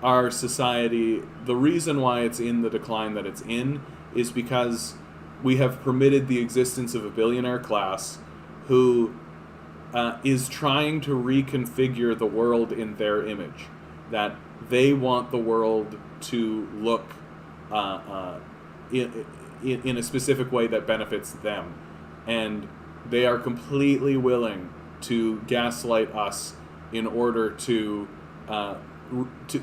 A: our society, the reason why it's in the decline that it's in is because we have permitted the existence of a billionaire class who is trying to reconfigure the world in their image. That they want the world to look in a specific way that benefits them. And they are completely willing to gaslight us in order to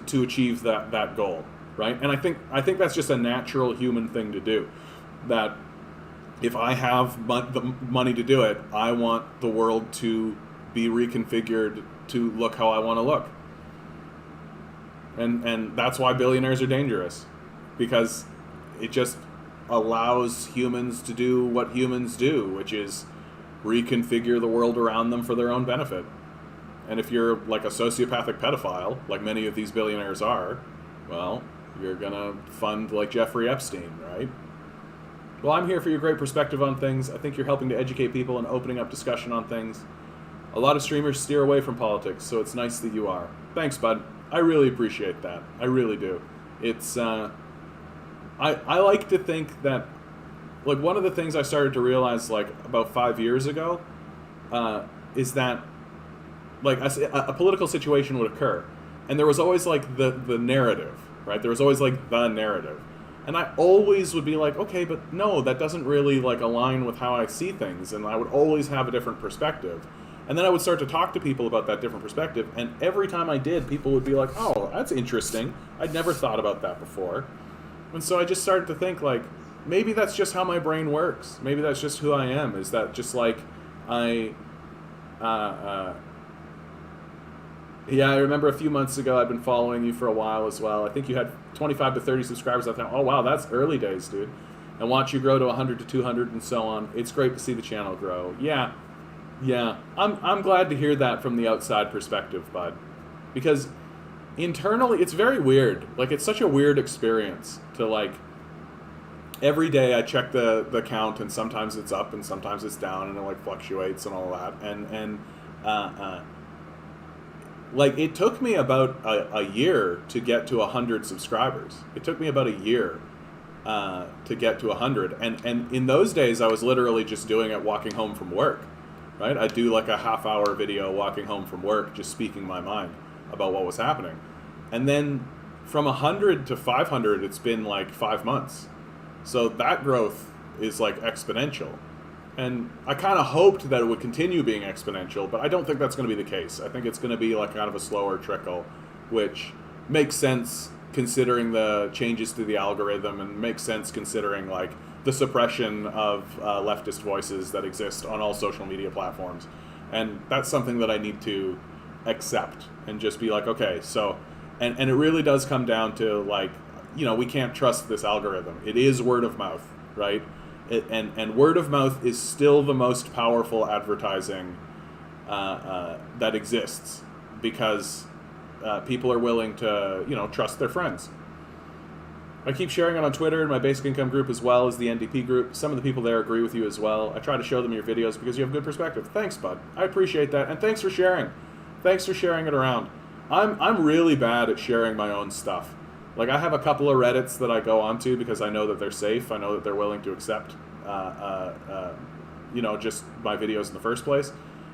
A: achieve that goal, right? And I think that's just a natural human thing to do. That if I have the money to do it, I want the world to be reconfigured to look how I want to look. And that's why billionaires are dangerous, because it just allows humans to do what humans do, which is reconfigure the world around them for their own benefit. And if you're like a sociopathic pedophile, like many of these billionaires are, well, you're gonna fund like Jeffrey Epstein, right? Well, I'm here for your great perspective on things. I think you're helping to educate people and opening up discussion on things. A lot of streamers steer away from politics, so it's nice that you are. Thanks, bud. I really appreciate that. I really do. It's, I like to think that, like, one of the things I started to realize, like, about 5 years ago, is that, like, a political situation would occur, and there was always, like, the narrative, right? There was always, like, the narrative. And I always would be like, okay, but no, that doesn't really, like, align with how I see things, and I would always have a different perspective. And then I would start to talk to people about that different perspective, and every time I did, people would be like, oh, that's interesting. I'd never thought about that before. And so I just started to think, like, maybe that's just how my brain works. Maybe that's just who I am, is that just, like, I remember a few months ago, I'd been following you for a while as well. I think you had 25 to 30 subscribers. I thought, oh, wow, that's early days, dude. And watch you grow to 100 to 200 and so on. It's great to see the channel grow. Yeah, I'm glad to hear that from the outside perspective, bud. Because internally, it's very weird. Like, it's such a weird experience to, like, every day I check the count, and sometimes it's up and sometimes it's down, and it, like, fluctuates and all that. And like, it took me about a year to get to 100 subscribers. It took me about a year to get to 100. And in those days, I was literally just doing it walking home from work. Right? I'd do like a half-hour video walking home from work, just speaking my mind about what was happening. And then from 100 to 500, it's been like 5 months. So that growth is like exponential. And I kind of hoped that it would continue being exponential, but I don't think that's going to be the case. I think it's going to be like kind of a slower trickle, which makes sense considering the changes to the algorithm, and makes sense considering like the suppression of leftist voices that exist on all social media platforms. And that's something that I need to accept and just be like, okay, so, and it really does come down to, like, you know, we can't trust this algorithm. It is word of mouth, right? And word of mouth is still the most powerful advertising that exists, because people are willing to, you know, trust their friends. I keep sharing it on Twitter and my basic income group, as well as the NDP group. Some of the people there agree with you as well. I try to show them your videos because you have good perspective. Thanks, bud. I appreciate that. And thanks for sharing. Thanks for sharing it around. I'm really bad at sharing my own stuff. Like, I have a couple of Reddits that I go onto because I know that they're safe. I know that they're willing to accept, you know, just my videos in the first place.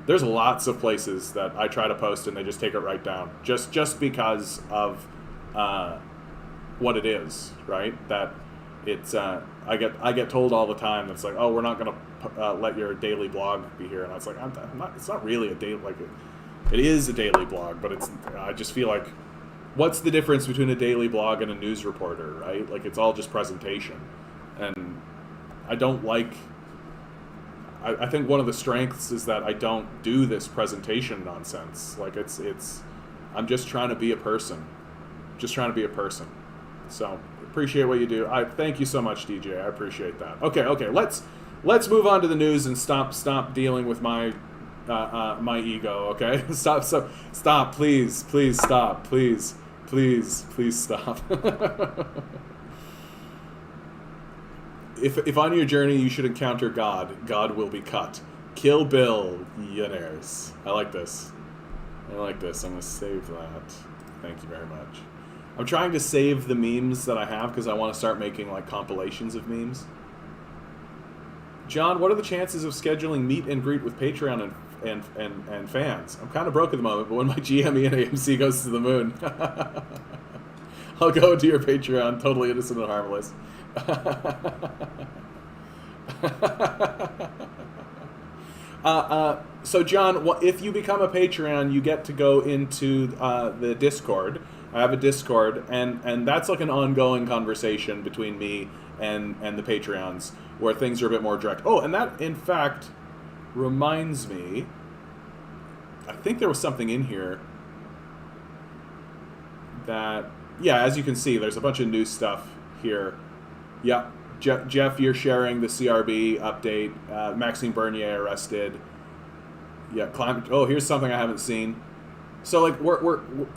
A: There's lots of places that I try to post and they just take it right down. Just because of what it is, right? That it's I get told all the time that's like, oh, we're not gonna let your daily blog be here, and I was like, I'm not. It's not really a daily, like it is a daily blog, but I just feel like, what's the difference between a daily blog and a news reporter, right? Like, it's all just presentation, and I don't like. I think one of the strengths is that I don't do this presentation nonsense. Like, I'm just trying to be a person. Just trying to be a person. So, appreciate what you do. I thank you so much, DJ. I appreciate that. Okay. Let's move on to the news and stop dealing with my my ego. Okay, stop. Please stop. Please stop. If on your journey you should encounter God, God will be cut. Kill Bill, Yenners. I like this. I'm going to save that. Thank you very much. I'm trying to save the memes that I have because I want to start making like compilations of memes. John, what are the chances of scheduling meet and greet with Patreon and fans? I'm kind of broke at the moment, but when my GME and AMC goes to the moon, I'll go to your Patreon, totally innocent and harmless. So John, if you become a Patreon, you get to go into the Discord. I have a Discord, and that's like an ongoing conversation between me and the Patreons, where things are a bit more direct. Oh, and that, in fact, reminds me, I think there was something in here that, yeah, as you can see, there's a bunch of new stuff here. Yeah, Jeff, you're sharing the CRB update. Maxime Bernier arrested. Yeah, climate. Oh, here's something I haven't seen. So like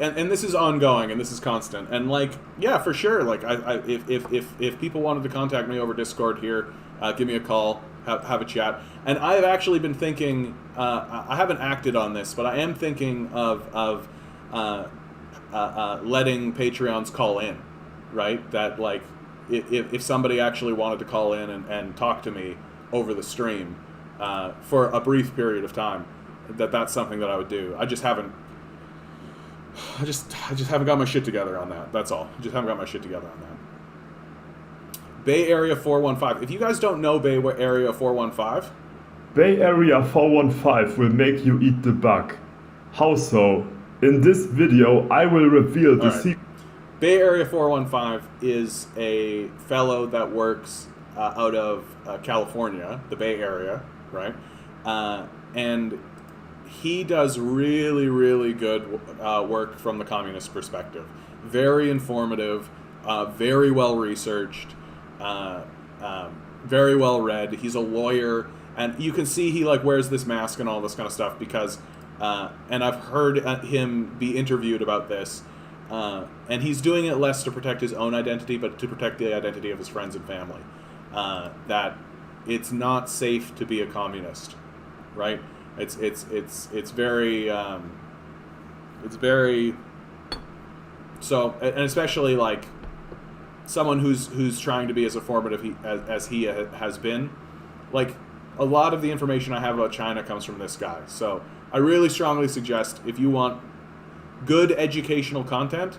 A: and this is ongoing and this is constant. And like, yeah, for sure. Like, if people wanted to contact me over Discord here, give me a call, have a chat. And I've actually been thinking. I haven't acted on this, but I am thinking of letting Patreons call in, right? That like. If somebody actually wanted to call in and talk to me over the stream for a brief period of time, that's something that I would do. I just haven't got my shit together on that. That's all. I just haven't got my shit together on that. Bay Area 415. If you guys don't know Bay Area 415,
G: Bay Area 415 will make you eat the bug. How so? In this video, I will reveal the secret.
A: Bay Area 415 is a fellow that works out of California, the Bay Area, right? And he does really, really good work from the communist perspective. Very informative, very well researched, very well read. He's a lawyer, and you can see he like wears this mask and all this kind of stuff because, and I've heard him be interviewed about this. And he's doing it less to protect his own identity, but to protect the identity of his friends and family. That it's not safe to be a communist, right? It's very so, and especially like someone who's trying to be as informative as he has been. Like, a lot of the information I have about China comes from this guy. So I really strongly suggest, if you want good educational content,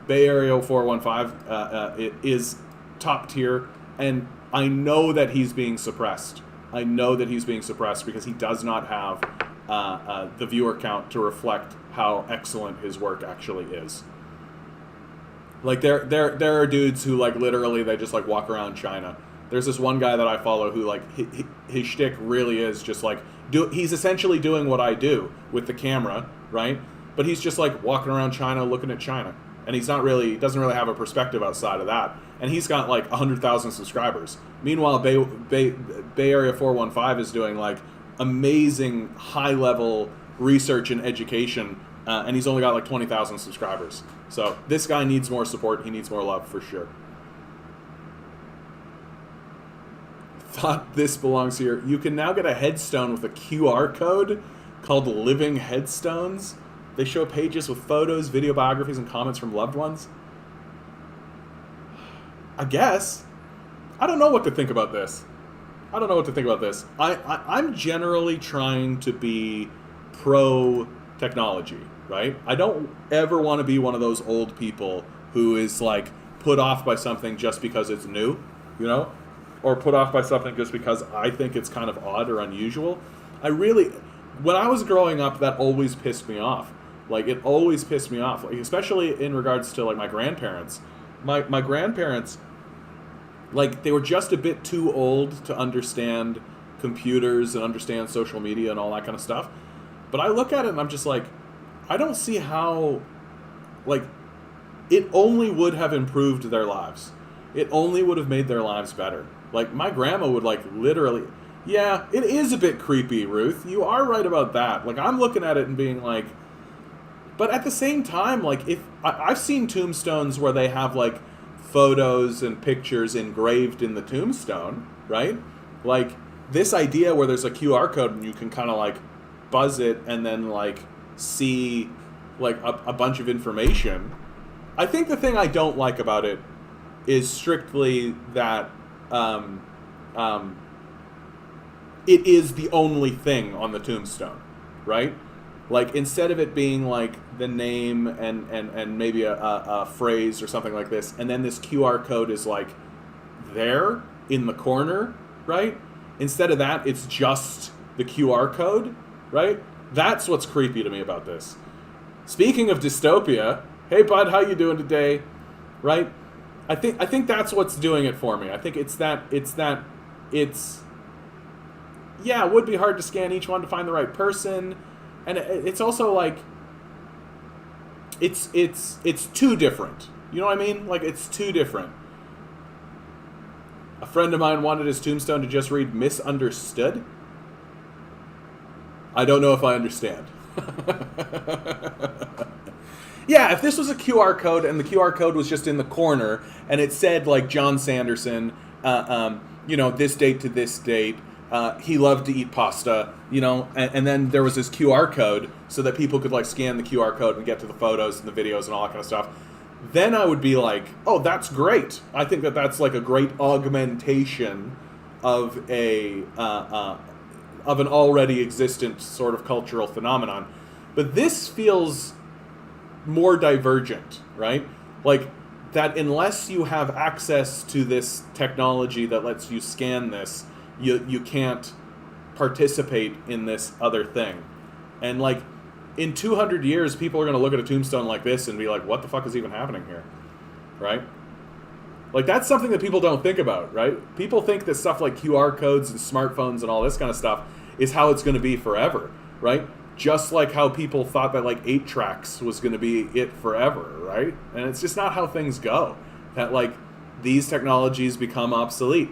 A: Bay Area 415 it is top tier, and I know that he's being suppressed. I know that he's being suppressed because he does not have the viewer count to reflect how excellent his work actually is. Like, there are dudes who like literally they just like walk around China. There's this one guy that I follow who like his shtick really is just like he's essentially doing what I do with the camera, right? But he's just like walking around China, looking at China, and doesn't really have a perspective outside of that. And he's got like 100,000 subscribers. Meanwhile, Bay Area 415 is doing like amazing high level research and education, and he's only got like 20,000 subscribers. So this guy needs more support. He needs more love for sure. Thought this belongs here. You can now get a headstone with a QR code called Living Headstones. They show pages with photos, video biographies, and comments from loved ones. I guess. I don't know what to think about this. I'm generally trying to be pro-technology, right? I don't ever want to be one of those old people who is like put off by something just because it's new. you know, or put off by something just because I think it's kind of odd or unusual. When I was growing up, that always pissed me off. Like, it always pissed me off, like, especially in regards to, like, my grandparents. My grandparents, like, they were just a bit too old to understand computers and understand social media and all that kind of stuff. But I look at it and I'm just like, I don't see how, like, it only would have improved their lives. It only would have made their lives better. Like, my grandma would, like, literally... Yeah, it is a bit creepy, Ruth. You are right about that. Like, I'm looking at it and being like... But at the same time, like, if... I've seen tombstones where they have, like, photos and pictures engraved in the tombstone, right? Like, this idea where there's a QR code and you can kind of, like, buzz it and then, like, see, like, a bunch of information. I think the thing I don't like about it is strictly that it is the only thing on the tombstone, right? Like, instead of it being like the name and maybe a phrase or something like this, and then this QR code is like there in the corner, right? Instead of that, it's just the QR code, right? That's what's creepy to me about this. Speaking of dystopia, hey bud, how you doing today? Right? I think that's what's doing it for me. I think it's yeah, it would be hard to scan each one to find the right person, and it's also like it's too different. You know what I mean? Like, it's too different. A friend of mine wanted his tombstone to just read "misunderstood." I don't know if I understand. Yeah, if this was a QR code and the QR code was just in the corner and it said, like, John Sanderson, you know, this date to this date, he loved to eat pasta, you know, and then there was this QR code so that people could, like, scan the QR code and get to the photos and the videos and all that kind of stuff, then I would be like, oh, that's great. I think that that's, like, a great augmentation of an already existent sort of cultural phenomenon. But this feels more divergent, right? Like, that unless you have access to this technology that lets you scan this, you can't participate in this other thing. And, like, in 200 years, people are going to look at a tombstone like this and be like, what the fuck is even happening here? Right? Like, that's something that people don't think about, right? People think that stuff like QR codes and smartphones and all this kind of stuff is how it's going to be forever, right? Just like how people thought that, like, 8 tracks was going to be it forever, right? And it's just not how things go. That, like, these technologies become obsolete.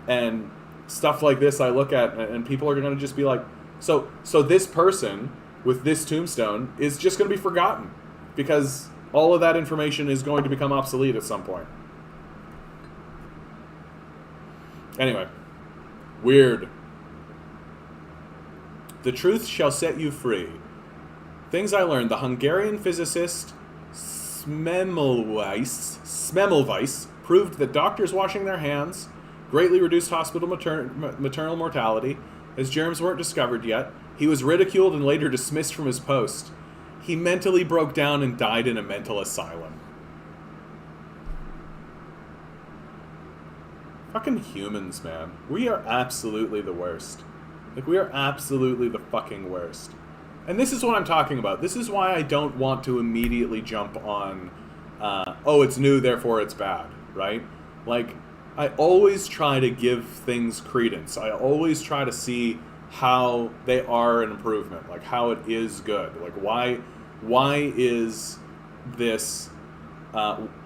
A: And stuff like this I look at, and people are going to just be like, so this person with this tombstone is just going to be forgotten because all of that information is going to become obsolete at some point. Anyway, weird. The truth shall set you free. Things I learned. The Hungarian physicist Semmelweis proved that doctors washing their hands greatly reduced hospital maternal mortality, as germs weren't discovered yet. He was ridiculed and later dismissed from his post. He mentally broke down and died in a mental asylum. Fucking humans, man. We are absolutely the worst. Like, we are absolutely the fucking worst. And this is what I'm talking about. This is why I don't want to immediately jump on, oh, it's new, therefore it's bad, right? Like, I always try to give things credence. I always try to see how they are an improvement, like how it is good. Like, why is this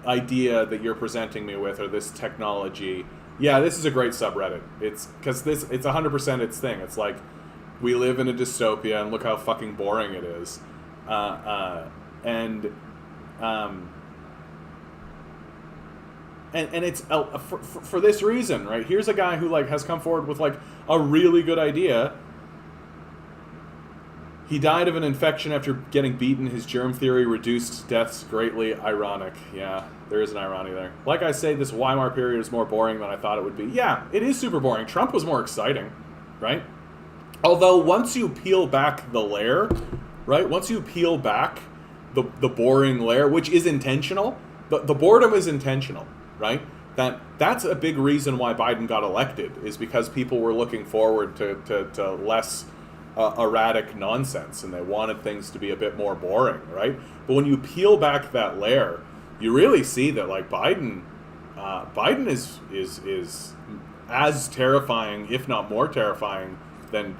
A: idea that you're presenting me with, or this technology... Yeah, this is a great subreddit. It's because it's 100% its thing. It's like, we live in a dystopia, and look how fucking boring it is. And it's for this reason, right? Here's a guy who, like, has come forward with, like, a really good idea. He died of an infection after getting beaten. His germ theory reduced deaths greatly. Ironic. Yeah, there is an irony there. Like I say, this Weimar period is more boring than I thought it would be. Yeah, it is super boring. Trump was more exciting, right? Although once you peel back the layer, right? Once you peel back the boring layer, which is intentional, the boredom is intentional, right? that's a big reason why Biden got elected, is because people were looking forward to less erratic nonsense, and they wanted things to be a bit more boring, right? But when you peel back that layer, you really see that like Biden is as terrifying, if not more terrifying, than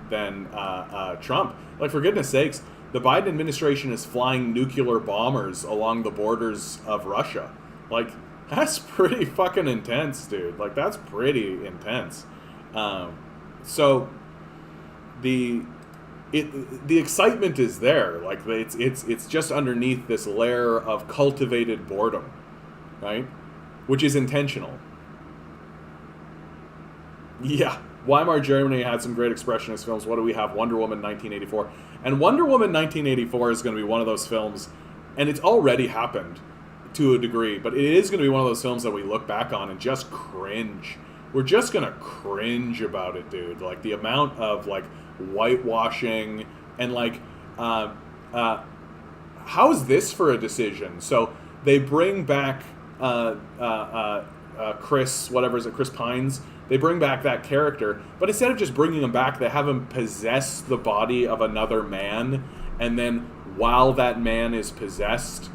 A: Trump. Like, for goodness sakes, the Biden administration is flying nuclear bombers along the borders of Russia. Like, that's pretty fucking intense, dude. Like, that's pretty intense. So the excitement is there. Like, it's just underneath this layer of cultivated boredom, right? Which is intentional. Yeah. Weimar Germany had some great expressionist films. What do we have? Wonder Woman 1984. And Wonder Woman 1984 is going to be one of those films, and it's already happened to a degree, but it is going to be one of those films that we look back on and just cringe. We're just going to cringe about it, dude. Like, the amount of, like, whitewashing and, like, how is this for a decision? So they bring back Chris Pines. They bring back that character, but instead of just bringing him back, they have him possess the body of another man, and then while that man is possessed,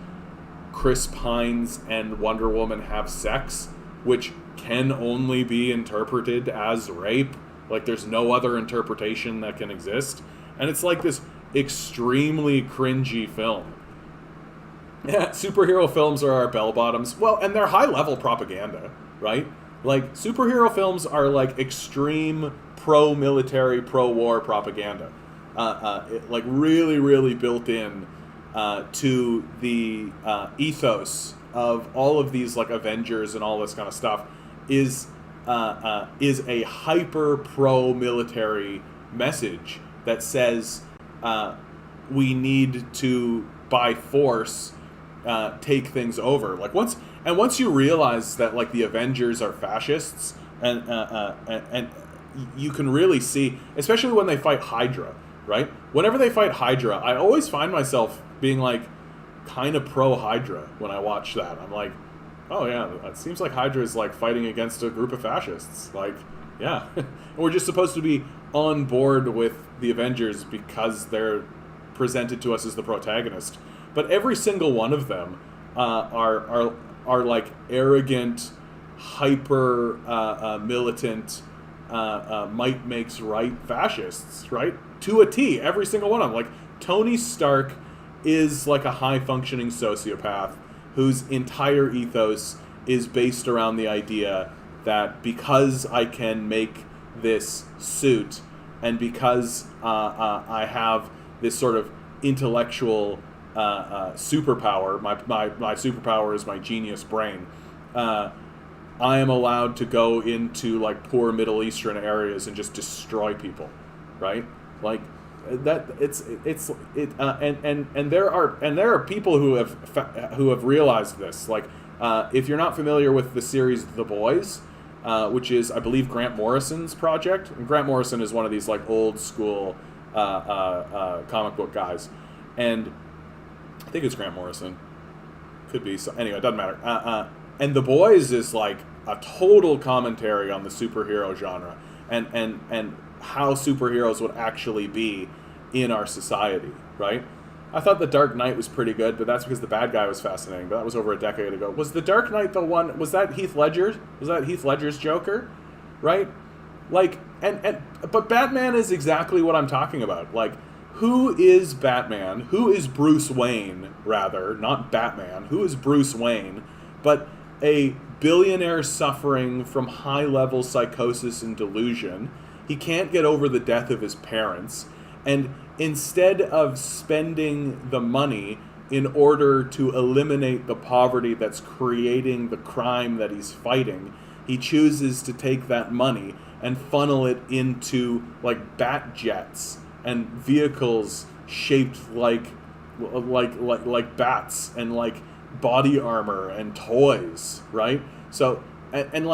A: Chris Pines and Wonder Woman have sex, which can only be interpreted as rape. Like, there's no other interpretation that can exist. And it's like this extremely cringy film. Yeah, superhero films are our bell-bottoms. Well, and they're high-level propaganda, right? Like, superhero films are like extreme pro-military, pro-war propaganda. Like, really, really built in to the ethos of all of these, like, Avengers and all this kind of stuff is a hyper pro-military message that says we need to, by force, take things over. Like, once you realize that, like, the Avengers are fascists, and you can really see, especially when they fight Hydra, right? Whenever they fight Hydra, I always find myself being, like, kind of pro-Hydra when I watch that. I'm like, oh yeah, it seems like Hydra is, like, fighting against a group of fascists. Like, yeah. And we're just supposed to be on board with the Avengers because they're presented to us as the protagonist. But every single one of them are like arrogant, hyper militant, might makes right fascists, right? To a T, every single one of them. Like, Tony Stark is like a high-functioning sociopath whose entire ethos is based around the idea that because I can make this suit and because I have this sort of intellectual superpower, my superpower is my genius brain, I am allowed to go into, like, poor Middle Eastern areas and just destroy people, right? Like, that and there are people who have realized this. Like, if you're not familiar with the series The Boys, which is, I believe, Grant Morrison's project, and Grant Morrison is one of these, like, old school comic book guys, and I think it's Grant Morrison, could be. So anyway, it doesn't matter. And The Boys is like a total commentary on the superhero genre and how superheroes would actually be in our society, right? I thought The Dark Knight was pretty good, but that's because the bad guy was fascinating. But that was over a decade ago. Was The Dark Knight the one? Was that Heath Ledger? Was that Heath Ledger's Joker? Right? Like, but Batman is exactly what I'm talking about. Like, who is Batman? Who is Bruce Wayne, rather? Not Batman. Who is Bruce Wayne? But a billionaire suffering from high-level psychosis and delusion. He can't get over the death of his parents. And instead of spending the money in order to eliminate the poverty that's creating the crime that he's fighting, he chooses to take that money and funnel it into, like, bat jets and vehicles shaped like bats, and, like, body armor and toys, right? So and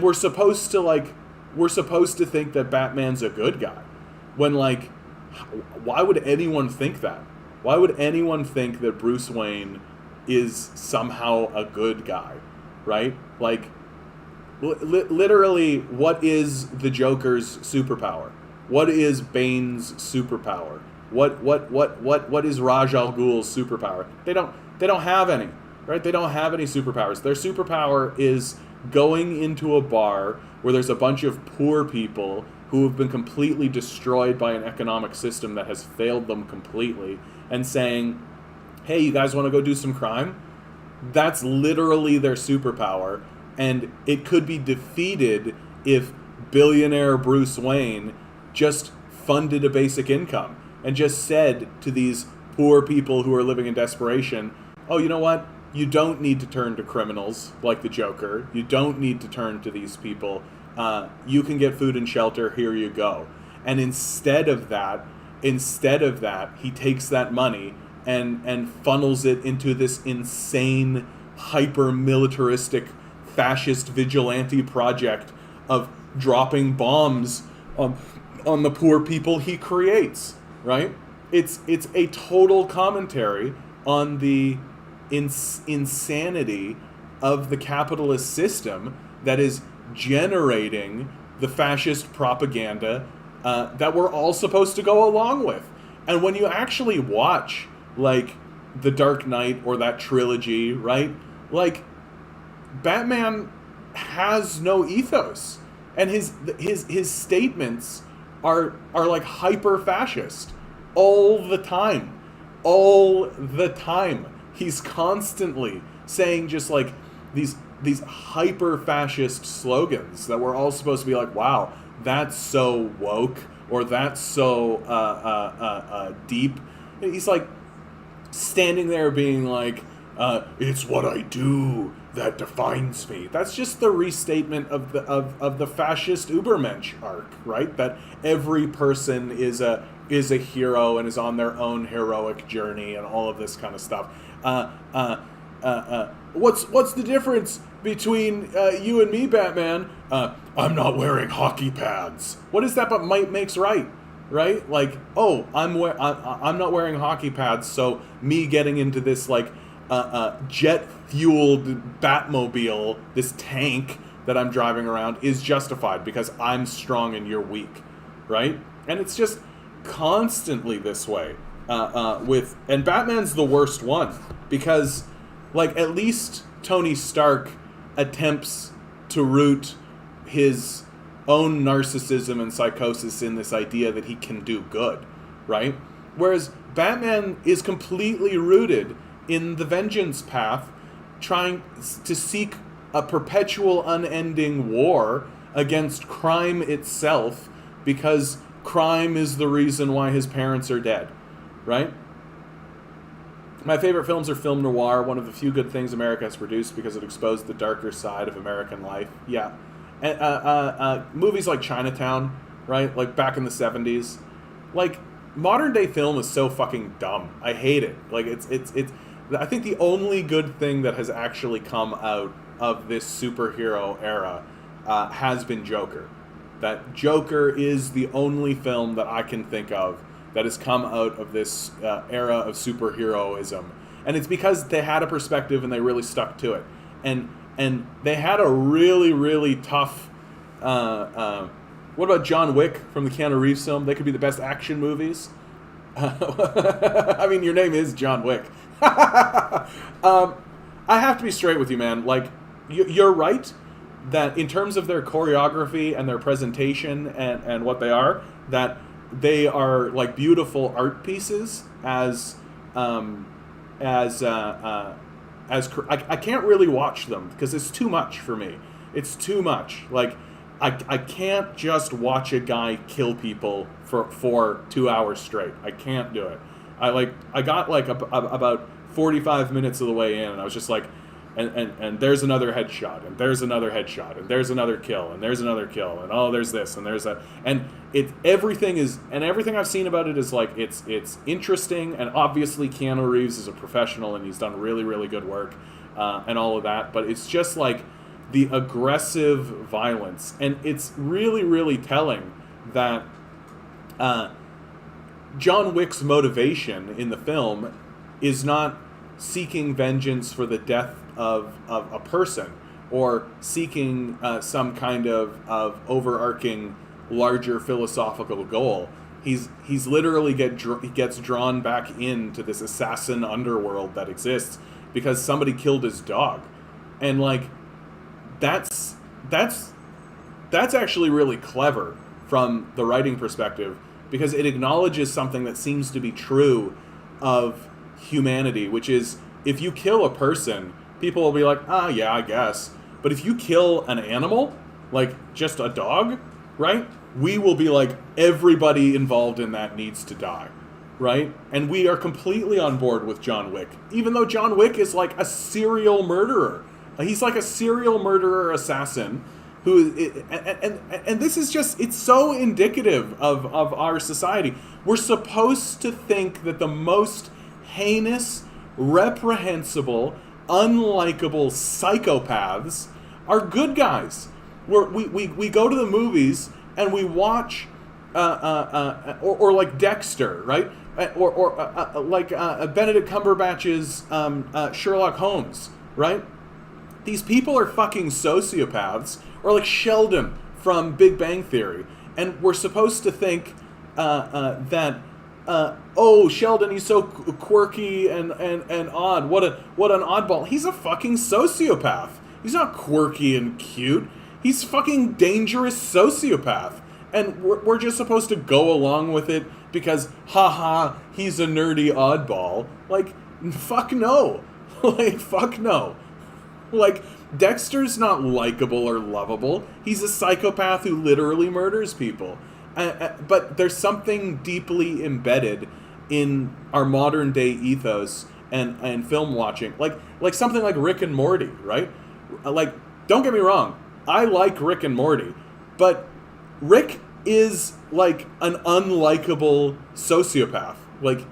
A: we're supposed to think that Batman's a good guy, when, like, why would anyone think that? Why would anyone think that Bruce Wayne is somehow a good guy, right? Like, literally, what is the Joker's superpower? What is Bane's superpower? What is Raj Al Ghul's superpower? They don't have any, right? They don't have any superpowers. Their superpower is going into a bar where there's a bunch of poor people who have been completely destroyed by an economic system that has failed them completely, and saying, hey, you guys want to go do some crime? That's literally their superpower, and it could be defeated if billionaire Bruce Wayne just funded a basic income and just said to these poor people who are living in desperation, oh, you know what? You don't need to turn to criminals like the Joker. You don't need to turn to these people. You can get food and shelter. Here you go. And instead of that, he takes that money and funnels it into this insane, hyper-militaristic, fascist vigilante project of dropping bombs on the poor people he creates, right? It's a total commentary on the insanity of the capitalist system that is generating the fascist propaganda that we're all supposed to go along with. And when you actually watch, like, The Dark Knight or that trilogy, right? Like, Batman has no ethos, and his statements are like hyper fascist all the time. He's constantly saying just like these hyper fascist slogans that we're all supposed to be like, wow, that's so woke, or that's so deep. He's like standing there being like, it's what I do that defines me. That's just the restatement of the fascist Übermensch arc, right? That every person is a hero and is on their own heroic journey and all of this kind of stuff. What's the difference between you and me, Batman? I'm not wearing hockey pads. What is that but might makes right? Right? Like, oh, I'm not wearing hockey pads, so me getting into this like jet-fueled Batmobile, this tank that I'm driving around, is justified because I'm strong and you're weak, right? And it's just constantly this way. And Batman's the worst one because, like, at least Tony Stark attempts to root his own narcissism and psychosis in this idea that he can do good, right? Whereas Batman is completely rooted in the vengeance path, trying to seek a perpetual unending war against crime itself, because crime is the reason why his parents are dead, right? My favorite films are film noir, one of the few good things America has produced because it exposed the darker side of American life. Yeah. And, movies like Chinatown, right? Like back in the 70s. Like, modern day film is so fucking dumb. I hate it. Like, it's I think the only good thing that has actually come out of this superhero era has been Joker. That Joker is the only film that I can think of that has come out of this era of superheroism. And it's because they had a perspective and they really stuck to it. And they had a really, really tough... what about John Wick from the Keanu Reeves film? They could be the best action movies. I mean, your name is John Wick. I have to be straight with you, man. Like, you're right that in terms of their choreography and their presentation and what they are, that they are like beautiful art pieces as I can't really watch them because it's too much for me. It's too much. Like, I can't just watch a guy kill people for 2 hours straight. I can't do it. I got like about 45 minutes of the way in, and I was just like, and there's another headshot, and there's another headshot, and there's another kill, and there's another kill, and oh, there's this, and there's that, and everything I've seen about it is like it's interesting, and obviously Keanu Reeves is a professional, and he's done really, really good work, and all of that, but it's just like the aggressive violence, and it's really, really telling that John Wick's motivation in the film is not seeking vengeance for the death of a person, or seeking some kind of overarching larger philosophical goal. He's literally gets drawn back into this assassin underworld that exists because somebody killed his dog. And like that's actually really clever from the writing perspective, because it acknowledges something that seems to be true of humanity, which is, if you kill a person, people will be like, ah, yeah, I guess. But if you kill an animal, like just a dog, right? We will be like, everybody involved in that needs to die, right? And we are completely on board with John Wick, even though John Wick is like a serial murderer. He's like a serial murderer assassin who, and this is just, it's so indicative of our society. We're supposed to think that the most heinous, reprehensible, unlikable psychopaths are good guys. We go to the movies and we watch, or like Dexter, right? Or like Benedict Cumberbatch's Sherlock Holmes, right? These people are fucking sociopaths, or like Sheldon from Big Bang Theory, and we're supposed to think that oh, Sheldon, he's so quirky and odd. What an oddball. He's a fucking sociopath. He's not quirky and cute. He's fucking dangerous sociopath. And we're just supposed to go along with it because, haha, he's a nerdy oddball. Like, fuck no. Like, fuck no. Like, Dexter's not likable or lovable. He's a psychopath who literally murders people. But there's something deeply embedded in our modern day ethos and film watching. Like something like Rick and Morty, right? Like, don't get me wrong, I like Rick and Morty, but Rick is like an unlikable sociopath. Like,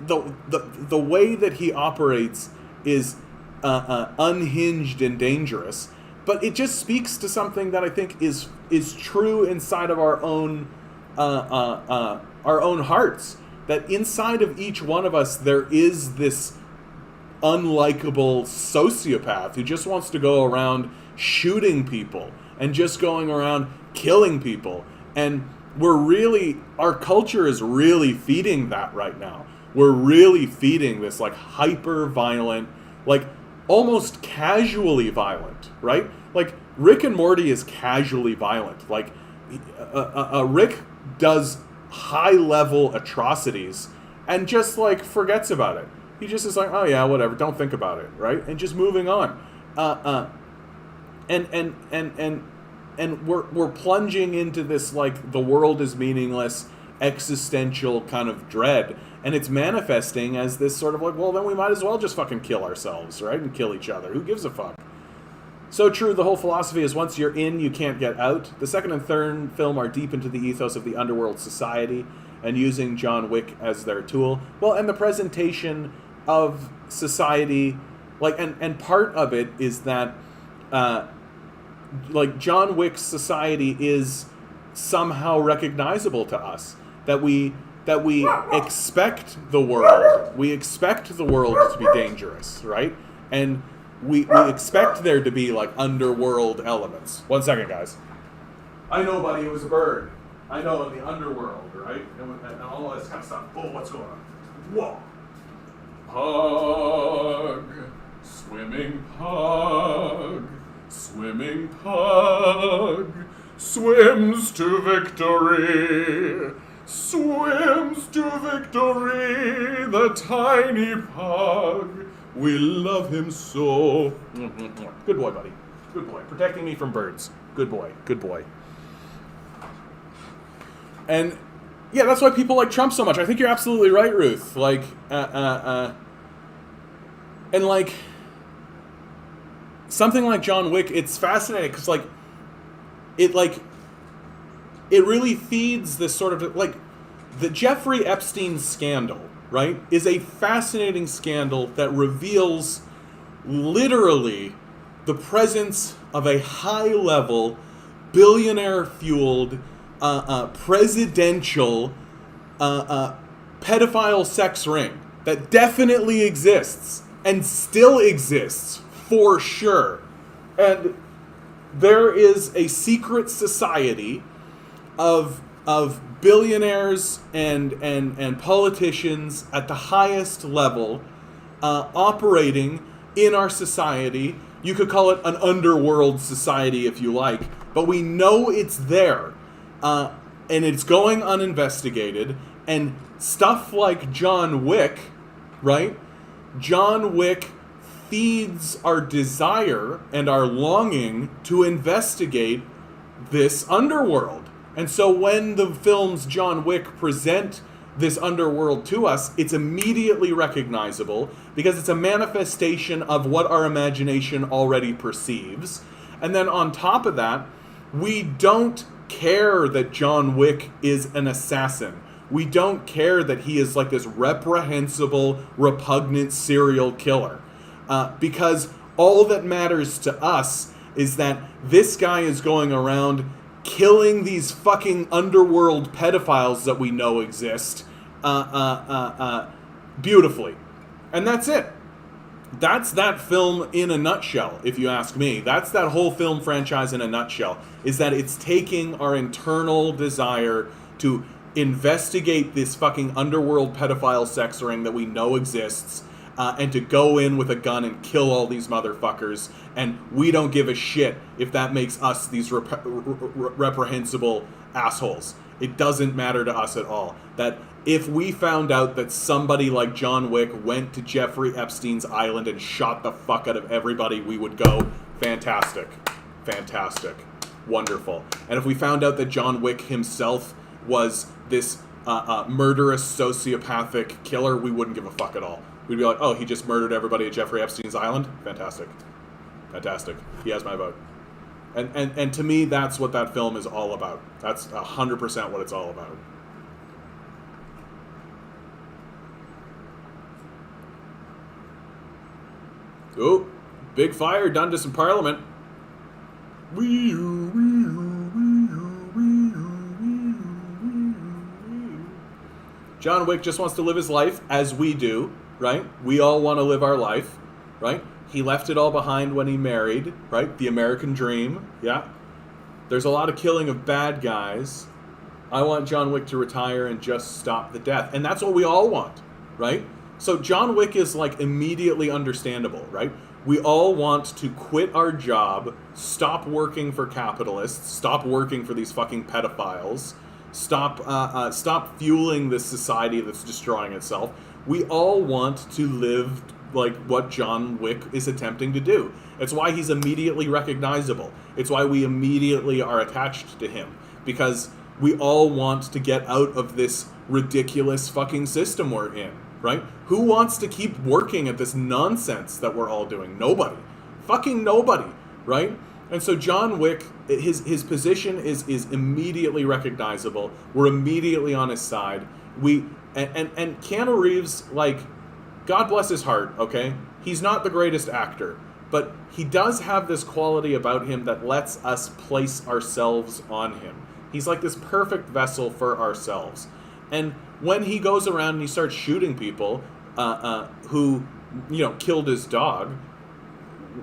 A: the way that he operates is unhinged and dangerous, but it just speaks to something that I think is true inside of our own hearts. That inside of each one of us there is this unlikable sociopath who just wants to go around shooting people and just going around killing people. And our culture is really feeding that right now. We're really feeding this like hyper violent, like almost casually violent, right? Like Rick and Morty is casually violent. Like Rick does high level atrocities and just like forgets about it. He just is like, oh yeah, whatever, don't think about it, right? And just moving on. And we're plunging into this like the world is meaningless existential kind of dread, and it's manifesting as this sort of like, well, then we might as well just fucking kill ourselves, right? And kill each other. Who gives a fuck? So true, the whole philosophy is once you're in, you can't get out. The second and third film are deep into the ethos of the underworld society and using John Wick as their tool. Well, and the presentation of society, like, and part of it is that, like, John Wick's society is somehow recognizable to us. That we expect the world. We expect the world to be dangerous, right? And we expect there to be like underworld elements. 1 second, guys. I know, buddy, it was a bird. I know, in the underworld, right? And all this kind of stuff. Oh, what's going on? Whoa. Pug, swimming pug, swimming pug, swims to victory. Swims to victory, the tiny pug. We love him so. Good boy, buddy. Good boy. Protecting me from birds. Good boy. Good boy. And yeah, that's why people like Trump so much. I think you're absolutely right, Ruth. Like, and like, something like John Wick, it's fascinating because like, it really feeds this sort of, like, the Jeffrey Epstein scandal, right, is a fascinating scandal that reveals literally the presence of a high-level, billionaire-fueled, presidential, pedophile sex ring that definitely exists and still exists for sure. And there is a secret society of billionaires and politicians at the highest level operating in our society. You could call it an underworld society if you like, but we know it's there, and it's going uninvestigated. And stuff like John Wick, right? John Wick feeds our desire and our longing to investigate this underworld. And so when the films John Wick present this underworld to us, it's immediately recognizable because it's a manifestation of what our imagination already perceives. And then on top of that, we don't care that John Wick is an assassin. We don't care that he is like this reprehensible, repugnant serial killer. Because all that matters to us is that this guy is going around killing these fucking underworld pedophiles that we know exist beautifully. And that's it. That's that film in a nutshell, if you ask me. That's that whole film franchise in a nutshell, is that it's taking our internal desire to investigate this fucking underworld pedophile sex ring that we know exists, and to go in with a gun and kill all these motherfuckers, and we don't give a shit if that makes us these reprehensible assholes. It doesn't matter to us at all. That if we found out that somebody like John Wick went to Jeffrey Epstein's island and shot the fuck out of everybody, we would go, fantastic, fantastic, wonderful. And if we found out that John Wick himself was this murderous, sociopathic killer, we wouldn't give a fuck at all. We'd be like, oh, he just murdered everybody at Jeffrey Epstein's island? Fantastic. Fantastic. He has my vote. And to me, that's what that film is all about. That's 100% what it's all about. Oh, big fire done to some Parliament. John Wick just wants to live his life as we do, right? We all want to live our life, right? He left it all behind when he married, right? The American dream, yeah. There's a lot of killing of bad guys. I want John Wick to retire and just stop the death. And that's what we all want, right? So John Wick is like immediately understandable, right? We all want to quit our job, stop working for capitalists, stop working for these fucking pedophiles, stop fueling this society that's destroying itself. We all want to live like what John Wick is attempting to do. It's why he's immediately recognizable. It's why we immediately are attached to him. Because we all want to get out of this ridiculous fucking system we're in, right? Who wants to keep working at this nonsense that we're all doing? Nobody. Fucking nobody, right? And so John Wick, his position is immediately recognizable. We're immediately on his side. And Keanu Reeves, like, God bless his heart, okay? He's not the greatest actor, but he does have this quality about him that lets us place ourselves on him. He's like this perfect vessel for ourselves. And when he goes around and he starts shooting people who, killed his dog,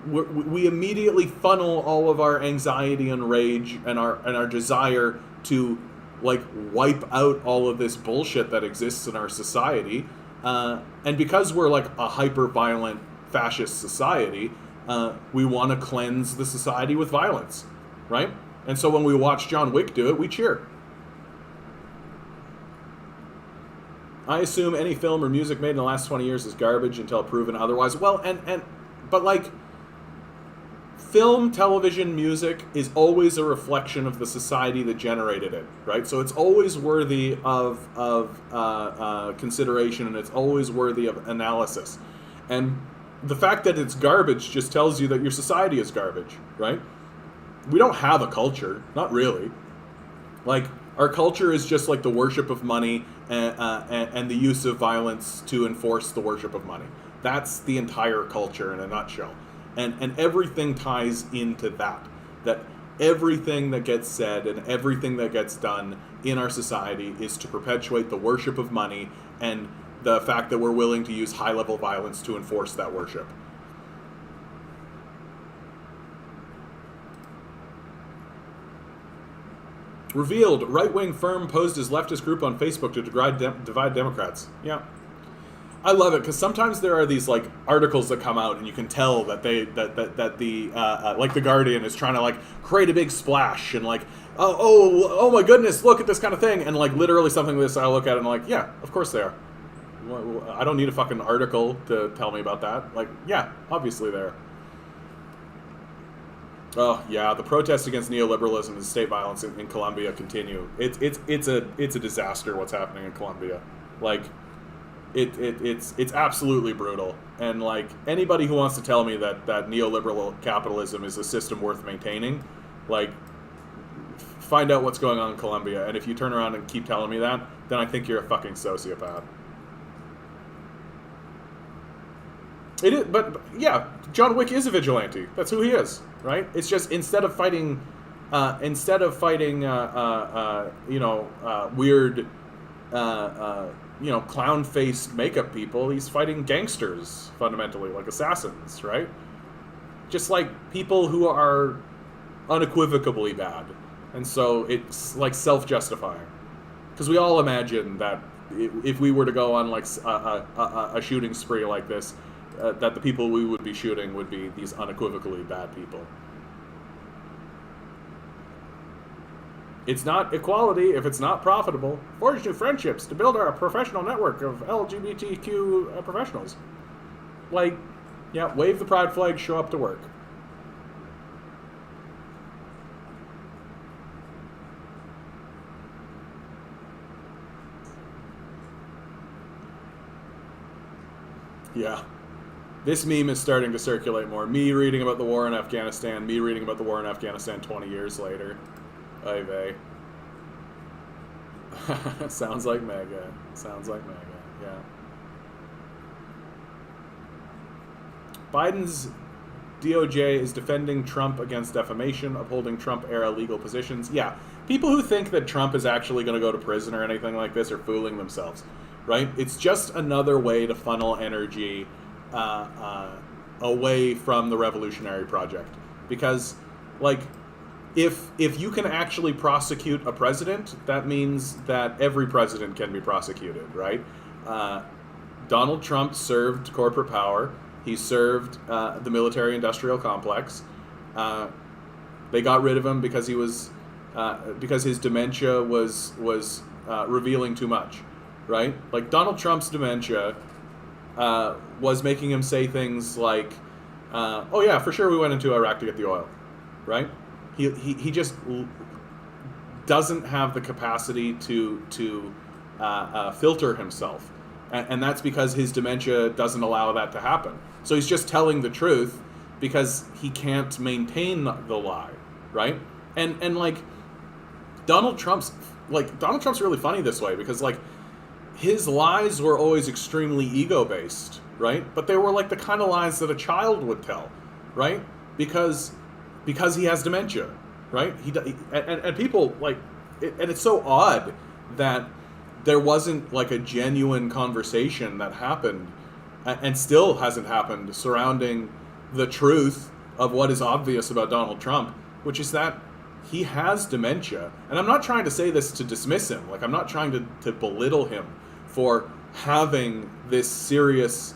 A: we immediately funnel all of our anxiety and rage and our desire to, like, wipe out all of this bullshit that exists in our society. And because we're like a hyper-violent fascist society, we want to cleanse the society with violence, right? And so when we watch John Wick do it, we cheer. I assume any film or music made in the last 20 years is garbage until proven otherwise. Well, but like, film, television, music is always a reflection of the society that generated it, right? So it's always worthy of consideration, and it's always worthy of analysis. And the fact that it's garbage just tells you that your society is garbage, right? We don't have a culture, not really. Like, our culture is just like the worship of money and the use of violence to enforce the worship of money. That's the entire culture in a nutshell. And everything ties into that. That everything that gets said and everything that gets done in our society is to perpetuate the worship of money and the fact that we're willing to use high-level violence to enforce that worship. Revealed, right-wing firm posed as leftist group on Facebook to divide Democrats. Yeah. I love it, because sometimes there are these, like, articles that come out, and you can tell that like, The Guardian is trying to, like, create a big splash, and, like, oh my goodness, look at this kind of thing, and, like, literally something like this, I look at it and I'm like, yeah, of course they are. I don't need a fucking article to tell me about that. Like, yeah, obviously they are. Oh yeah, the protests against neoliberalism and state violence in Colombia continue. It's a disaster what's happening in Colombia. Like, it's absolutely brutal. And like, anybody who wants to tell me that neoliberal capitalism is a system worth maintaining, like, find out what's going on in Colombia. And if you turn around and keep telling me that, then I think you're a fucking sociopath. It is, but yeah, John Wick is a vigilante. That's who he is, right? It's just instead of fighting weird, clown-faced makeup people, he's fighting gangsters fundamentally, like assassins, right? Just like people who are unequivocally bad, and so it's like self-justifying, because we all imagine that if we were to go on like a shooting spree like this. That the people we would be shooting would be these unequivocally bad people. It's not equality if it's not profitable. Forge new friendships to build our professional network of LGBTQ professionals. Like, yeah, wave the pride flag, show up to work. Yeah. This meme is starting to circulate more. Me reading about the war in Afghanistan, me reading about the war in Afghanistan 20 years later. Oy vey. Sounds like mega. Sounds like mega, yeah. Biden's DOJ is defending Trump against defamation, upholding Trump-era legal positions. Yeah, people who think that Trump is actually going to go to prison or anything like this are fooling themselves, right? It's just another way to funnel energy away from the revolutionary project, because like if you can actually prosecute a president, that means that every president can be prosecuted, right? Donald Trump served corporate power. He served the military-industrial complex. They got rid of him because he was because his dementia was revealing too much, right? Like, Donald Trump's dementia was making him say things like, oh yeah, for sure we went into Iraq to get the oil, right? He just doesn't have the capacity to filter himself. And that's because his dementia doesn't allow that to happen. So he's just telling the truth because he can't maintain the lie, right? And like, Donald Trump's really funny this way, because like, his lies were always extremely ego-based, right? But they were like the kind of lies that a child would tell, right? Because he has dementia, right? And people like, and it's so odd that there wasn't like a genuine conversation that happened, and still hasn't happened, surrounding the truth of what is obvious about Donald Trump, which is that he has dementia. And I'm not trying to say this to dismiss him. Like, I'm not trying to belittle him for having this serious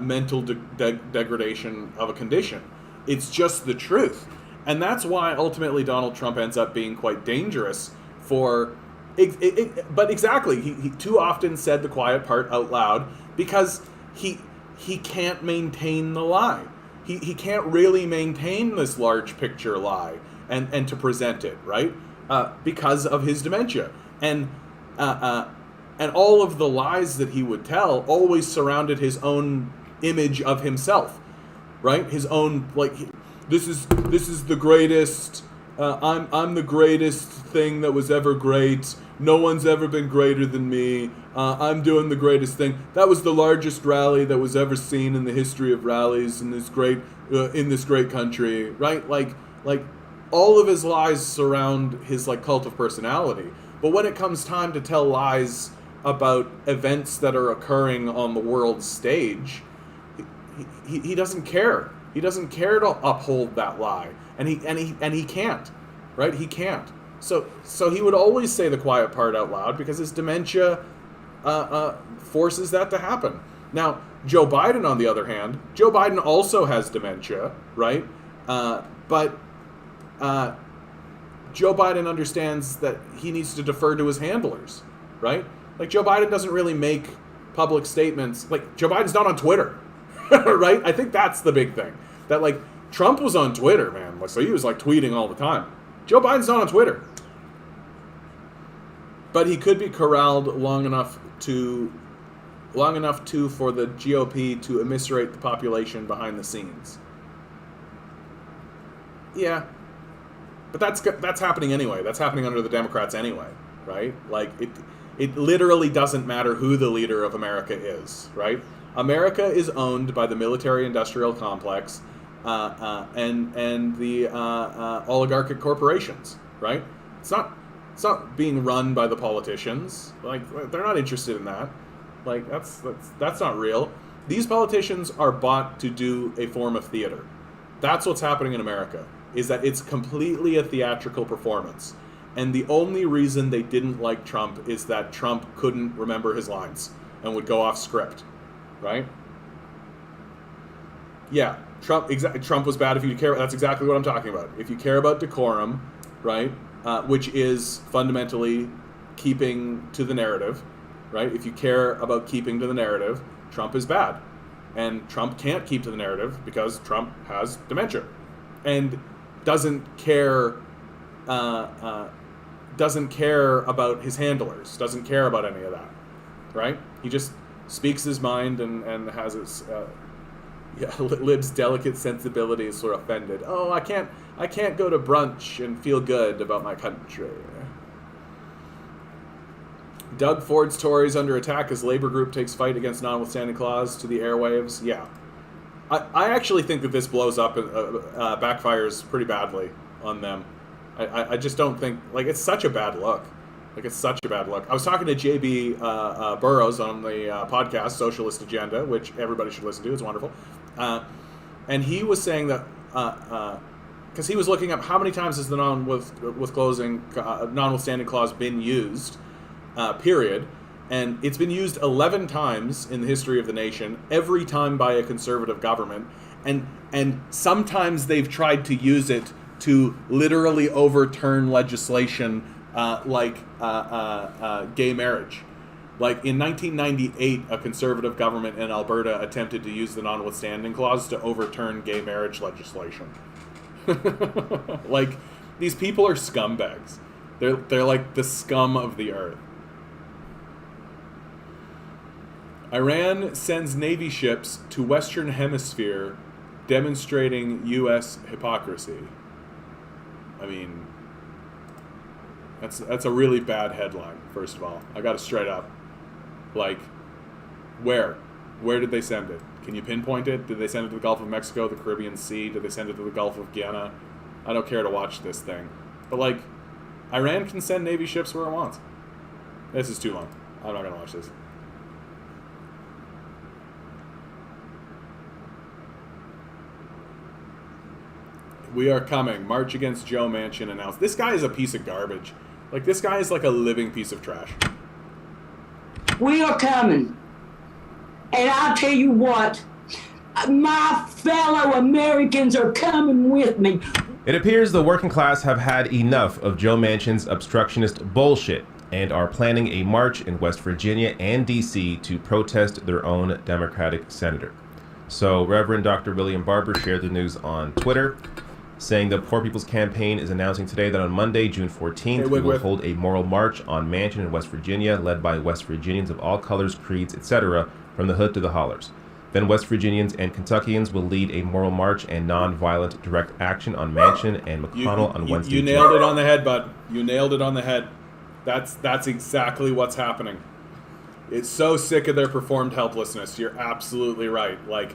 A: mental degradation of a condition. It's just the truth. And that's why ultimately Donald Trump ends up being quite dangerous for... but exactly, he too often said the quiet part out loud, because he can't maintain the lie. He can't really maintain this large picture lie and to present it, right? Because of his dementia. And all of the lies that he would tell always surrounded his own image of himself, right? His own, like, this is the greatest. I'm the greatest thing that was ever great. No one's ever been greater than me. I'm doing the greatest thing. That was the largest rally that was ever seen in the history of rallies in this great country, right? Like all of his lies surround his like cult of personality. But when it comes time to tell lies about events that are occurring on the world stage, he doesn't care. He doesn't care to uphold that lie, and he can't, right? He can't. So he would always say the quiet part out loud because his dementia forces that to happen. Now, Joe Biden, on the other hand, Joe Biden also has dementia, right? But Joe Biden understands that he needs to defer to his handlers, right? Like, Joe Biden doesn't really make public statements. Like, Joe Biden's not on Twitter, right? I think that's the big thing. That, like, Trump was on Twitter, man. So he was, like, tweeting all the time. Joe Biden's not on Twitter. But he could be corralled long enough to for the GOP to immiserate the population behind the scenes. Yeah. But that's happening anyway. That's happening under the Democrats anyway, right? Like, it literally doesn't matter who the leader of America is, right? America is owned by the military-industrial complex and the oligarchic corporations, right? It's not being run by the politicians. Like, they're not interested in that. Like, that's not real. These politicians are bought to do a form of theater. That's what's happening in America, is that it's completely a theatrical performance. And the only reason they didn't like Trump is that Trump couldn't remember his lines and would go off script, right? Yeah, Trump was bad if you care. That's exactly what I'm talking about. If you care about decorum, right, which is fundamentally keeping to the narrative, right? If you care about keeping to the narrative, Trump is bad. And Trump can't keep to the narrative because Trump has dementia and doesn't care about his handlers, doesn't care about any of that, right? He just speaks his mind and has his lib's delicate sensibilities sort of offended. Oh, I can't go to brunch and feel good about my country. Doug Ford's Tories under attack as labor group takes fight against notwithstanding clause to the airwaves. Yeah. I actually think that this blows up and backfires pretty badly on them. I just don't think, like, it's such a bad look. Like, it's such a bad look. I was talking to J.B. Burrows on the podcast, Socialist Agenda, which everybody should listen to. It's wonderful. And he was saying that, because he was looking up how many times has the notwithstanding clause been used, period. And it's been used 11 times in the history of the nation, every time by a conservative government. And sometimes they've tried to use it to literally overturn legislation like gay marriage. Like, in 1998, a conservative government in Alberta attempted to use the notwithstanding clause to overturn gay marriage legislation. Like, these people are scumbags. They're like the scum of the earth. Iran sends Navy ships to Western Hemisphere, demonstrating U.S. hypocrisy. I mean, that's a really bad headline, first of all. I got it straight up. Like, where? Where did they send it? Can you pinpoint it? Did they send it to the Gulf of Mexico, the Caribbean Sea? Did they send it to the Gulf of Guiana? I don't care to watch this thing. But, like, Iran can send Navy ships where it wants. This is too long. I'm not going to watch this. We are coming. March against Joe Manchin announced. This guy is a piece of garbage. Like, this guy is like a living piece of trash.
H: We are coming. And I'll tell you what, my fellow Americans are coming with me.
I: It appears the working class have had enough of Joe Manchin's obstructionist bullshit and are planning a march in West Virginia and D.C. to protest their own Democratic senator. So Reverend Dr. William Barber shared the news on Twitter, saying the Poor People's Campaign is announcing today that on Monday, June 14th, we will hold a moral march on Manchin in West Virginia, led by West Virginians of all colors, creeds, etc., from the hood to the hollers. Then West Virginians and Kentuckians will lead a moral march and non-violent direct action on Manchin and McConnell on Wednesday.
A: You nailed it on the head, bud. You nailed it on the head. That's exactly what's happening. It's so sick of their performed helplessness. You're absolutely right. Like,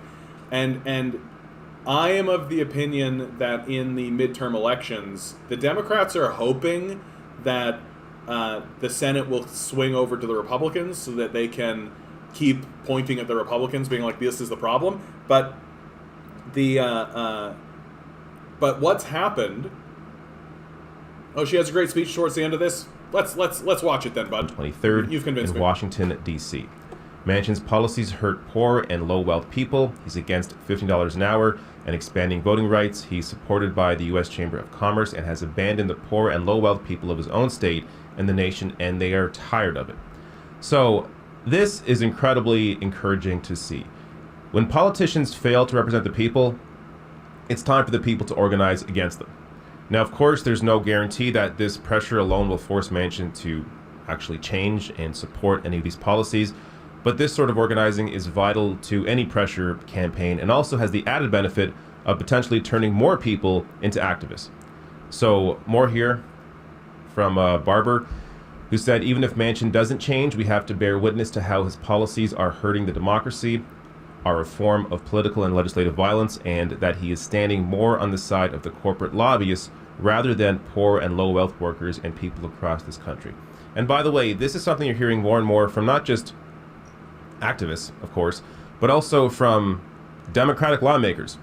A: and I am of the opinion that in the midterm elections, the Democrats are hoping that the Senate will swing over to the Republicans so that they can keep pointing at the Republicans, being like, "This is the problem." But but what's happened? Oh, she has a great speech towards the end of this. Let's watch it then, bud.
I: 23rd
A: You've convinced
I: in
A: me.
I: Washington, D.C. Manchin's policies hurt poor and low-wealth people. He's against $15 an hour and expanding voting rights. He's supported by the U.S. Chamber of Commerce and has abandoned the poor and low-wealth people of his own state and the nation, and they are tired of it. So this is incredibly encouraging to see. When politicians fail to represent the people, it's time for the people to organize against them. Now, of course, there's no guarantee that this pressure alone will force Manchin to actually change and support any of these policies, but this sort of organizing is vital to any pressure campaign and also has the added benefit of potentially turning more people into activists. So more here from Barber, who said, even if Manchin doesn't change, we have to bear witness to how his policies are hurting the democracy, are a form of political and legislative violence, and that he is standing more on the side of the corporate lobbyists rather than poor and low wealth workers and people across this country. And by the way, this is something you're hearing more and more from not just activists, of course, but also from Democratic lawmakers.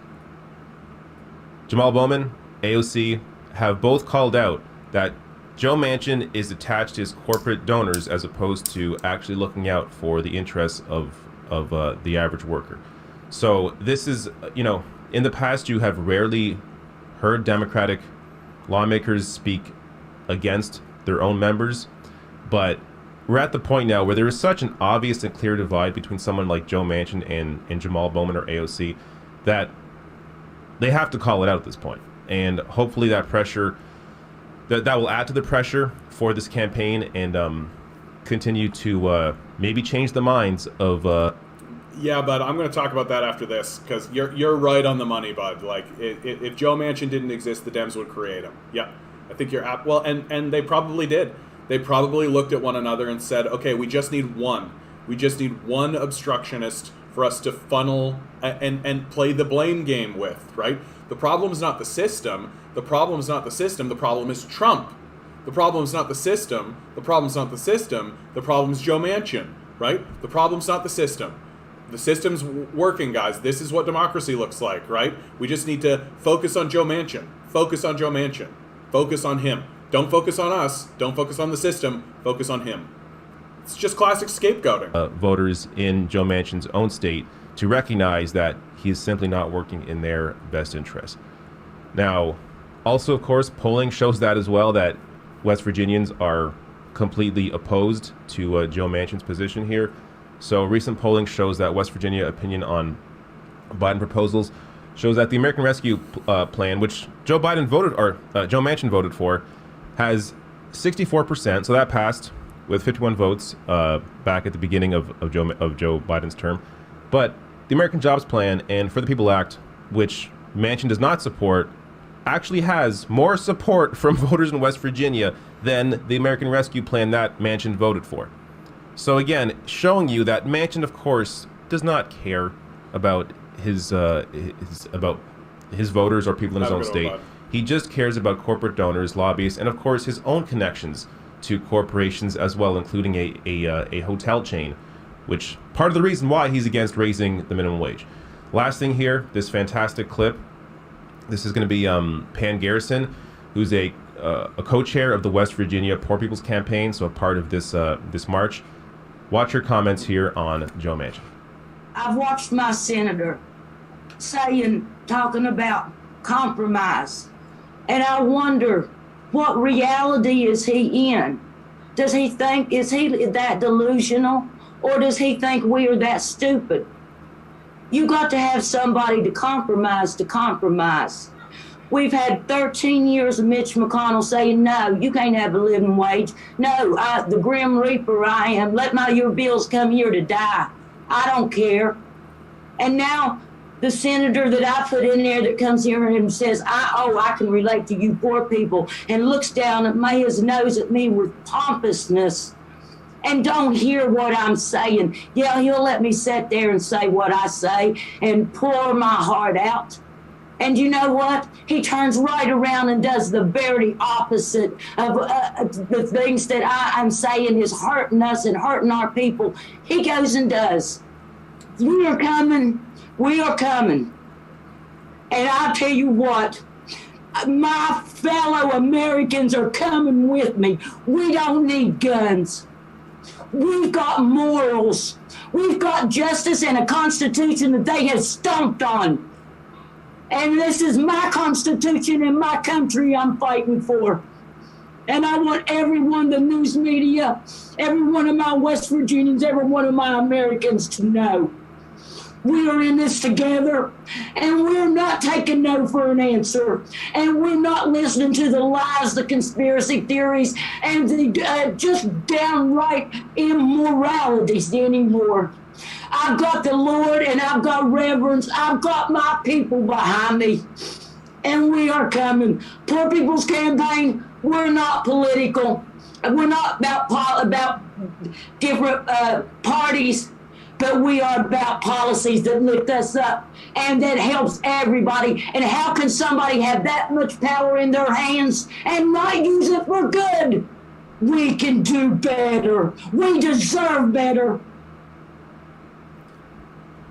I: Jamal Bowman, AOC, have both called out that Joe Manchin is attached to his corporate donors as opposed to actually looking out for the interests of the average worker. So this is, in the past you have rarely heard Democratic lawmakers speak against their own members, but we're at the point now where there is such an obvious and clear divide between someone like Joe Manchin and Jamal Bowman or AOC that they have to call it out at this point. And hopefully that pressure, that will add to the pressure for this campaign and continue to maybe change the minds of...
A: Yeah, bud, I'm going to talk about that after this, because you're right on the money, bud. Like, if Joe Manchin didn't exist, the Dems would create him. Yeah, I think you're... Well, and they probably did. They probably looked at one another and said, okay, we just need one. We just need one obstructionist for us to funnel and play the blame game with, right? The problem's not the system. The problem's not the system. The problem is Trump. The problem's not the system. The problem's not the system. The problem's Joe Manchin, right? The problem's not the system. The system's working, guys. This is what democracy looks like, right? We just need to focus on Joe Manchin. Focus on Joe Manchin. Focus on him. Don't focus on us. Don't focus on the system. Focus on him. It's just classic scapegoating.
I: Voters in Joe Manchin's own state to recognize that he is simply not working in their best interest. Now, also, of course, polling shows that as well, that West Virginians are completely opposed to Joe Manchin's position here. So recent polling shows that West Virginia opinion on Biden proposals shows that the American Rescue Plan, which Joe Manchin voted for, has 64%. So that passed with 51 votes back at the beginning of Joe Biden's term. But the American Jobs Plan and For the People Act, which Manchin does not support, actually has more support from voters in West Virginia than the American Rescue Plan that Manchin voted for. So again, showing you that Manchin, of course, does not care about his voters or people in his own state. He just cares about corporate donors, lobbyists, and of course his own connections to corporations as well, including a hotel chain, which part of the reason why he's against raising the minimum wage. Last thing here, this fantastic clip. This is going to be Pan Garrison, who's a co-chair of the West Virginia Poor People's Campaign, so a part of this march. Watch your comments here on Joe Manchin.
H: I've watched my senator talking about compromise, and I wonder, what reality is he in? Does he think, is he that delusional, or does he think we are that stupid? You got to have somebody to compromise. We've had 13 years of Mitch McConnell saying, no, you can't have a living wage. No, the Grim Reaper I am. Let your bills come here to die. I don't care. And now the senator that I put in there that comes here and says, I can relate to you poor people, and looks down at his nose at me with pompousness and don't hear what I'm saying. Yeah, he'll let me sit there and say what I say and pour my heart out. And you know what? He turns right around and does the very opposite of the things that I'm saying is hurting us and hurting our people. He goes and does. We are coming. We are coming. And I'll tell you what, my fellow Americans are coming with me. We don't need guns. We've got morals. We've got justice and a constitution that they have stomped on. And this is my constitution and my country I'm fighting for. And I want everyone, the news media, every one of my West Virginians, every one of my Americans to know. We are in this together, and we're not taking no for an answer. And we're not listening to the lies, the conspiracy theories, and the just downright immoralities anymore. I've got the Lord, and I've got reverence. I've got my people behind me, and we are coming. Poor People's Campaign, we're not political. We're not about different parties, but we are about policies that lift us up and that helps everybody. And how can somebody have that much power in their hands and not use it for good? We can do better. We deserve better.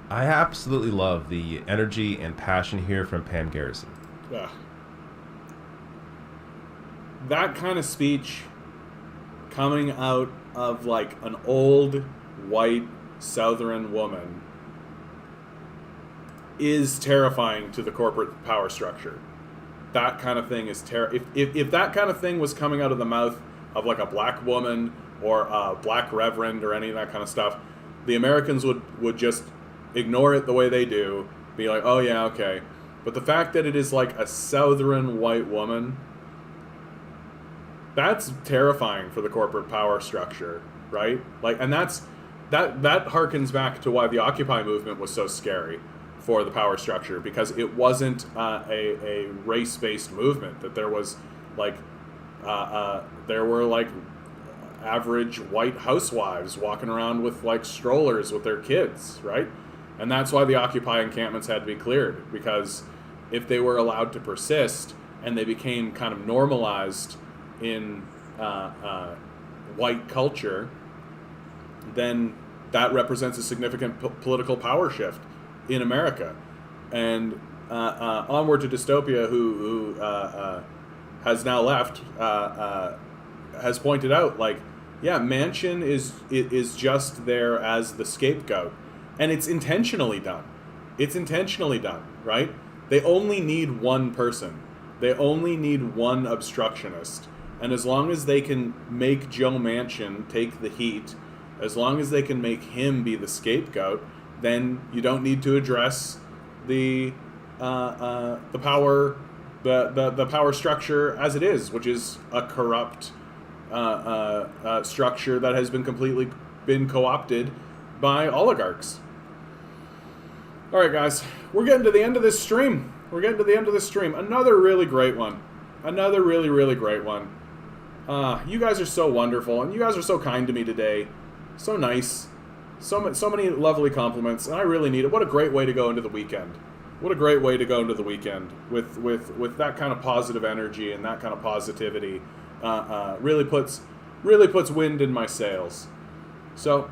I: I absolutely love the energy and passion here from Pam Garrison.
A: Yeah. That kind of speech coming out of like an old white Southern woman is terrifying to the corporate power structure. That kind of thing is if that kind of thing was coming out of the mouth of like a black woman or a black reverend or any of that kind of stuff, the Americans would just ignore it the way they do, be like, oh yeah, okay. But the fact that it is like a Southern white woman, that's terrifying for the corporate power structure, right? Like, and that harkens back to why the Occupy movement was so scary for the power structure, because it wasn't a race-based movement. That there was like there were like average white housewives walking around with like strollers with their kids, right? And that's why the Occupy encampments had to be cleared, because if they were allowed to persist and they became kind of normalized in white culture, then that represents a significant political power shift in America. And Onward to Dystopia, who has now left, has pointed out, like, yeah, Manchin is just there as the scapegoat. And it's intentionally done. It's intentionally done, right? They only need one person. They only need one obstructionist. And as long as they can make Joe Manchin take the heat, as long as they can make him be the scapegoat, then you don't need to address the power, the power structure as it is, which is a corrupt structure that has been completely co-opted by oligarchs. All right, guys, we're getting to the end of this stream. Another really great one. Another really, really great one. You guys are so wonderful, and you guys are so kind to me today. So nice. So many lovely compliments, and I really need it. What a great way to go into the weekend. What a great way to go into the weekend with that kind of positive energy and that kind of positivity. Really puts wind in my sails. So,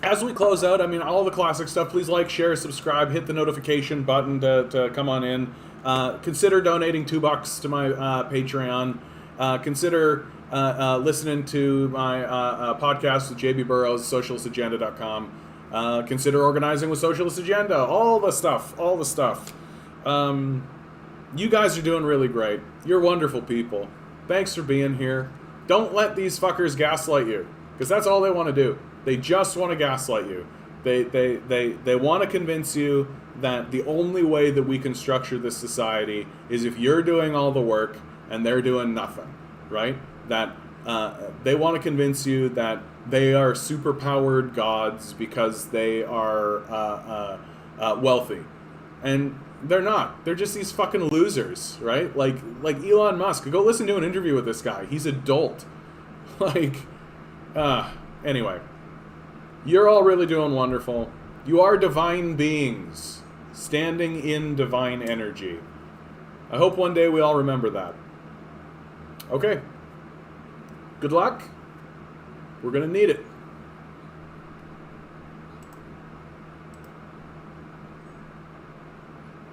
A: as we close out, I mean, all the classic stuff, please like, share, subscribe, hit the notification button to come on in. Consider donating $2 to my Patreon. Consider listening to my podcast with JB Burrows, socialistagenda.com. Consider organizing with Socialist Agenda. All the stuff. You guys are doing really great. You're wonderful people. Thanks for being here. Don't let these fuckers gaslight you, because that's all they want to do. They just want to gaslight you. They want to convince you that the only way that we can structure this society is if you're doing all the work and they're doing nothing, right? That they want to convince you that they are superpowered gods because they are wealthy, and they're not. They're just these fucking losers, right? Like Elon Musk. Go listen to an interview with this guy. He's a dolt. Anyway, you're all really doing wonderful. You are divine beings. Standing in divine energy. I hope one day we all remember that. Okay. Good luck. We're going to need it.